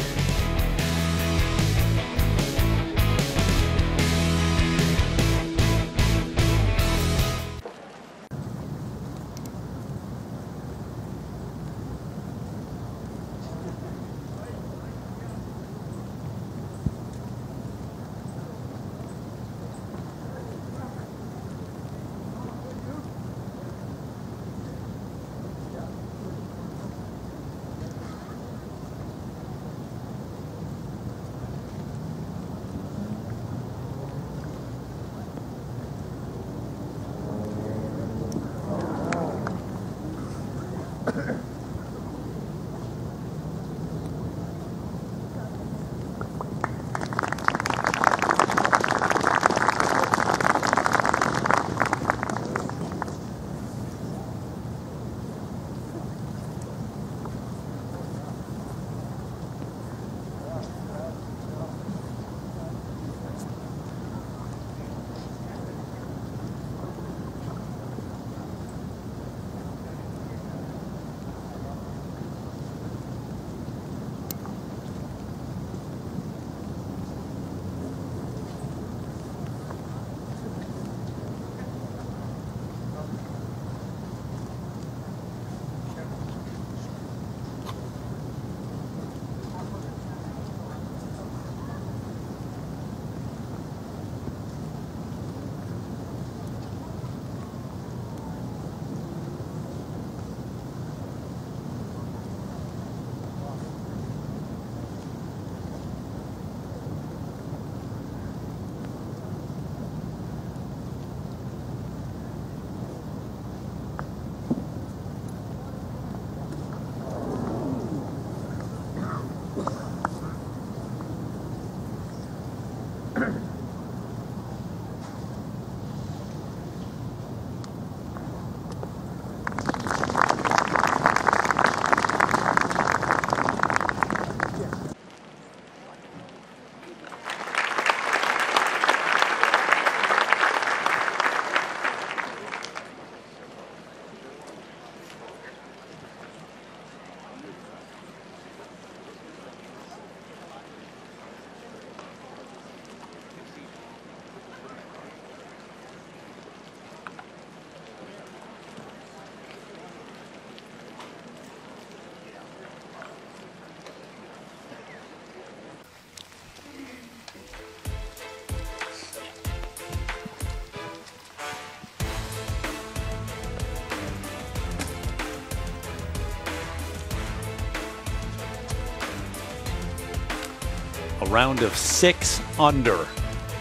A round of 6 under.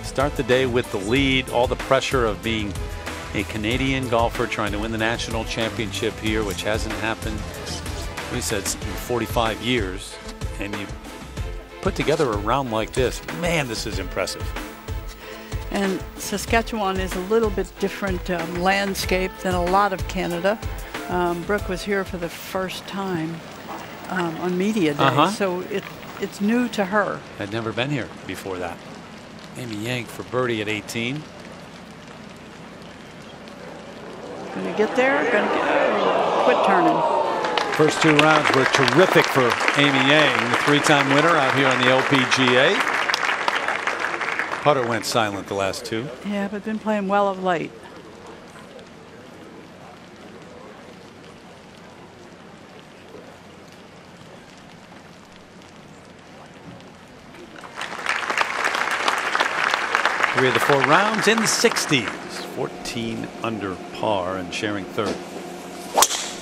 Start the day with the lead, all the pressure of being a Canadian golfer trying to win the national championship here, which hasn't happened, we said, in 45 years. And you put together a round like this, man, this is impressive. And Saskatchewan is a little bit different landscape than a lot of Canada. Brooke was here for the first time on media day, so it's new to her. Had never been here before that. Amy Yang for birdie at 18. Gonna get there, quit turning. First 2 rounds were terrific for Amy Yang, the 3-time winner out here on the LPGA. Putter went silent the last 2. Yeah, but been playing well of late. Three of the 4 rounds in the 60s. 14 under par and sharing third.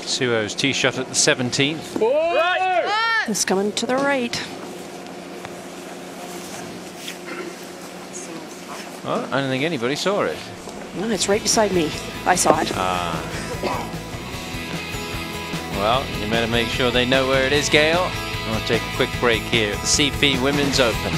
Suo's tee shot at the 17th. Right. It's coming to the right. Oh, I don't think anybody saw it. No, it's right beside me. I saw it. Well, you better make sure they know where it is, Gail. I'll take a quick break here at the CP Women's Open.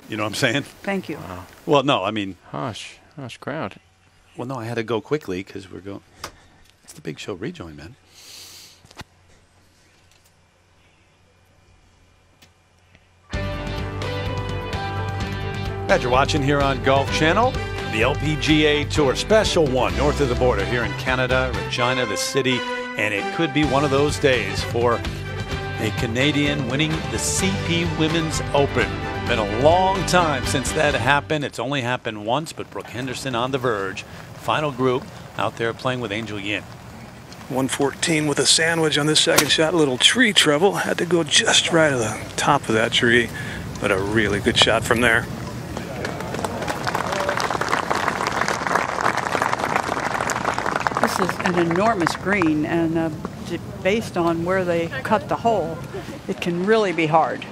You know what I'm saying? Thank you. Wow. Well, no, I mean. Harsh crowd. Well, no, I had to go quickly because we're going. It's the Big Show rejoin, man. Glad you're watching here on Golf Channel. The LPGA Tour, special one north of the border here in Canada, Regina, the city. And it could be one of those days for a Canadian winning the CP Women's Open. Been a long time since that happened. It's only happened once, but Brooke Henderson on the verge. Final group out there playing with Angel Yin. 114 with a sandwich on this second shot. A little tree trouble. Had to go just right at the top of that tree, but a really good shot from there. This is an enormous green, and based on where they cut the hole, it can really be hard.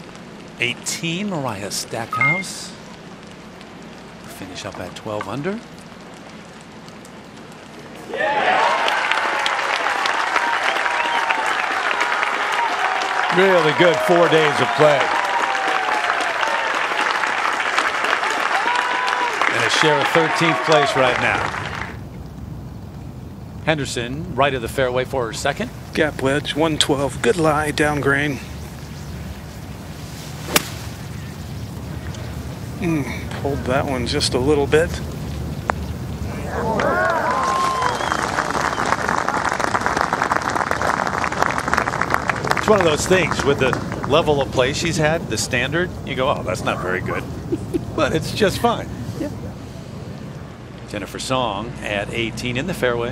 18, Mariah Stackhouse. Finish up at 12 under. Really good 4 days of play. And a share of 13th place right now. Henderson, right of the fairway for her second. Gap wedge, 112. Good lie, down grain. Pulled that one just a little bit. one of those things with the level of play she's had, the standard, you go, oh, that's not very good. But it's just fine. Yep. Jennifer Song at 18 in the fairway.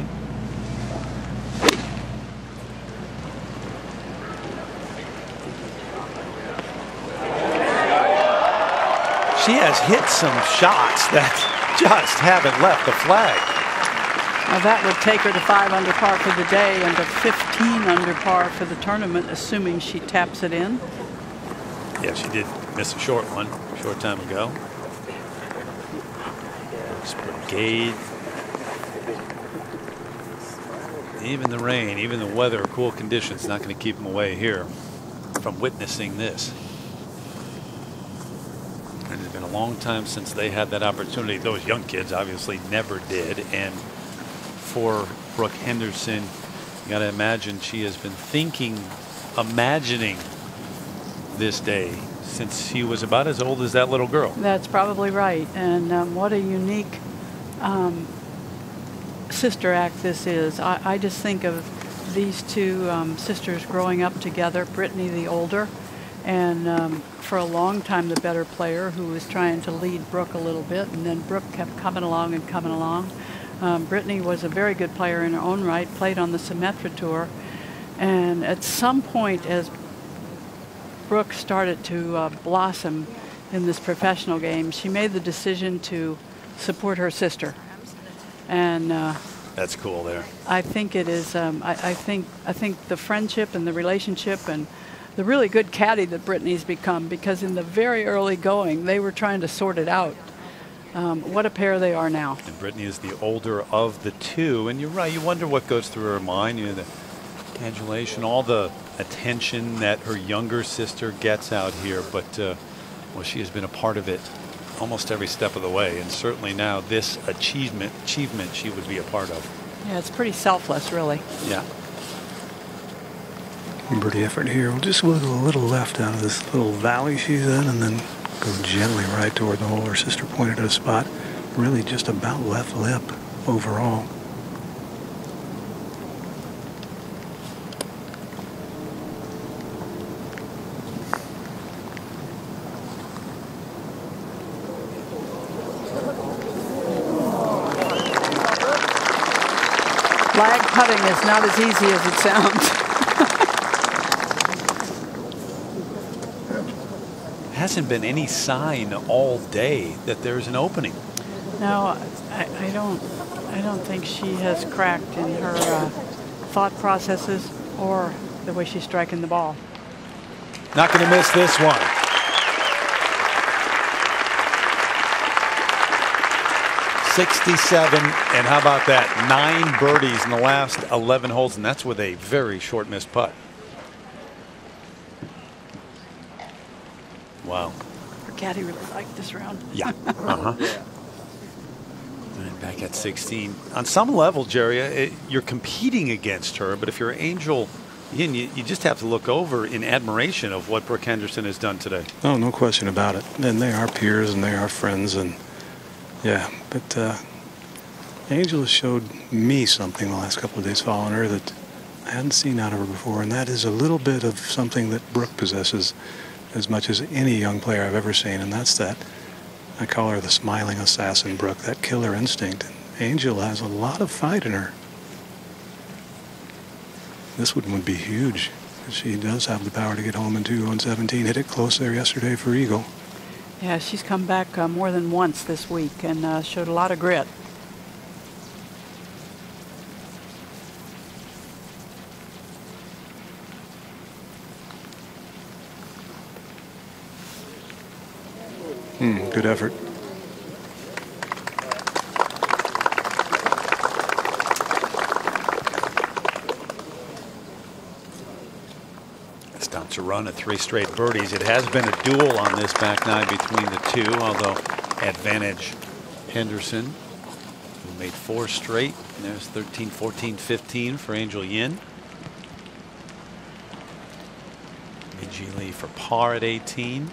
She has hit some shots that just haven't left the flag. Now that would take her to 5 under par for the day and to 15 under par for the tournament, assuming she taps it in. Yeah, she did miss a short one a short time ago. Brigade. Even the rain, even the weather, cool conditions, not going to keep them away here from witnessing this. And it's been a long time since they had that opportunity. Those young kids obviously never did. And for Brooke Henderson, you got to imagine she has been imagining this day since she was about as old as that little girl. That's probably right. And what a unique sister act this is. I just think of these two sisters growing up together, Brittany the older, and for a long time the better player, who was trying to lead Brooke a little bit, and then Brooke kept coming along and coming along. Brittany was a very good player in her own right, played on the Symetra Tour, and at some point as Brooke started to blossom in this professional game, she made the decision to support her sister. And that's cool there. I think it is. I think the friendship and the relationship and the really good caddy that Brittany's become, because in the very early going they were trying to sort it out. What a pair they are now. And Brittany is the older of the two, and you're right. You wonder what goes through her mind. You know, the adulation, all the attention that her younger sister gets out here, but well, she has been a part of it almost every step of the way, and certainly now this achievement she would be a part of. Yeah, it's pretty selfless, really. Yeah. Birdie effort here. We'll just look a little left out of this little valley she's in, and then go gently right toward the hole. Her sister pointed at a spot really just about left lip overall. Flag putting is not as easy as it sounds. Hasn't been any sign all day that there's an opening. No, I don't think she has cracked in her thought processes or the way she's striking the ball. Not going to miss this one. '67, and how about that? 9 birdies in the last 11 holes, and that's with a very short missed putt. Wow. Her caddy really liked this round. Yeah. And back at 16. On some level, Jerry, you're competing against her, but if you're Angel, you just have to look over in admiration of what Brooke Henderson has done today. Oh, no question about it. And they are peers and they are friends, and yeah, but Angel has showed me something the last couple of days following her that I hadn't seen out of her before, and that is a little bit of something that Brooke possesses as much as any young player I've ever seen, and that's that, I call her the smiling assassin, Brooke, that killer instinct. And Angel has a lot of fight in her. This one would be huge. She does have the power to get home in 2 on 17. Hit it close there yesterday for Eagle. Yeah, she's come back more than once this week and showed a lot of grit. Good effort. It's down to run at 3 straight birdies. It has been a duel on this back 9 between the two, although advantage Henderson, who made 4 straight. And there's 13, 14, 15 for Angel Yin. Minjee Lee for par at 18.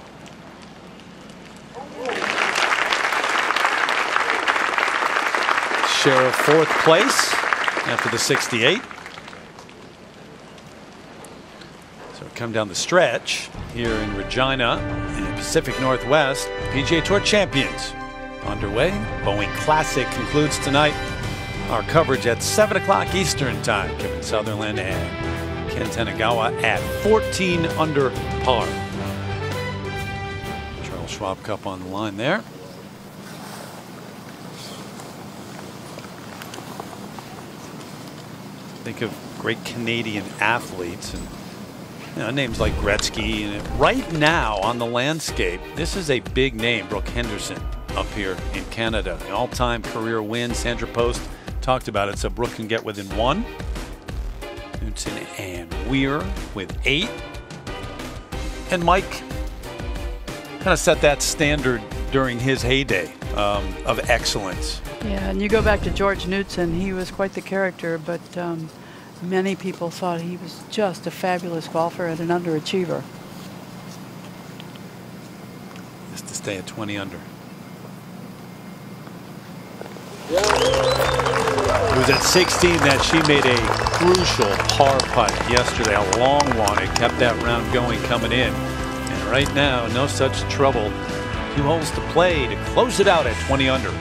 Share of 4th place after the 68. So come down the stretch here in Regina and Pacific Northwest. PGA Tour champions underway. Boeing Classic concludes tonight. Our coverage at 7 o'clock Eastern time. Kevin Sutherland and Ken Tanagawa at 14 under par. Charles Schwab Cup on the line there. Think of great Canadian athletes and names like Gretzky. And right now on the landscape, this is a big name, Brooke Henderson, up here in Canada. The all-time career win. Sandra Post talked about it, so Brooke can get within 1. Knudsen and Weir with 8. And Mike kind of set that standard during his heyday of excellence. Yeah, and you go back to George Knudsen, he was quite the character, but many people thought he was just a fabulous golfer and an underachiever. Just to stay at 20 under. It was at 16 that she made a crucial par putt yesterday, a long one. It kept that round going coming in. And right now, no such trouble. 2 holes to play to close it out at 20 under.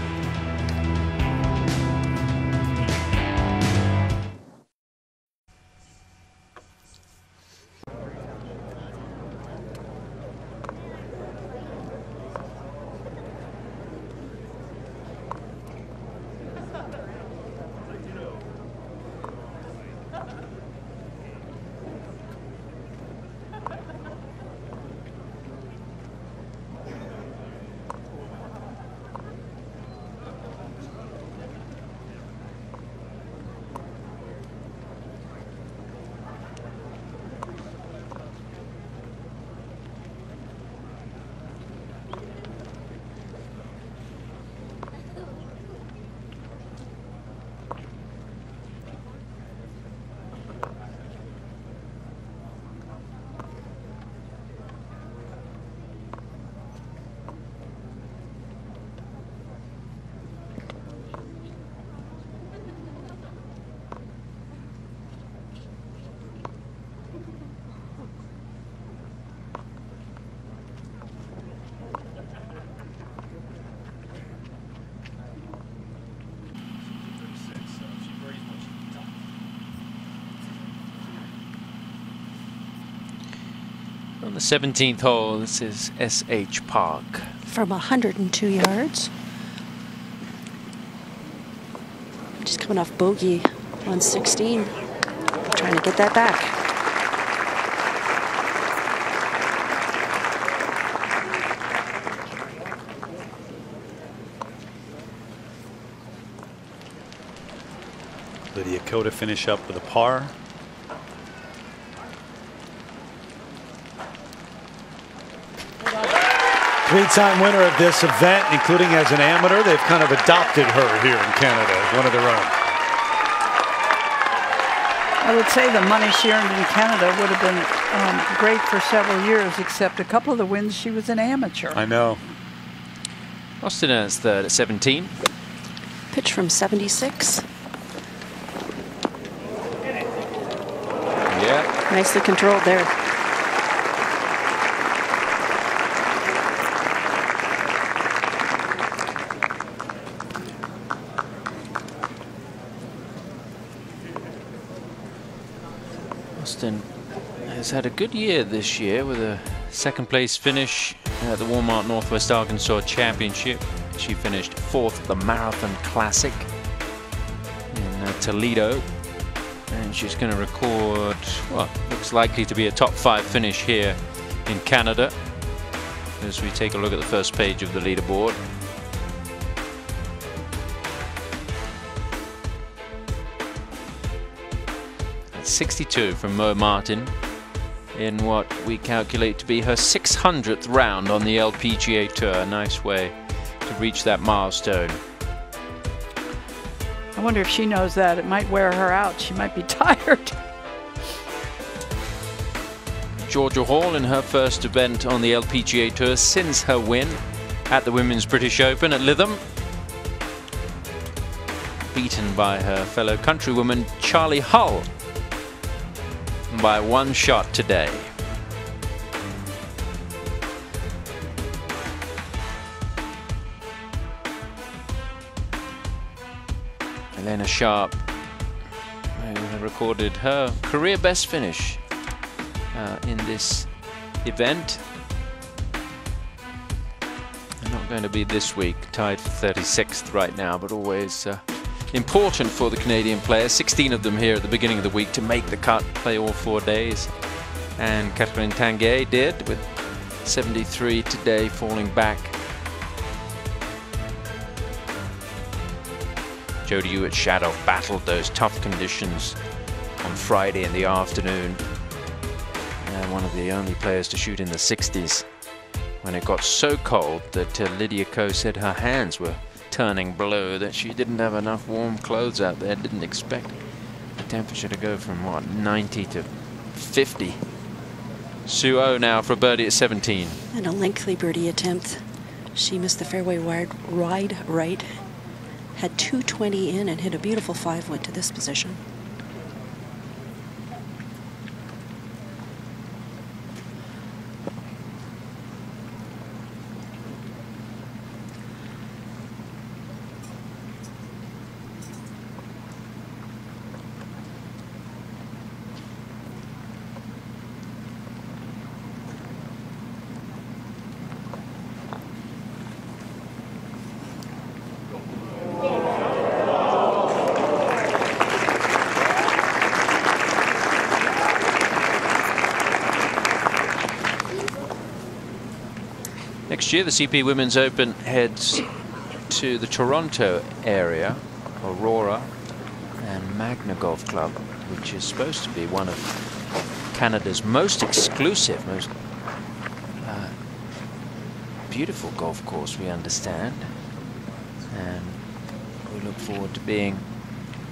On the 17th hole, this is SH Park. From 102 yards. Just coming off bogey on 16. Trying to get that back. Lydia Ko to finish up with a par. Three-time winner of this event, including as an amateur. They've kind of adopted her here in Canada as one of their own. I would say the money she earned in Canada would have been great for several years, except a couple of the wins she was an amateur. I know. Austin is third at 17. Pitch from 76. Yeah. Nicely controlled there. Austin has had a good year this year with a second place finish at the Walmart Northwest Arkansas Championship. She finished 4th at the Marathon Classic in Toledo. And she's going to record what looks likely to be a top 5 finish here in Canada as we take a look at the first page of the leaderboard. That's 62 from Mo Martin in what we calculate to be her 600th round on the LPGA Tour. A nice way to reach that milestone. I wonder if she knows that. It might wear her out. She might be tired. Georgia Hall in her first event on the LPGA Tour since her win at the Women's British Open at Lytham. Beaten by her fellow countrywoman Charlie Hull by 1 shot today. Elena Sharp, who recorded her career best finish in this event. They're not going to be this week, tied for 36th right now, but always important for the Canadian players. 16 of them here at the beginning of the week to make the cut, play all 4 days. And Catherine Tanguay did, with 73 today, falling back. Jodie Hewitt-Shadow battled those tough conditions on Friday in the afternoon. And one of the only players to shoot in the 60s when it got so cold that Lydia Ko said her hands were turning blue, that she didn't have enough warm clothes out there, didn't expect the temperature to go from, what, 90 to 50. Sue O now for a birdie at 17. And a lengthy birdie attempt. She missed the fairway wide right. Had 220 in and hit a beautiful 5-wood to this position. Next year, the CP Women's Open heads to the Toronto area, Aurora and Magna Golf Club, which is supposed to be one of Canada's most exclusive, most beautiful golf course, we understand. And we look forward to being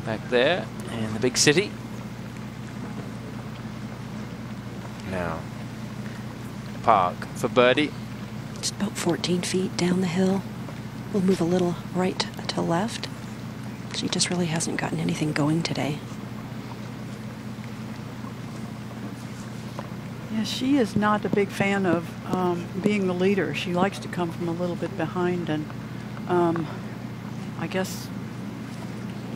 back there in the big city. Now, Park for birdie. Just about 14 feet down the hill. We'll move a little right to left. She just really hasn't gotten anything going today. Yeah, she is not a big fan of being the leader. She likes to come from a little bit behind, and I guess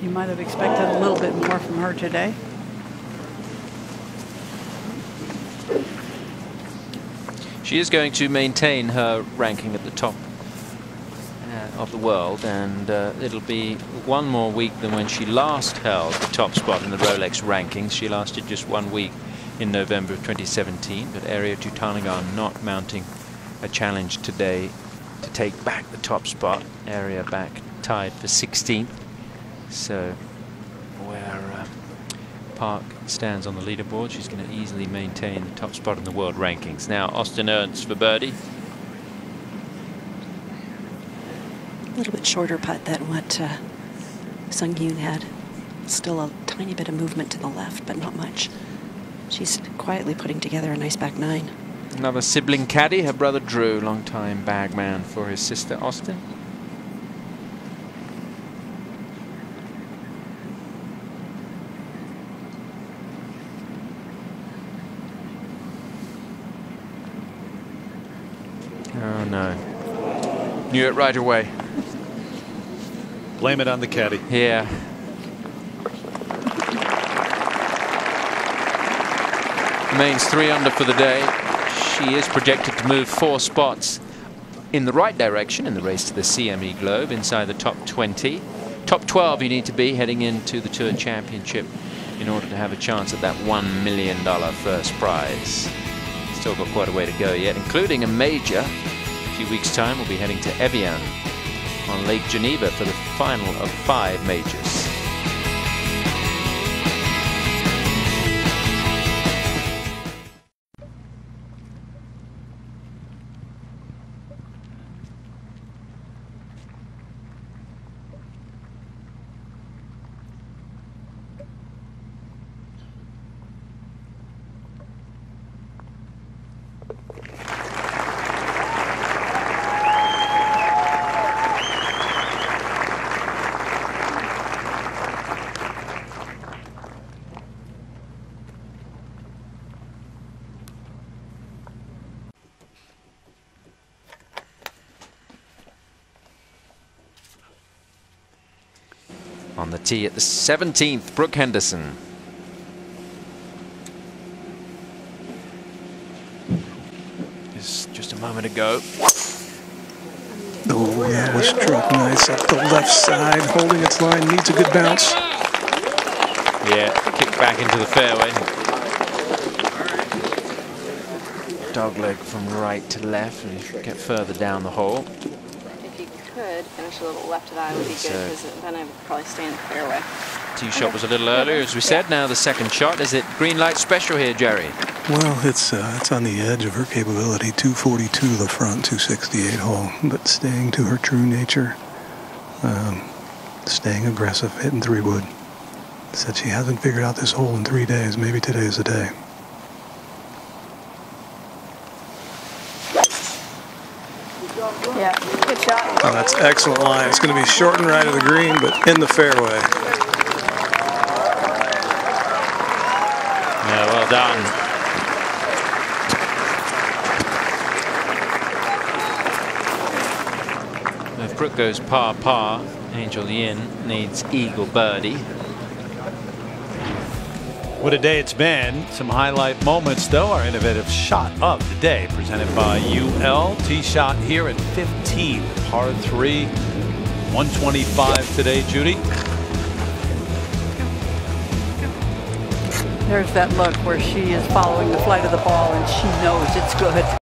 you might have expected a little bit more from her today. She is going to maintain her ranking at the top of the world, and it'll be one more week than when she last held the top spot in the Rolex rankings. She lasted just 1 week in November of 2017, but Ariya Jutanugarn not mounting a challenge today to take back the top spot. Ariya back tied for 16th, so where Park stands on the leaderboard, she's going to easily maintain the top spot in the world rankings. Now Austin Ernst for birdie. A little bit shorter putt than what Sung Hyun had. Still a tiny bit of movement to the left, but not much. She's quietly putting together a nice back 9. Another sibling caddy, her brother Drew, long-time bagman for his sister Austin. Oh no. Knew it right away. Blame it on the caddy. Yeah. Remains 3 under for the day. She is projected to move 4 spots in the right direction in the race to the CME Globe, inside the top 20. Top 12 you need to be heading into the Tour Championship in order to have a chance at that $1 million first prize. Still got quite a way to go yet, including a major. A few weeks' time we'll be heading to Evian on Lake Geneva for the final of 5 majors. On the tee at the 17th, Brooke Henderson. Just a moment ago. Oh, that was struck nice up the left side, holding its line, needs a good bounce. Yeah, kick back into the fairway. Dogleg from right to left, and you get further down the hole. If you could finish a little left of the eye would be good, because then I would probably stay in the fairway. Tee shot was a little earlier, as we said. Now the second shot. Is it green light special here, Jerry? Well, it's on the edge of her capability. 242 the front, 268 hole, but staying to her true nature, staying aggressive, hitting 3-wood. Said she hasn't figured out this hole in 3 days. Maybe today's the day. Yeah, good shot. Oh, that's excellent line. It's going to be short and right of the green, but in the fairway. Yeah, well done. If Brooke goes par-par, Angel Yin needs eagle birdie. What a day it's been. Some highlight moments, though. Our innovative shot of the day presented by UL. Tee shot here at 15, par 3, 125 today, Judy. There's that look where she is following the flight of the ball and she knows it's good.